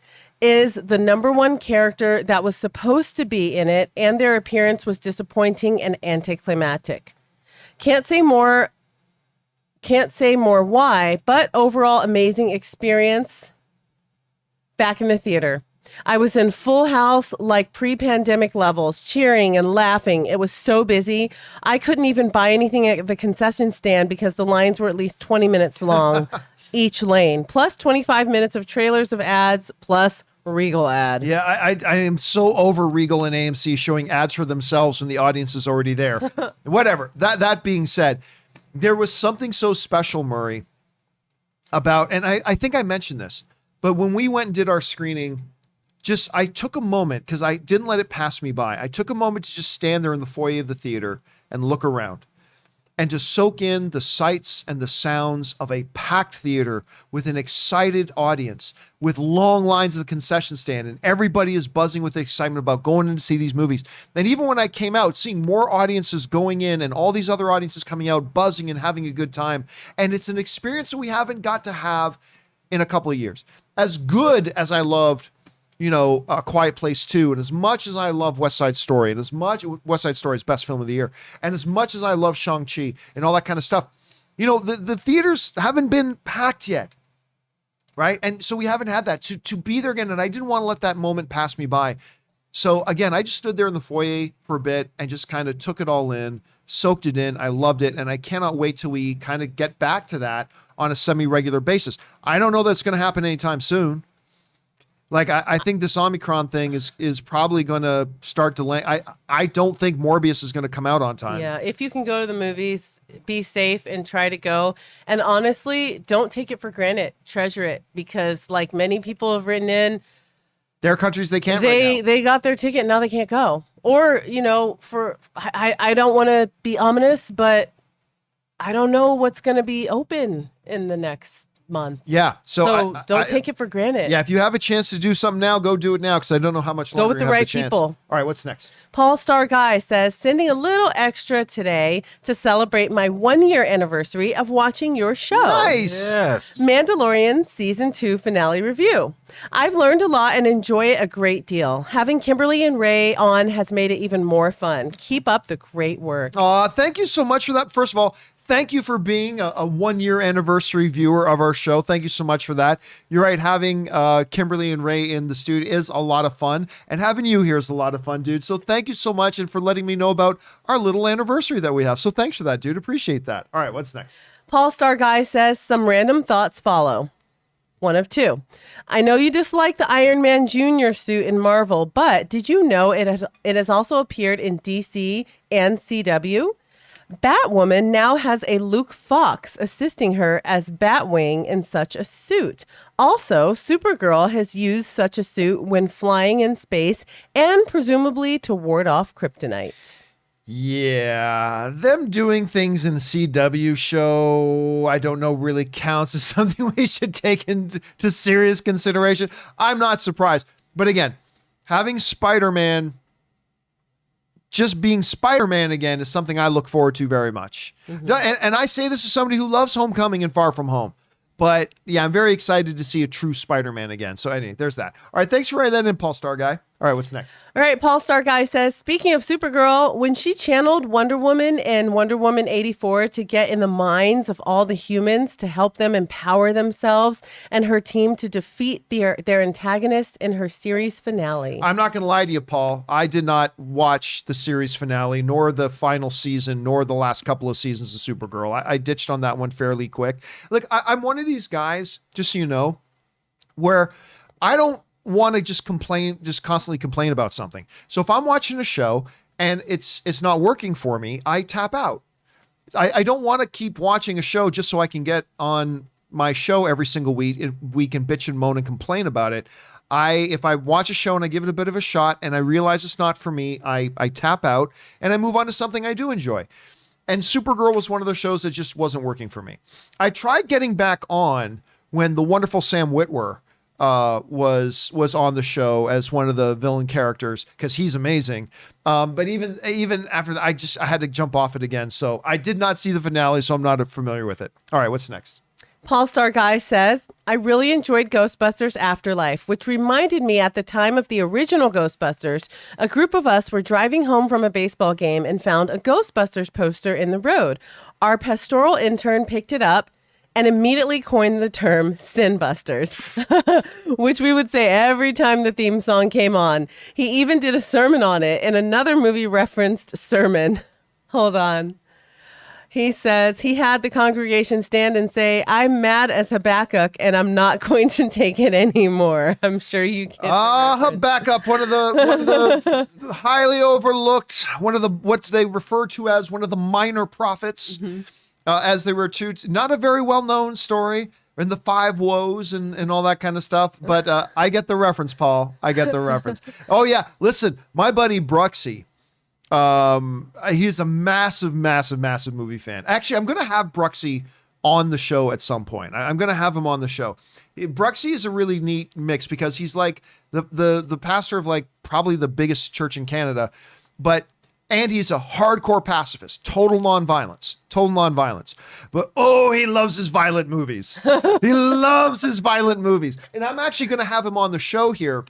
is the number one character that was supposed to be in it, and their appearance was disappointing and anticlimactic. Can't say more why, but overall amazing experience back in the theater. I was in full house, like pre-pandemic levels, cheering and laughing. It was so busy. I couldn't even buy anything at the concession stand because the lines were at least 20 minutes long each lane, plus 25 minutes of trailers of ads, plus Regal ad. Yeah, I am so over Regal and AMC showing ads for themselves when the audience is already there. Whatever. That being said, there was something so special, Murray, about, and I think I mentioned this, but when we went and did our screening, I took a moment, because I didn't let it pass me by. I took a moment to just stand there in the foyer of the theater and look around and to soak in the sights and the sounds of a packed theater with an excited audience, with long lines at the concession stand, and everybody is buzzing with excitement about going in to see these movies. And even when I came out, seeing more audiences going in and all these other audiences coming out, buzzing and having a good time. And it's an experience that we haven't got to have in a couple of years. As good as I loved A Quiet Place 2, and as much as I love West Side Story, and as much West Side Story is best film of the year, and as much as I love Shang-Chi and all that kind of stuff, the theaters haven't been packed yet, right? And so we haven't had that to be there again, and I didn't want to let that moment pass me by. So again, I just stood there in the foyer for a bit and just kind of took it all in, soaked it in. I loved it, and I cannot wait till we kind of get back to that on a semi-regular basis. I don't know that's going to happen anytime soon. Like, I think this Omicron thing is probably going to start delaying. I don't think Morbius is going to come out on time. Yeah, if you can go to the movies, be safe and try to go. And honestly, don't take it for granted. Treasure it, because like many people have written in, there are countries they can't right now. They got their ticket, now they can't go. Or, I don't want to be ominous, but I don't know what's going to be open in the next month. Yeah. So don't take it for granted. Yeah. If you have a chance to do something now, go do it now, because I don't know how much longer. Go with the right people. All right. What's next? Paul Star Guy says, sending a little extra today to celebrate my 1-year anniversary of watching your show. Nice. Yes. Mandalorian Season 2 finale review. I've learned a lot and enjoy it a great deal. Having Kimberly and Ray on has made it even more fun. Keep up the great work. Thank you so much for that. First of all, thank you for being a 1-year anniversary viewer of our show. Thank you so much for that. You're right. Having Kimberly and Ray in the studio is a lot of fun. And having you here is a lot of fun, dude. So thank you so much, and for letting me know about our little anniversary that we have. So thanks for that, dude. Appreciate that. All right, what's next? Paul Star Guy says, some random thoughts follow. One of two. I know you dislike the Iron Man Jr. suit in Marvel, but did you know it has also appeared in DC and CW? Batwoman now has a Luke Fox assisting her as Batwing in such a suit. Also, Supergirl has used such a suit when flying in space and presumably to ward off kryptonite. Yeah, them doing things in CW show, I don't know, really counts as something we should take into serious consideration. I'm not surprised. But again, having Spider-Man, just being Spider-Man again, is something I look forward to very much. Mm-hmm. And I say this as somebody who loves Homecoming and Far From Home. But yeah, I'm very excited to see a true Spider-Man again. So anyway, there's that. All right, thanks for writing that in, Paul Star Guy. All right, what's next? All right, Paul Star Guy says, speaking of Supergirl, when she channeled Wonder Woman in Wonder Woman 84 to get in the minds of all the humans to help them empower themselves and her team to defeat their antagonists in her series finale. I'm not going to lie to you, Paul. I did not watch the series finale, nor the final season, nor the last couple of seasons of Supergirl. I ditched on that one fairly quick. Look, I'm one of these guys, just so you know, where I don't want to just constantly complain about something. So if I'm watching a show and it's not working for me, I tap out. I don't want to keep watching a show just so I can get on my show every single week and bitch and moan and complain about it. If I watch a show and I give it a bit of a shot and I realize it's not for me, I tap out and I move on to something I do enjoy. And Supergirl was one of those shows that just wasn't working for me. I tried getting back on when the wonderful Sam Witwer was on the show as one of the villain characters, because he's amazing. But even after that, I had to jump off it again. So I did not see the finale, so I'm not familiar with it. All right, what's next? Paul Star Guy says, I really enjoyed Ghostbusters Afterlife, which reminded me at the time of the original Ghostbusters, a group of us were driving home from a baseball game and found a Ghostbusters poster in the road. Our pastoral intern picked it up and immediately coined the term Sin Busters, which we would say every time the theme song came on. He even did a sermon on it in another movie referenced sermon. Hold on. He says he had the congregation stand and say, I'm mad as Habakkuk and I'm not going to take it anymore. I'm sure you can. Habakkuk, one of the highly overlooked, one of the, what they refer to as one of the minor prophets, as they were to, not a very well-known story, in the five woes and all that kind of stuff. But I get the reference, Paul. I get the reference. Oh yeah. Listen, my buddy Bruxy, he's a massive movie fan. Actually, I'm going to have Bruxy on the show at some point. I'm going to have him on the show. Bruxy is a really neat mix because he's like the pastor of like probably the biggest church in Canada, and he's a hardcore pacifist, total nonviolence. But he loves his violent movies. He loves his violent movies. And I'm actually going to have him on the show here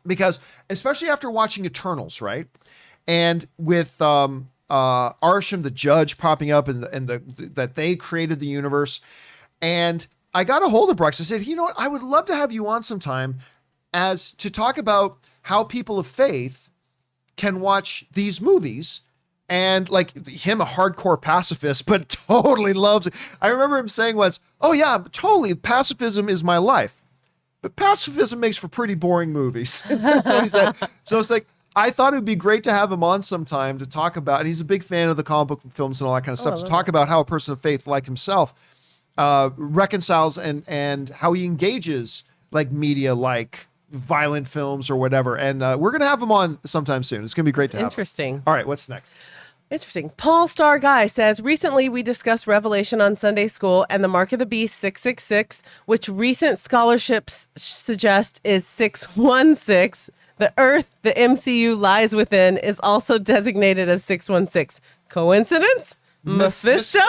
because, especially after watching Eternals, right? And with Arsham the Judge popping up and that they created the universe. And I got a hold of Brooks. I said, you know what? I would love to have you on sometime to talk about how people of faith can watch these movies. And like him, a hardcore pacifist, but totally loves it. I remember him saying once, oh yeah, totally. Pacifism is my life. But pacifism makes for pretty boring movies. That's what he said. So it's like, I thought it would be great to have him on sometime to talk about, and he's a big fan of the comic book films and all that kind of stuff, to talk about how a person of faith like himself reconciles and how he engages like media, like violent films or whatever. And we're going to have him on sometime soon. It's going to be great to have him. Interesting. All right, what's next? Interesting. Paul Star Guy says, recently we discussed Revelation on Sunday School and the Mark of the Beast 666, which recent scholarships suggest is 616. The Earth the MCU lies within is also designated as 616. Coincidence? Mephisto?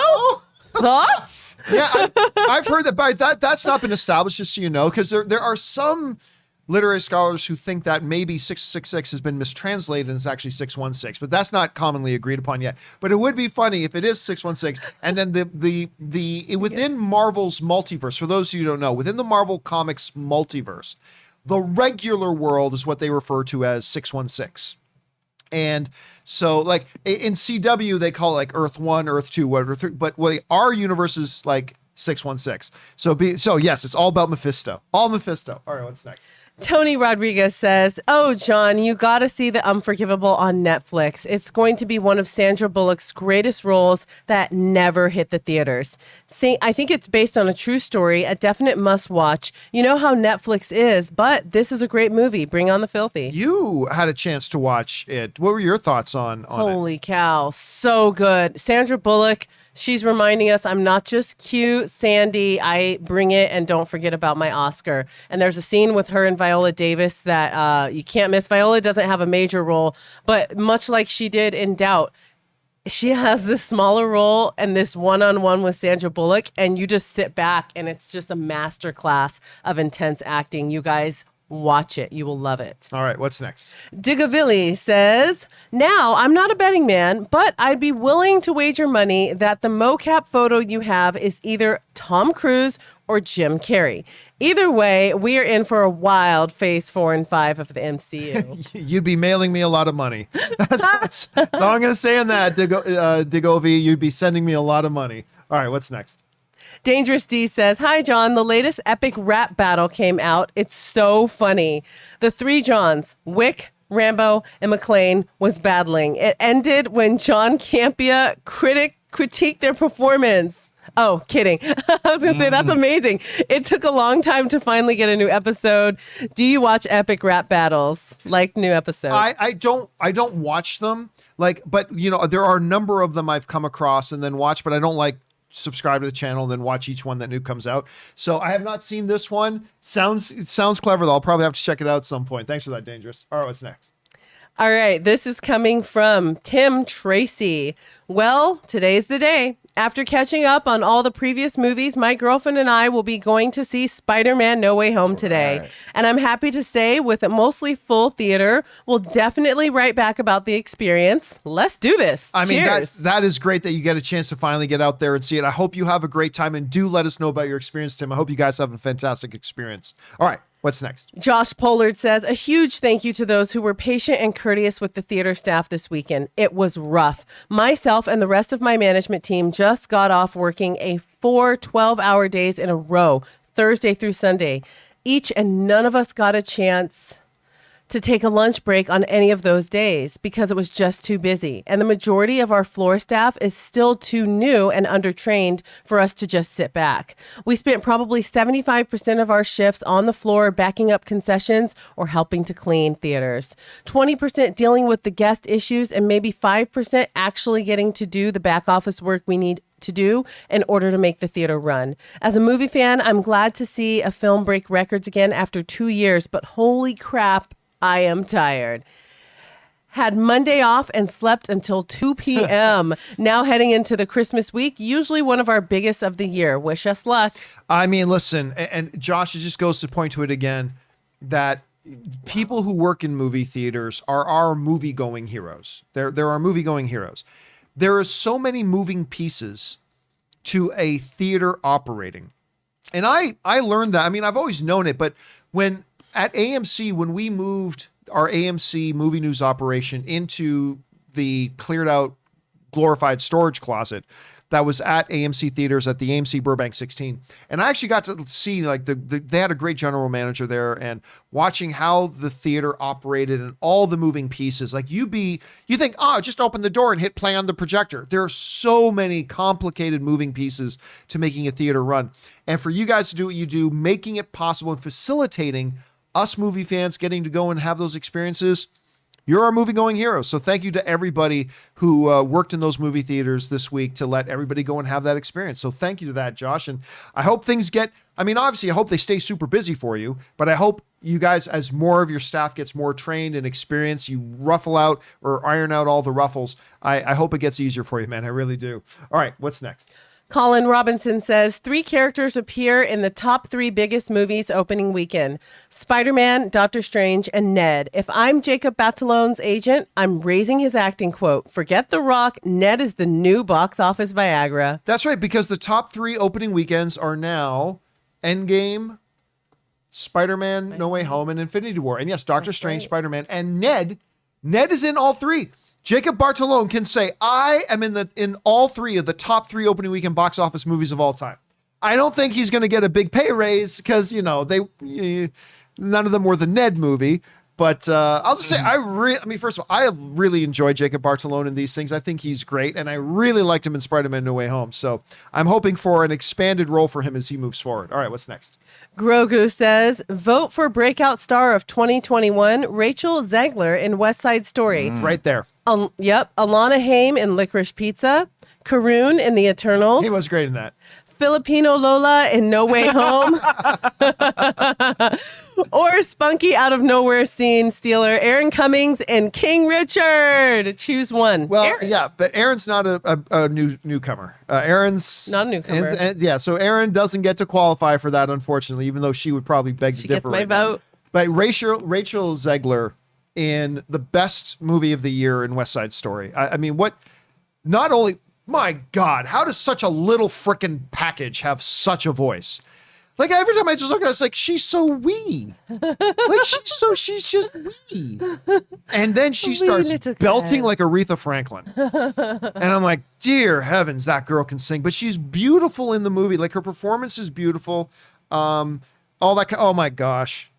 Thoughts? Yeah, I've heard that, but that's not been established, just so you know, because there are some literary scholars who think that maybe 666 has been mistranslated and it's actually 616, but that's not commonly agreed upon yet. But it would be funny if it is 616, and then the within Marvel's multiverse, for those of you who don't know, within the Marvel Comics multiverse, the regular world is what they refer to as 616. And so like in CW, they call it like Earth 1, Earth 2, whatever, but our universe is like 616. So yes, it's all about Mephisto. All Mephisto. All right, what's next? Tony Rodriguez says, oh, John, you got to see The Unforgivable on Netflix. It's going to be one of Sandra Bullock's greatest roles that never hit the theaters. I think it's based on a true story, a definite must-watch. You know how Netflix is, but this is a great movie. Bring on the filthy. You had a chance to watch it. What were your thoughts on Holy cow, so good. Sandra Bullock, she's reminding us I'm not just cute, Sandy. I bring it, and don't forget about my Oscar. And there's a scene with her and Viola Davis that you can't miss. Viola doesn't have a major role, but much like she did in Doubt, she has this smaller role and this one-on-one with Sandra Bullock, and you just sit back, and it's just a masterclass of intense acting. You guys watch it. You will love it. All right, what's next? Digavilli says, now, I'm not a betting man, but I'd be willing to wager money that the mocap photo you have is either Tom Cruise or Jim Carrey. Either way, we are in for a wild phase 4 and 5 of the MCU. You'd be mailing me a lot of money. That's all I'm going to say on that, Digovi. You'd be sending me a lot of money. All right, what's next? Dangerous D says, "Hi, John. The latest epic rap battle came out. It's so funny. The three Johns, Wick, Rambo, and McClane, was battling. It ended when John Campea critiqued their performance." Oh, kidding. I was going to say, that's amazing. It took a long time to finally get a new episode. Do you watch epic rap battles? Like new episode? I don't watch them. But there are a number of them I've come across and then watch, but I don't subscribe to the channel and then watch each one that new comes out. So I have not seen this one. It sounds clever though. I'll probably have to check it out at some point. Thanks for that, Dangerous. All right, what's next? All right, this is coming from Tim Tracy. Well, today's the day. After catching up on all the previous movies, my girlfriend and I will be going to see Spider-Man No Way Home today. Right. And I'm happy to say, with a mostly full theater, we'll definitely write back about the experience. Let's do this. I mean, Cheers. that is great that you get a chance to finally get out there and see it. I hope you have a great time, and do let us know about your experience, Tim. I hope you guys have a fantastic experience. All right. What's next? Josh Pollard says, "A huge thank you to those who were patient and courteous with the theater staff this weekend. It was rough. Myself and the rest of my management team just got off working 4 12-hour days in a row, Thursday through Sunday. Each and none of us got a chance to take a lunch break on any of those days because it was just too busy. And the majority of our floor staff is still too new and undertrained for us to just sit back. We spent probably 75% of our shifts on the floor backing up concessions or helping to clean theaters, 20% dealing with the guest issues, and maybe 5% actually getting to do the back office work we need to do in order to make the theater run. As a movie fan, I'm glad to see a film break records again after 2 years, but holy crap, I am tired. Had Monday off and slept until 2 p.m. Now heading into the Christmas week, usually one of our biggest of the year. Wish us luck." I mean, listen, and Josh, it just goes to point to it again that people who work in movie theaters are our movie-going heroes. They're our movie-going heroes. There are so many moving pieces to a theater operating. And I learned that. I mean, I've always known it, but at AMC, when we moved our AMC movie news operation into the cleared out glorified storage closet that was at AMC theaters at the AMC Burbank 16. And I actually got to see they had a great general manager there, and watching how the theater operated and all the moving pieces. You think, just open the door and hit play on the projector. There are so many complicated moving pieces to making a theater run. And for you guys to do what you do, making it possible and facilitating us movie fans getting to go and have those experiences, you're our movie-going heroes. So thank you to everybody who worked in those movie theaters this week to let everybody go and have that experience. So thank you to that, Josh. And I hope obviously I hope they stay super busy for you, but I hope you guys, as more of your staff gets more trained and experienced, you ruffle out or iron out all the ruffles. I hope it gets easier for you, man. I really do. All right, what's next? Colin Robinson says, 3 characters appear in the top 3 biggest movies opening weekend: Spider-Man, Doctor Strange, and Ned. If I'm Jacob Batalon's agent, I'm raising his acting quote. Forget The Rock, Ned is the new box office Viagra. That's right, because the top 3 opening weekends are now Endgame, Spider-Man, No Way Home, and Infinity War. And yes, Doctor Strange, right. Spider-Man, and Ned is in all 3. Jacob Bartolone can say, I am in all 3 of the top 3 opening weekend box office movies of all time. I don't think he's going to get a big pay raise because, none of them were the Ned movie. But I'll just say, first of all, I have really enjoyed Jacob Bartolone in these things. I think he's great, and I really liked him in Spider-Man No Way Home. So I'm hoping for an expanded role for him as he moves forward. All right, what's next? Grogu says, vote for breakout star of 2021, Rachel Zegler in West Side Story. Right there. Yep. Alana Haim in Licorice Pizza. Karoon in The Eternals. He was great in that. Filipino Lola in No Way Home. Or spunky out of nowhere scene stealer Aaron Cummings in King Richard. Choose one. Well, Aaron. Yeah, but Aaron's not a newcomer. Aaron's not a newcomer. And so Aaron doesn't get to qualify for that, unfortunately, even though she would probably beg to differ. She gets my vote. But Rachel Zegler in the best movie of the year in West Side Story. I mean, my God, how does such a little frickin' package have such a voice? Like every time I just look at her, it's like, she's so wee. Like she's just wee. And then she starts belting like Aretha Franklin. And I'm like, dear heavens, that girl can sing. But she's beautiful in the movie. Like her performance is beautiful. All that, oh my gosh.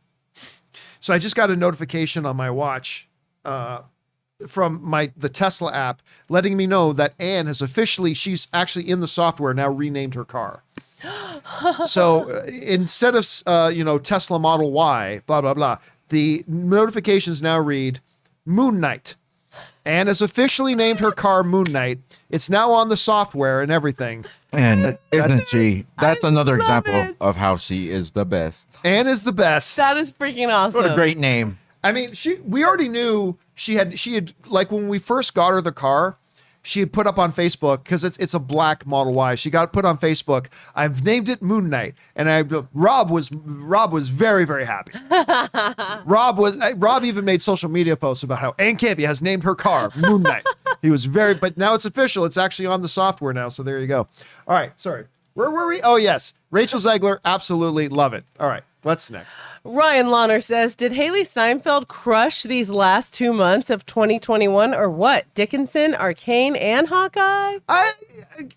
So I just got a notification on my watch from the Tesla app letting me know that Anne has she's actually in the software now renamed her car. So instead of Tesla Model Y, blah blah blah, the notifications now read Moon Knight. Anne has officially named her car Moon Knight. It's now on the software and everything. And isn't she? That's another example of how she is the best. Anne is the best. That is freaking awesome. What a great name. I mean, we already knew she had like when we first got her the car, she had put up on Facebook, because it's a black Model Y. She got put on Facebook. I've named it Moon Knight, and Rob was very, very happy. Rob even made social media posts about how Ann Campea has named her car Moon Knight. He was but now it's official. It's actually on the software now. So there you go. All right, sorry. Where were we? Oh yes, Rachel Zegler, absolutely love it. All right. What's next? Ryan Launer says, did Haley Steinfeld crush these last 2 months of 2021 or what? Dickinson, Arcane, and Hawkeye?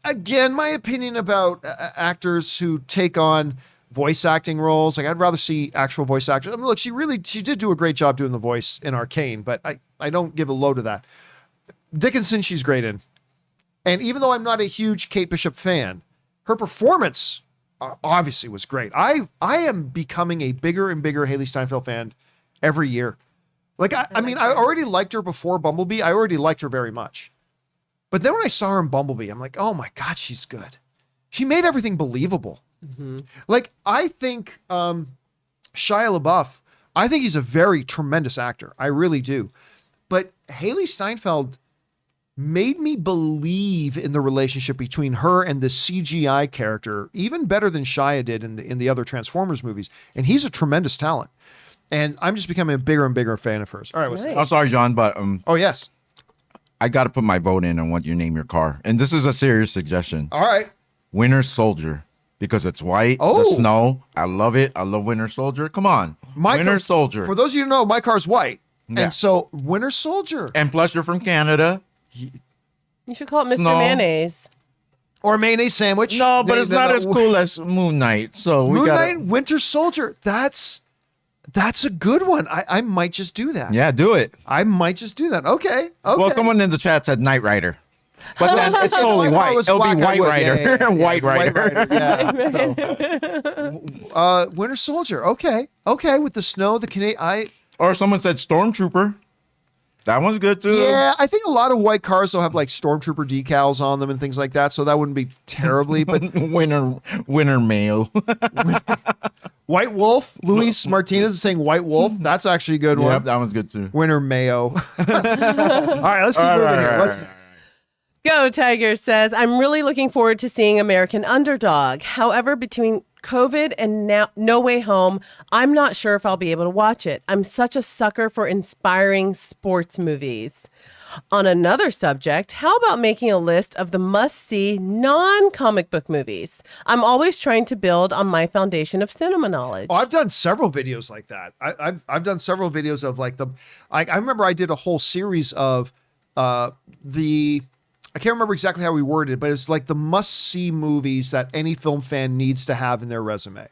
Again, my opinion about actors who take on voice acting roles, like I'd rather see actual voice actors. I mean, look, she did do a great job doing the voice in Arcane, but I don't give a load to that. Dickinson, she's great in. And even though I'm not a huge Kate Bishop fan, her performance obviously was great. I am becoming a bigger and bigger Haley Steinfeld fan every year. Like, I mean, I already liked her before Bumblebee. I already liked her very much. But then when I saw her in Bumblebee, I'm like, oh my God, she's good. She made everything believable. Mm-hmm. Like, I think Shia LaBeouf, I think he's a very tremendous actor. I really do. But Haley Steinfeld made me believe in the relationship between her and the CGI character, even better than Shia did in the other Transformers movies. And he's a tremendous talent. And I'm just becoming a bigger and bigger fan of hers. All right. What's I'm sorry, John, but oh yes, I got to put my vote in on what you name your car. And this is a serious suggestion. All right. Winter Soldier, because it's white, the snow. I love it. I love Winter Soldier. Come on. Winter Soldier. For those of you who know, my car's white. Yeah. And so Winter Soldier. And plus you're from Canada. You should call it Mr. Mayonnaise. Or mayonnaise sandwich. No, but it's not as cool as Moon Knight. So Moon Knight, Winter Soldier. That's a good one. I might just do that. Yeah, do it. I might just do that. Okay. Well, someone in the chat said Knight Rider. But then it's totally white. It'll be White Rider. Yeah. White Rider. Yeah. Winter Soldier. Okay. With the snow, the Canadian. Or someone said Stormtrooper. That one's good too. Yeah, I think a lot of white cars will have like Stormtrooper decals on them and things like that, so that wouldn't be terribly. But winter mayo. White Wolf. Luis Martinez is saying White Wolf. That's actually a good one. Yep, that one's good too. Winter mayo. All right, let's keep moving here. Go Tiger says, I'm really looking forward to seeing American Underdog. However, between COVID and now No Way Home, I'm not sure if I'll be able to watch it. I'm such a sucker for inspiring sports movies. On another subject, how about making a list of the must-see non-comic book movies? I'm always trying to build on my foundation of cinema knowledge. Oh, I've done several videos like that. I've done several videos of like I remember I did a whole series of I can't remember exactly how we worded it, but it's like the must-see movies that any film fan needs to have in their resume,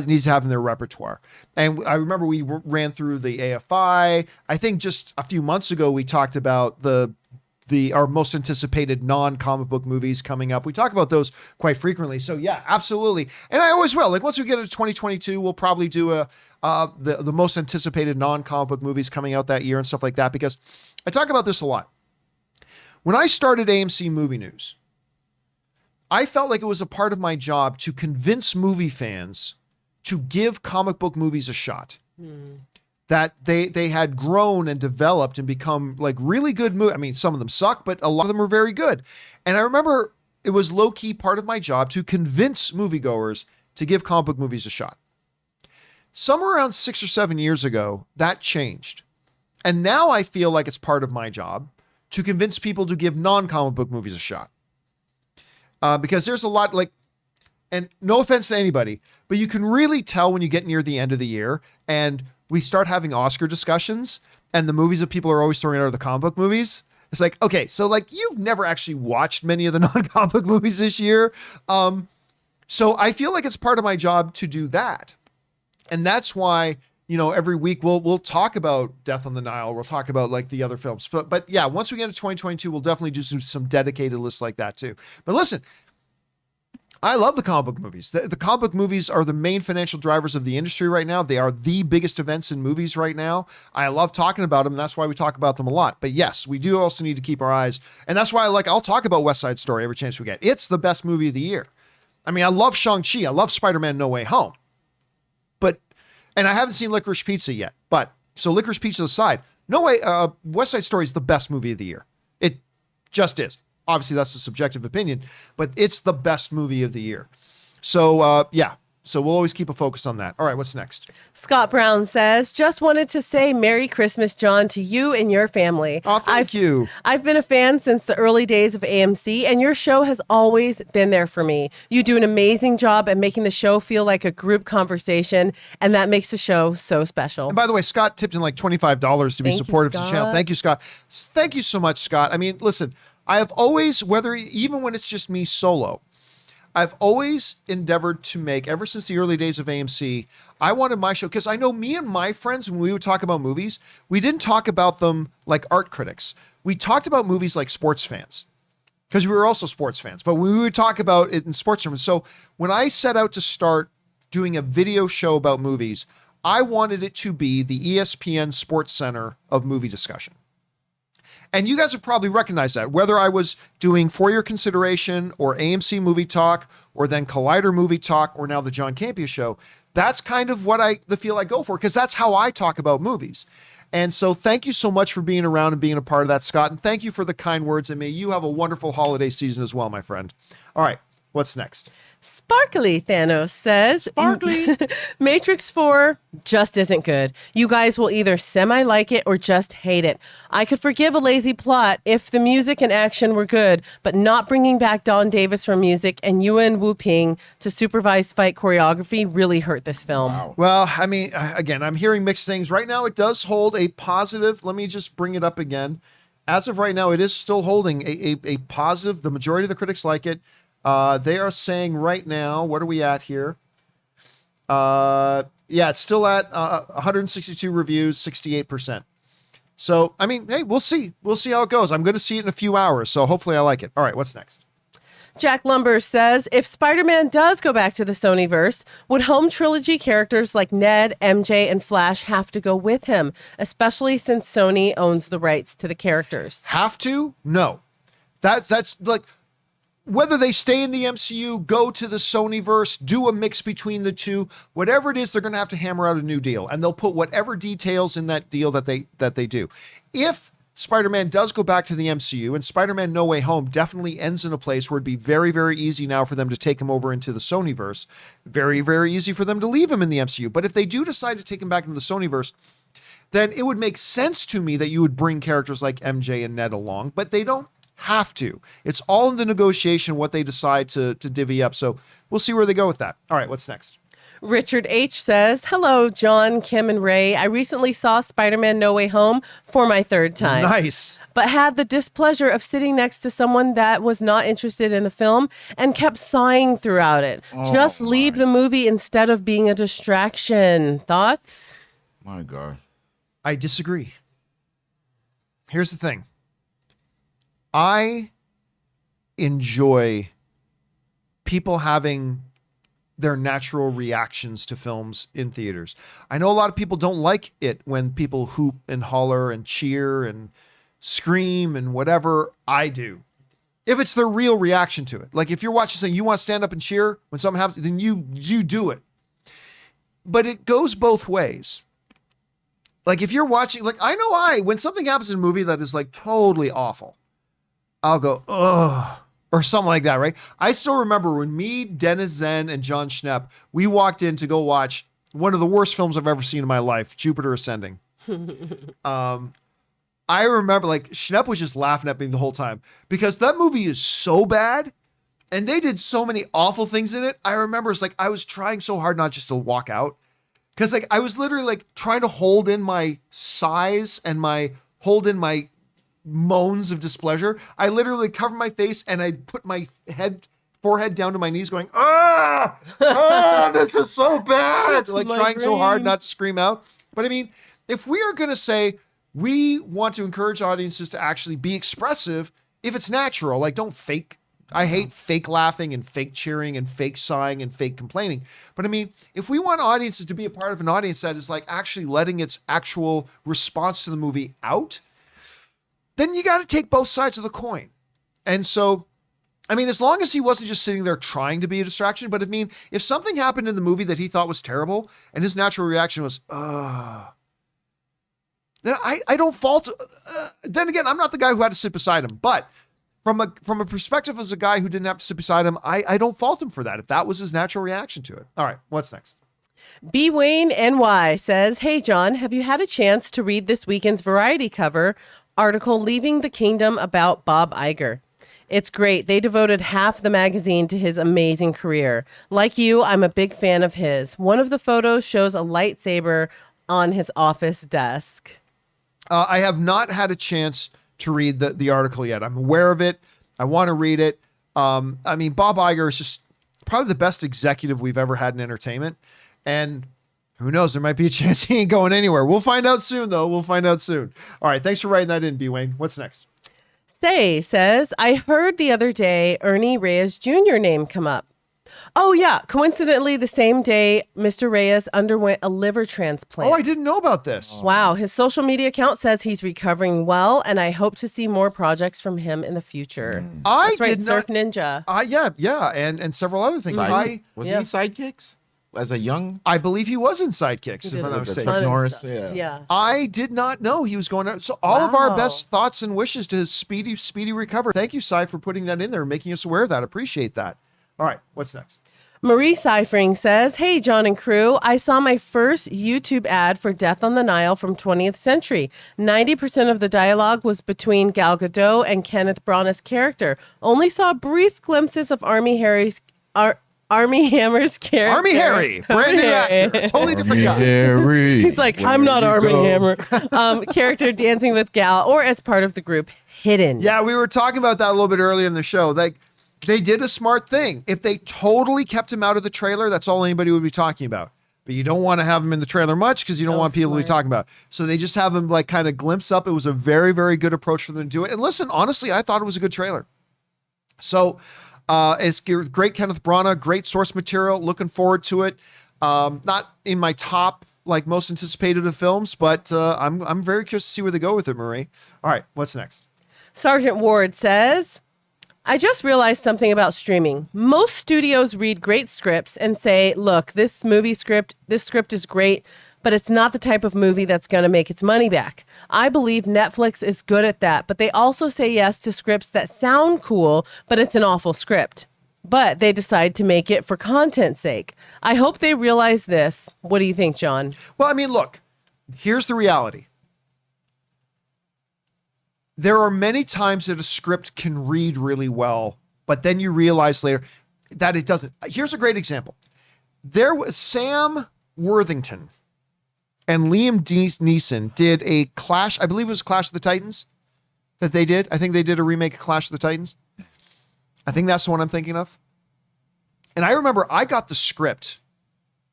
needs to have in their repertoire. And I remember we ran through the AFI. I think just a few months ago, we talked about our most anticipated non-comic book movies coming up. We talk about those quite frequently. So yeah, absolutely. And I always will. Like once we get into 2022, we'll probably do the most anticipated non-comic book movies coming out that year and stuff like that, because I talk about this a lot. When I started AMC Movie News, I felt like it was a part of my job to convince movie fans to give comic book movies a shot. That they had grown and developed and become like really good movies. I mean, some of them suck, but a lot of them are very good. And I remember it was low-key part of my job to convince moviegoers to give comic book movies a shot. Somewhere around 6 or 7 years ago, that changed. And now I feel like it's part of my job to convince people to give non-comic book movies a shot. Because there's a lot, like, and no offense to anybody, but you can really tell when you get near the end of the year and we start having Oscar discussions and the movies that people are always throwing out are the comic book movies. It's like, okay, so like you've never actually watched many of the non-comic book movies this year. So I feel like it's part of my job to do that. And that's why, every week we'll talk about Death on the Nile. We'll talk about like the other films, but yeah, once we get into 2022, we'll definitely do some dedicated lists like that too. But listen, I love the comic book movies. The comic book movies are the main financial drivers of the industry right now. They are the biggest events in movies right now. I love talking about them. That's why we talk about them a lot. But yes, we do also need to keep our eyes. And that's why I'll talk about West Side Story every chance we get. It's the best movie of the year. I mean, I love Shang-Chi. I love Spider-Man No Way Home. And I haven't seen Licorice Pizza yet. But so Licorice Pizza aside, West Side Story is the best movie of the year. It just is. Obviously, that's a subjective opinion, but it's the best movie of the year. So, yeah. So we'll always keep a focus on that. All right, what's next? Scott Brown says, just wanted to say Merry Christmas, John, to you and your family. Oh, thank you. I've been a fan since the early days of AMC, and your show has always been there for me. You do an amazing job at making the show feel like a group conversation, and that makes the show so special. And by the way, Scott tipped in like $25 to be supportive of the channel. Thank you, Scott. Thank you so much, Scott. I mean, listen, I have always, even when it's just me solo, I've always endeavored to make, ever since the early days of AMC, I wanted my show, because I know me and my friends, when we would talk about movies, we didn't talk about them like art critics. We talked about movies like sports fans, because we were also sports fans, but we would talk about it in sports terms. So when I set out to start doing a video show about movies, I wanted it to be the ESPN Sports Center of movie discussion. And you guys have probably recognized that, whether I was doing For Your Consideration or AMC Movie Talk or then Collider Movie Talk or now the John Campea Show. That's kind of the feel I go for, because that's how I talk about movies. And so thank you so much for being around and being a part of that, Scott. And thank you for the kind words. And may you have a wonderful holiday season as well, my friend. All right, what's next? Sparkly Thanos says, Sparkly. Matrix 4 just isn't good. You guys will either semi-like it or just hate it. I could forgive a lazy plot if the music and action were good, but not bringing back Don Davis from music and Yuan Wu-Ping to supervise fight choreography really hurt this film. Wow. Well, I mean, again, I'm hearing mixed things. Right now, it does hold a positive. Let me just bring it up again. As of right now, it is still holding a positive. The majority of the critics like it. They are saying right now, what are we at here? Yeah, it's still at 162 reviews, 68%. So, I mean, hey, we'll see. We'll see how it goes. I'm going to see it in a few hours, so hopefully I like it. All right, what's next? Jack Lumber says, if Spider-Man does go back to the Sonyverse, would home trilogy characters like Ned, MJ, and Flash have to go with him, especially since Sony owns the rights to the characters? Have to? No. That's like... Whether they stay in the MCU, go to the Sonyverse, do a mix between the two, whatever it is, they're going to have to hammer out a new deal, and they'll put whatever details in that deal that they do. If Spider-Man does go back to the MCU, and Spider-Man No Way Home definitely ends in a place where it'd be very, very easy now for them to take him over into the Sonyverse, very, very easy for them to leave him in the MCU. But if they do decide to take him back into the Sonyverse, then it would make sense to me that you would bring characters like MJ and Ned along, but they don't have to. It's all in the negotiation, what they decide to divvy up. So we'll see where they go with that. All right, what's next? Richard H. says, hello, John, Kim, and Ray. I recently saw Spider-Man No Way Home for my third time. Nice. But had the displeasure of sitting next to someone that was not interested in the film and kept sighing throughout it. Just leave the movie instead of being a distraction. Thoughts? My God. I disagree. Here's the thing. I enjoy people having their natural reactions to films in theaters. I know a lot of people don't like it when people hoop and holler and cheer and scream and whatever. I do. If it's their real reaction to it. Like if you're watching something, you want to stand up and cheer when something happens, then you do it. But it goes both ways. Like if you're watching, like I know when something happens in a movie that is like totally awful, I'll go, ugh, or something like that, right? I still remember when me, Dennis Zen, and John Schnepp, we walked in to go watch one of the worst films I've ever seen in my life, Jupiter Ascending. I remember like Schnepp was just laughing at me the whole time because that movie is so bad. And they did so many awful things in it. I remember it's like I was trying so hard not just to walk out. Because like I was literally like trying to hold in my sighs and hold in my moans of displeasure. I literally covered my face and I put my forehead down to my knees going, this is so bad. Like trying so hard not to scream out. But I mean, if we are going to say we want to encourage audiences to actually be expressive, if it's natural, like don't fake. I hate fake laughing and fake cheering and fake sighing and fake complaining. But I mean, if we want audiences to be a part of an audience that is like actually letting its actual response to the movie out, then you got to take both sides of the coin. And so, I mean, as long as he wasn't just sitting there trying to be a distraction, but I mean, if something happened in the movie that he thought was terrible and his natural reaction was, then I don't fault. Then again, I'm not the guy who had to sit beside him, but from a perspective as a guy who didn't have to sit beside him, I don't fault him for that if that was his natural reaction to it. All right, what's next? B. Wayne NY says, "Hey, John, have you had a chance to read this weekend's Variety cover article, Leaving the Kingdom, about Bob Iger? It's great. They devoted half the magazine to his amazing career. Like you, I'm a big fan of his. One of the photos shows a lightsaber on his office desk." I have not had a chance to read the article yet. I'm aware of it. I want to read it. I mean, Bob Iger is just probably the best executive we've ever had in entertainment. And who knows, there might be a chance he ain't going anywhere. We'll find out soon, though. We'll find out soon. All right, thanks for writing that in, B. Wayne. What's next? Say says, "I heard the other day Ernie Reyes Jr. name come up. Oh, yeah. Coincidentally, the same day Mr. Reyes underwent a liver transplant. Oh, I didn't know about this. Wow. His social media account says he's recovering well, and I hope to see more projects from him in the future. That's right, Surf Ninja. Yeah, and several other things. Was he in Sidekicks as a young? I believe he was in Sidekicks, if I'm not mistaken. Chuck Norris, yeah. I did not know he was going to. So all of our best thoughts and wishes to his speedy recovery. Thank you, Cy, for putting that in there and making us aware of that. Appreciate that. All right, what's next? Marie Cyphering says, "Hey, John and crew, I saw my first YouTube ad for Death on the Nile from 20th Century. 90% of the dialogue was between Gal Gadot and Kenneth Branagh's character. Only saw brief glimpses of Armie Hammer's character. Armie Harry, brand new actor, totally different guy. Harry, he's like, I'm not Armie Hammer. Character dancing with Gal or as part of the group Hidden. Yeah, we were talking about that a little bit earlier in the show. Like, they did a smart thing. If they totally kept him out of the trailer, that's all anybody would be talking about. But you don't want to have him in the trailer much because you don't want people to be talking about. So they just have him like kind of glimpse up. It was a very, very good approach for them to do it. And listen, honestly, I thought it was a good trailer. So it's great Kenneth Branagh, great source material. Looking forward to it. Not in my top like most anticipated of films, but I'm very curious to see where they go with it, Marie. All right, what's next? Sergeant Ward says, "I just realized something about streaming. Most studios read great scripts and say, look, this script is great, but it's not the type of movie that's going to make its money back. I believe Netflix is good at that, but they also say yes to scripts that sound cool, but it's an awful script. But they decide to make it for content's sake. I hope they realize this. What do you think, John?" Well, I mean, look, here's the reality. There are many times that a script can read really well, but then you realize later that it doesn't. Here's a great example. There was Sam Worthington and Liam Neeson did a Clash, I believe it was Clash of the Titans that they did. I think they did a remake of Clash of the Titans. I think that's the one I'm thinking of. And I remember I got the script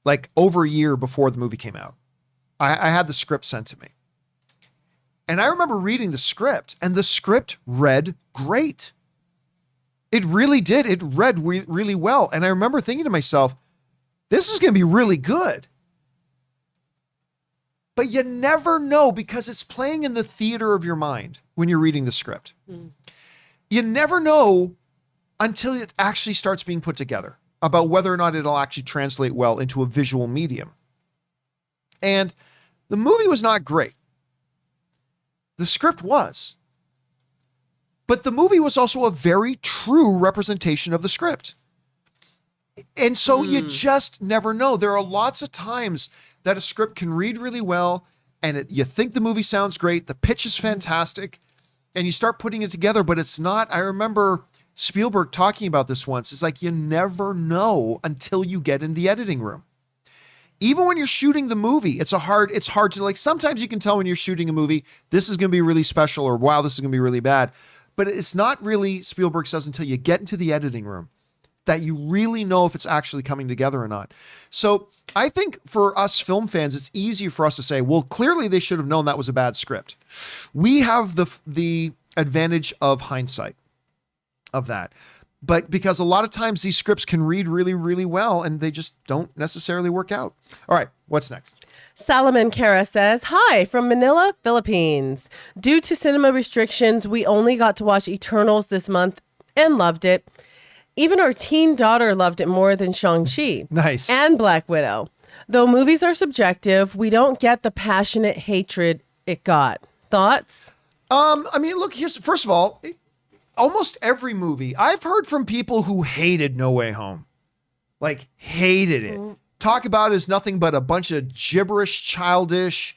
like over a year before the movie came out. I had the script sent to me. And I remember reading the script, and the script read great. It really did. It read really well. And I remember thinking to myself, this is going to be really good. But you never know because it's playing in the theater of your mind when you're reading the script. You never know until it actually starts being put together about whether or not it'll actually translate well into a visual medium. And the movie was not great. The script was. But the movie was also a very true representation of the script. And so you just never know. There are lots of times that a script can read really well and you think the movie sounds great, the pitch is fantastic, and you start putting it together, but it's not. I remember Spielberg talking about this once. It's like, you never know until you get in the editing room. Even when you're shooting the movie, it's hard to, like, sometimes you can tell when you're shooting a movie, this is going to be really special, or wow, this is going to be really bad. But it's not really, Spielberg says, until you get into the editing room that you really know if it's actually coming together or not. So I think for us film fans, it's easier for us to say, well, clearly they should have known that was a bad script. We have the advantage of hindsight of that. But because a lot of times these scripts can read really, really well and they just don't necessarily work out. All right, what's next? Salomon Kara says, hi from Manila, Philippines. Due to cinema restrictions, we only got to watch Eternals this month and loved it. Even our teen daughter loved it more than Shang-Chi. Nice. And Black Widow. Though movies are subjective, we don't get the passionate hatred it got. Thoughts? I mean, look, first of all, almost every movie, I've heard from people who hated No Way Home. Like, hated it. Talk about it as nothing but a bunch of gibberish, childish,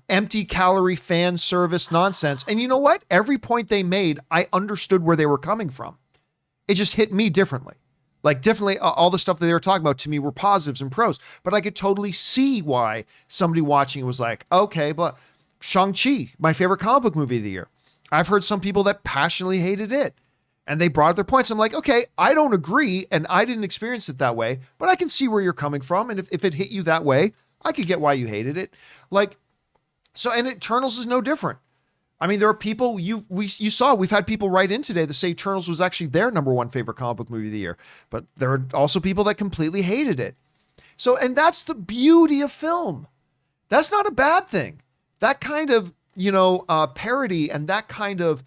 empty calorie fan service nonsense. And you know what? Every point they made, I understood where they were coming from. It just hit me differently. Like, definitely all the stuff that they were talking about to me were positives and pros, but I could totally see why somebody watching it was like, okay, but Shang-Chi, my favorite comic book movie of the year. I've heard some people that passionately hated it and they brought their points. I'm like, okay, I don't agree and I didn't experience it that way, but I can see where you're coming from. And if it hit you that way, I could get why you hated it. Like, so, and Eternals is no different. I mean, there are people you saw, we've had people write in today that say Eternals was actually their number one favorite comic book movie of the year, but there are also people that completely hated it. So, and that's the beauty of film. That's not a bad thing. That kind of, parody and that kind of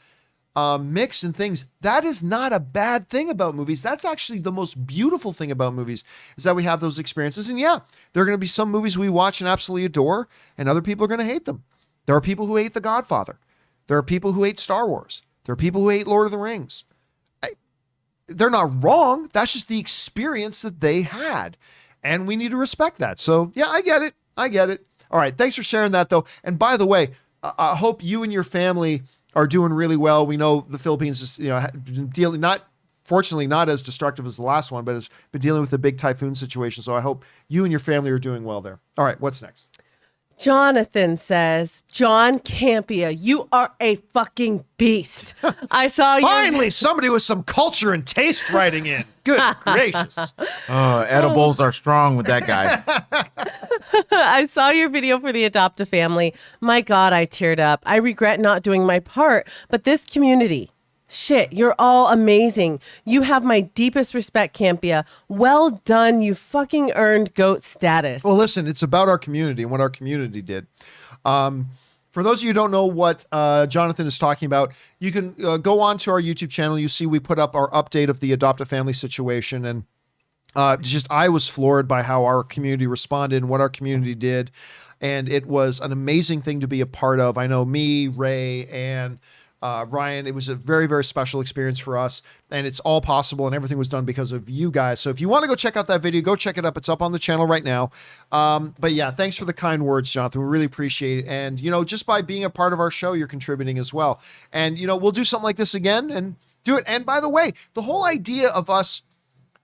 mix and things, that is not a bad thing about movies. That's actually the most beautiful thing about movies, is that we have those experiences. And yeah, there are going to be some movies we watch and absolutely adore, and other people are going to hate them. There are people who hate The Godfather. There are people who hate Star Wars. There are people who hate Lord of the Rings. They're not wrong. That's just the experience that they had. And we need to respect that. So yeah, I get it. All right. Thanks for sharing that though. And by the way, I hope you and your family are doing really well. We know the Philippines is, been dealing, fortunately not as destructive as the last one, but has been dealing with a big typhoon situation. So I hope you and your family are doing well there. All right. What's next? Jonathan says, John Campea, you are a fucking beast. I saw you. Finally, somebody with some culture and taste writing in. Good gracious. Edibles are strong with that guy. I saw your video for the Adopt a Family. My God, I teared up. I regret not doing my part, but this community, shit, you're all amazing. You have my deepest respect, Campea. Well done. You fucking earned GOAT status. Well, listen, it's about our community and what our community did. For those of you who don't know what Jonathan is talking about, you can go on to our YouTube channel. You see we put up our update of the Adopt a Family situation. And I was floored by how our community responded and what our community did. And it was an amazing thing to be a part of. I know me, Ray, and Ryan, it was a very, very special experience for us, and it's all possible and everything was done because of you guys. So if you want to go check out that video, go check it up. It's up on the channel right now. But yeah, thanks for the kind words, Jonathan. We really appreciate it. And, just by being a part of our show, you're contributing as well. And, we'll do something like this again and do it. And by the way, the whole idea of us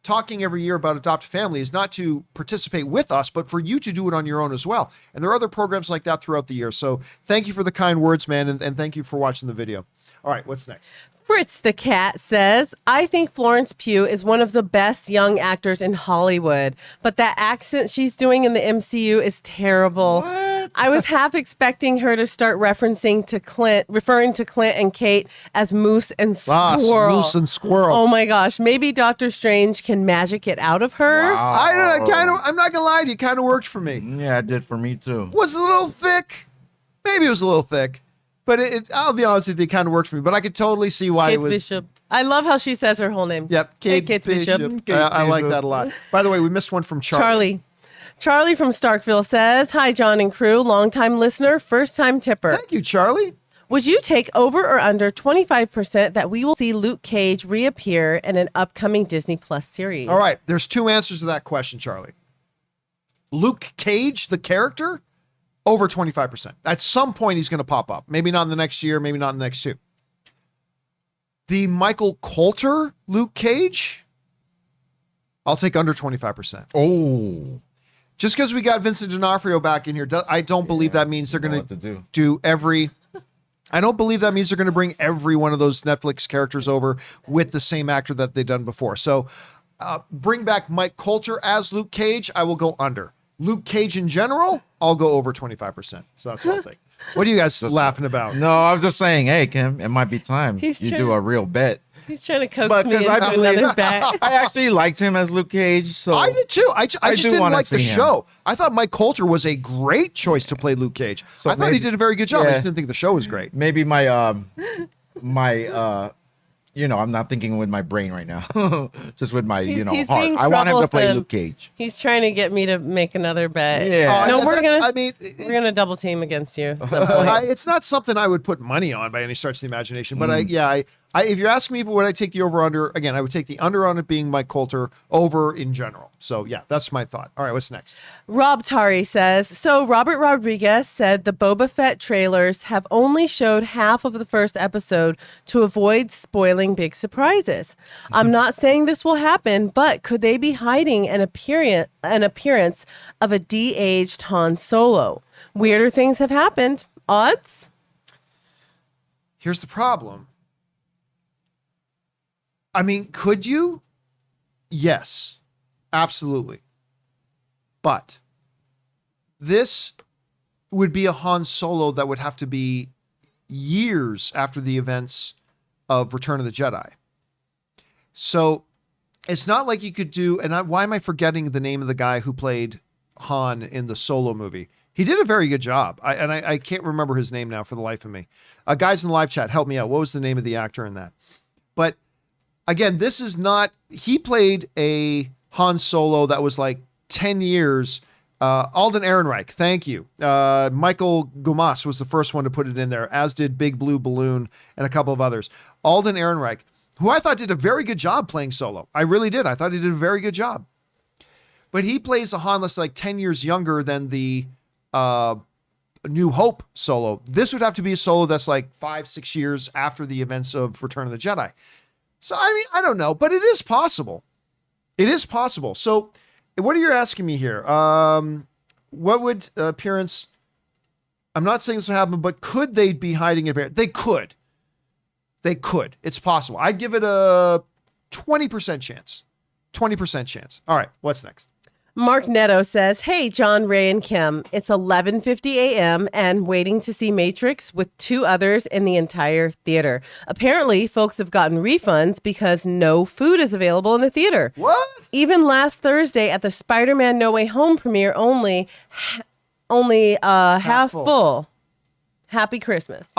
talking every year about Adopt a Family is not to participate with us, but for you to do it on your own as well. And there are other programs like that throughout the year. So thank you for the kind words, man. And thank you for watching the video. All right, what's next? Fritz the Cat says, I think Florence Pugh is one of the best young actors in Hollywood, but that accent she's doing in the MCU is terrible. What? I was half expecting her to start referring to Clint and Kate as Moose and Squirrel. Moose and Squirrel. Oh my gosh, maybe Doctor Strange can magic it out of her. Wow. I don't know, I'm not gonna lie to you, kind of worked for me. Yeah, it did for me too. Was a little thick. Maybe it was a little thick. But I'll be honest with you, it kind of worked for me. But I could totally see why Kate it was. Bishop. I love how she says her whole name. Yep, Kate Bishop. I like that a lot. By the way, we missed one from Charlie. Charlie from Starkville says, hi, John and crew. Longtime listener, first-time tipper. Thank you, Charlie. Would you take over or under 25% that we will see Luke Cage reappear in an upcoming Disney Plus series? All right, there's two answers to that question, Charlie. Luke Cage, the character, over 25%. At some point, he's going to pop up. Maybe not in the next year, maybe not in the next two. The Michael Coulter Luke Cage, I'll take under 25%. Oh. Just because we got Vincent D'Onofrio back in here, I don't believe that means they're going to do every... I don't believe that means they're going to bring every one of those Netflix characters over with the same actor that they've done before. So bring back Mike Coulter as Luke Cage, I will go under. Luke Cage in general, I'll go over 25%. So that's what I'll take. What are you guys laughing about? No, I was just saying, hey, Kim, it might be time you do a real bet. He's trying to coax me into another bet. I actually liked him as Luke Cage. So I did too. I just didn't like the show. I thought Mike Coulter was a great choice to play Luke Cage. So I thought he did a very good job. I just didn't think the show was great. Maybe my I'm not thinking with my brain right now. Just with my, heart. I want him to play Luke Cage. He's trying to get me to make another bet. Yeah. No, we're gonna double team against you. It's not something I would put money on by any stretch of the imagination. But if you're asking me, would I take the over under? Again, I would take the under on it being Mike Coulter over in general. So yeah, that's my thought. All right, what's next? Rob Tari says, so Robert Rodriguez said the Boba Fett trailers have only showed half of the first episode to avoid spoiling big surprises. I'm not saying this will happen, but could they be hiding an appearance of a de-aged Han Solo? Weirder things have happened. Odds? Here's the problem. I mean, could you? Yes, absolutely. But this would be a Han Solo that would have to be years after the events of Return of the Jedi. So it's not like you could do, why am I forgetting the name of the guy who played Han in the Solo movie? He did a very good job. I can't remember his name now for the life of me. Guys in the live chat, help me out. What was the name of the actor in that? But again, this is not, he played a Han Solo that was like 10 years. Alden Ehrenreich, thank you. Michael Gomas was the first one to put it in there, as did Big Blue Balloon and a couple of others. Alden Ehrenreich, who I thought did a very good job playing Solo. I really did. I thought he did a very good job. But he plays a Han that's like 10 years younger than the New Hope Solo. This would have to be a Solo that's like 5-6 years after the events of Return of the Jedi. So, I mean, I don't know, but it is possible. It is possible. So, what are you asking me here? What would appearance? I'm not saying this will happen, but could they be hiding it? They could. They could. It's possible. I'd give it a 20% chance. 20% chance. All right, what's next? Mark Netto says, hey, John, Ray, and Kim, it's 11:50 a.m. and waiting to see Matrix with 2 others in the entire theater. Apparently, folks have gotten refunds because no food is available in the theater. What? Even last Thursday at the Spider-Man No Way Home premiere, only half full. Happy Christmas.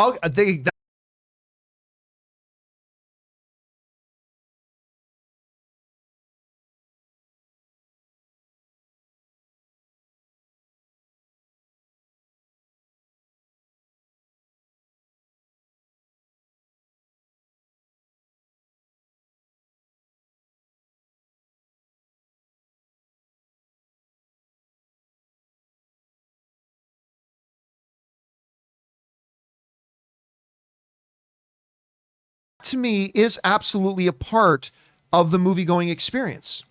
To me, is absolutely a part of the movie-going experience.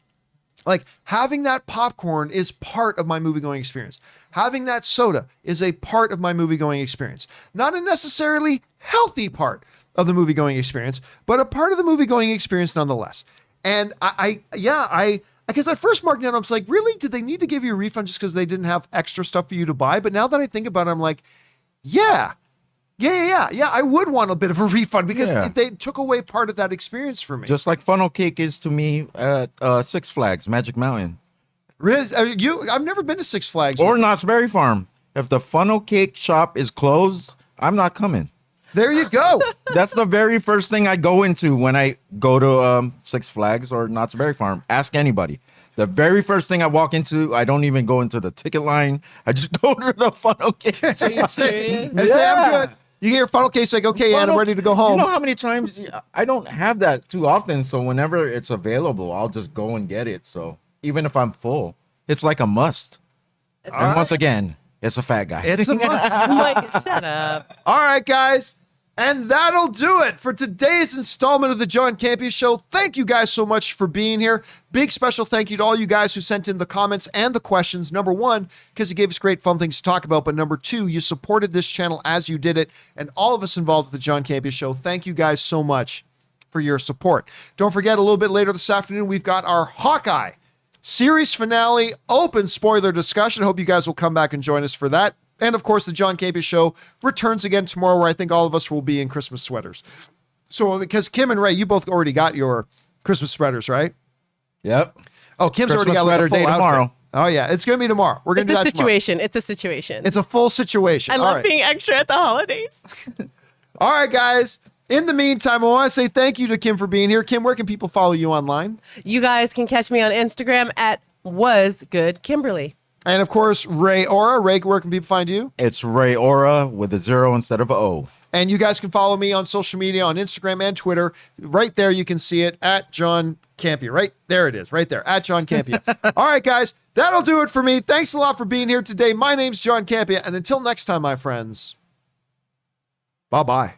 Like, having that popcorn is part of my movie-going experience. Having that soda is a part of my movie-going experience. Not a necessarily healthy part of the movie-going experience, but a part of the movie-going experience nonetheless. And because at first, Mark Netto, I was like, really? Did they need to give you a refund just because they didn't have extra stuff for you to buy? But now that I think about it, I'm like, yeah, I would want a bit of a refund because they took away part of that experience for me. Just like funnel cake is to me at Six Flags, Magic Mountain. Riz, I've never been to Six Flags. Or Knott's Berry Farm. If the funnel cake shop is closed, I'm not coming. There you go. That's the very first thing I go into when I go to Six Flags or Knott's Berry Farm. Ask anybody. The very first thing I walk into, I don't even go into the ticket line. I just go to the funnel cake. Are you serious? I'm good. You get your funnel case, like, okay, Ann, I'm ready to go home. You know how many times I don't have that too often, so whenever it's available, I'll just go and get it. So even if I'm full, it's like a must. And once again, it's a fat guy. It's a must. Mike, shut up. All right, guys. And that'll do it for today's installment of the John Campea Show. Thank you guys so much for being here. Big special thank you to all you guys who sent in the comments and the questions. Number one, because you gave us great fun things to talk about. But number two, you supported this channel as you did it. And all of us involved with the John Campea Show, thank you guys so much for your support. Don't forget, a little bit later this afternoon, we've got our Hawkeye series finale open spoiler discussion. Hope you guys will come back and join us for that. And of course, the John Campea Show returns again tomorrow, where I think all of us will be in Christmas sweaters. So, because Kim and Ray, you both already got your Christmas sweaters, right? Yep. Oh, Kim's Christmas already got like a full day outfit. tomorrow. Oh yeah, it's gonna be tomorrow. We're gonna do that situation. tomorrow. It's a situation. It's a full situation. I All love right. being extra at the holidays. All right, guys. In the meantime, I want to say thank you to Kim for being here. Kim, where can people follow you online? You guys can catch me on Instagram at wasgoodkimberly. And of course, Ray Aura. Ray, where can people find you? It's Ray Aura with a 0 instead of a O. And you guys can follow me on social media, on Instagram and Twitter. Right there, you can see it at John Campea. Right there it is, right there, at John Campea. All right, guys, that'll do it for me. Thanks a lot for being here today. My name's John Campea, and until next time, my friends, bye-bye.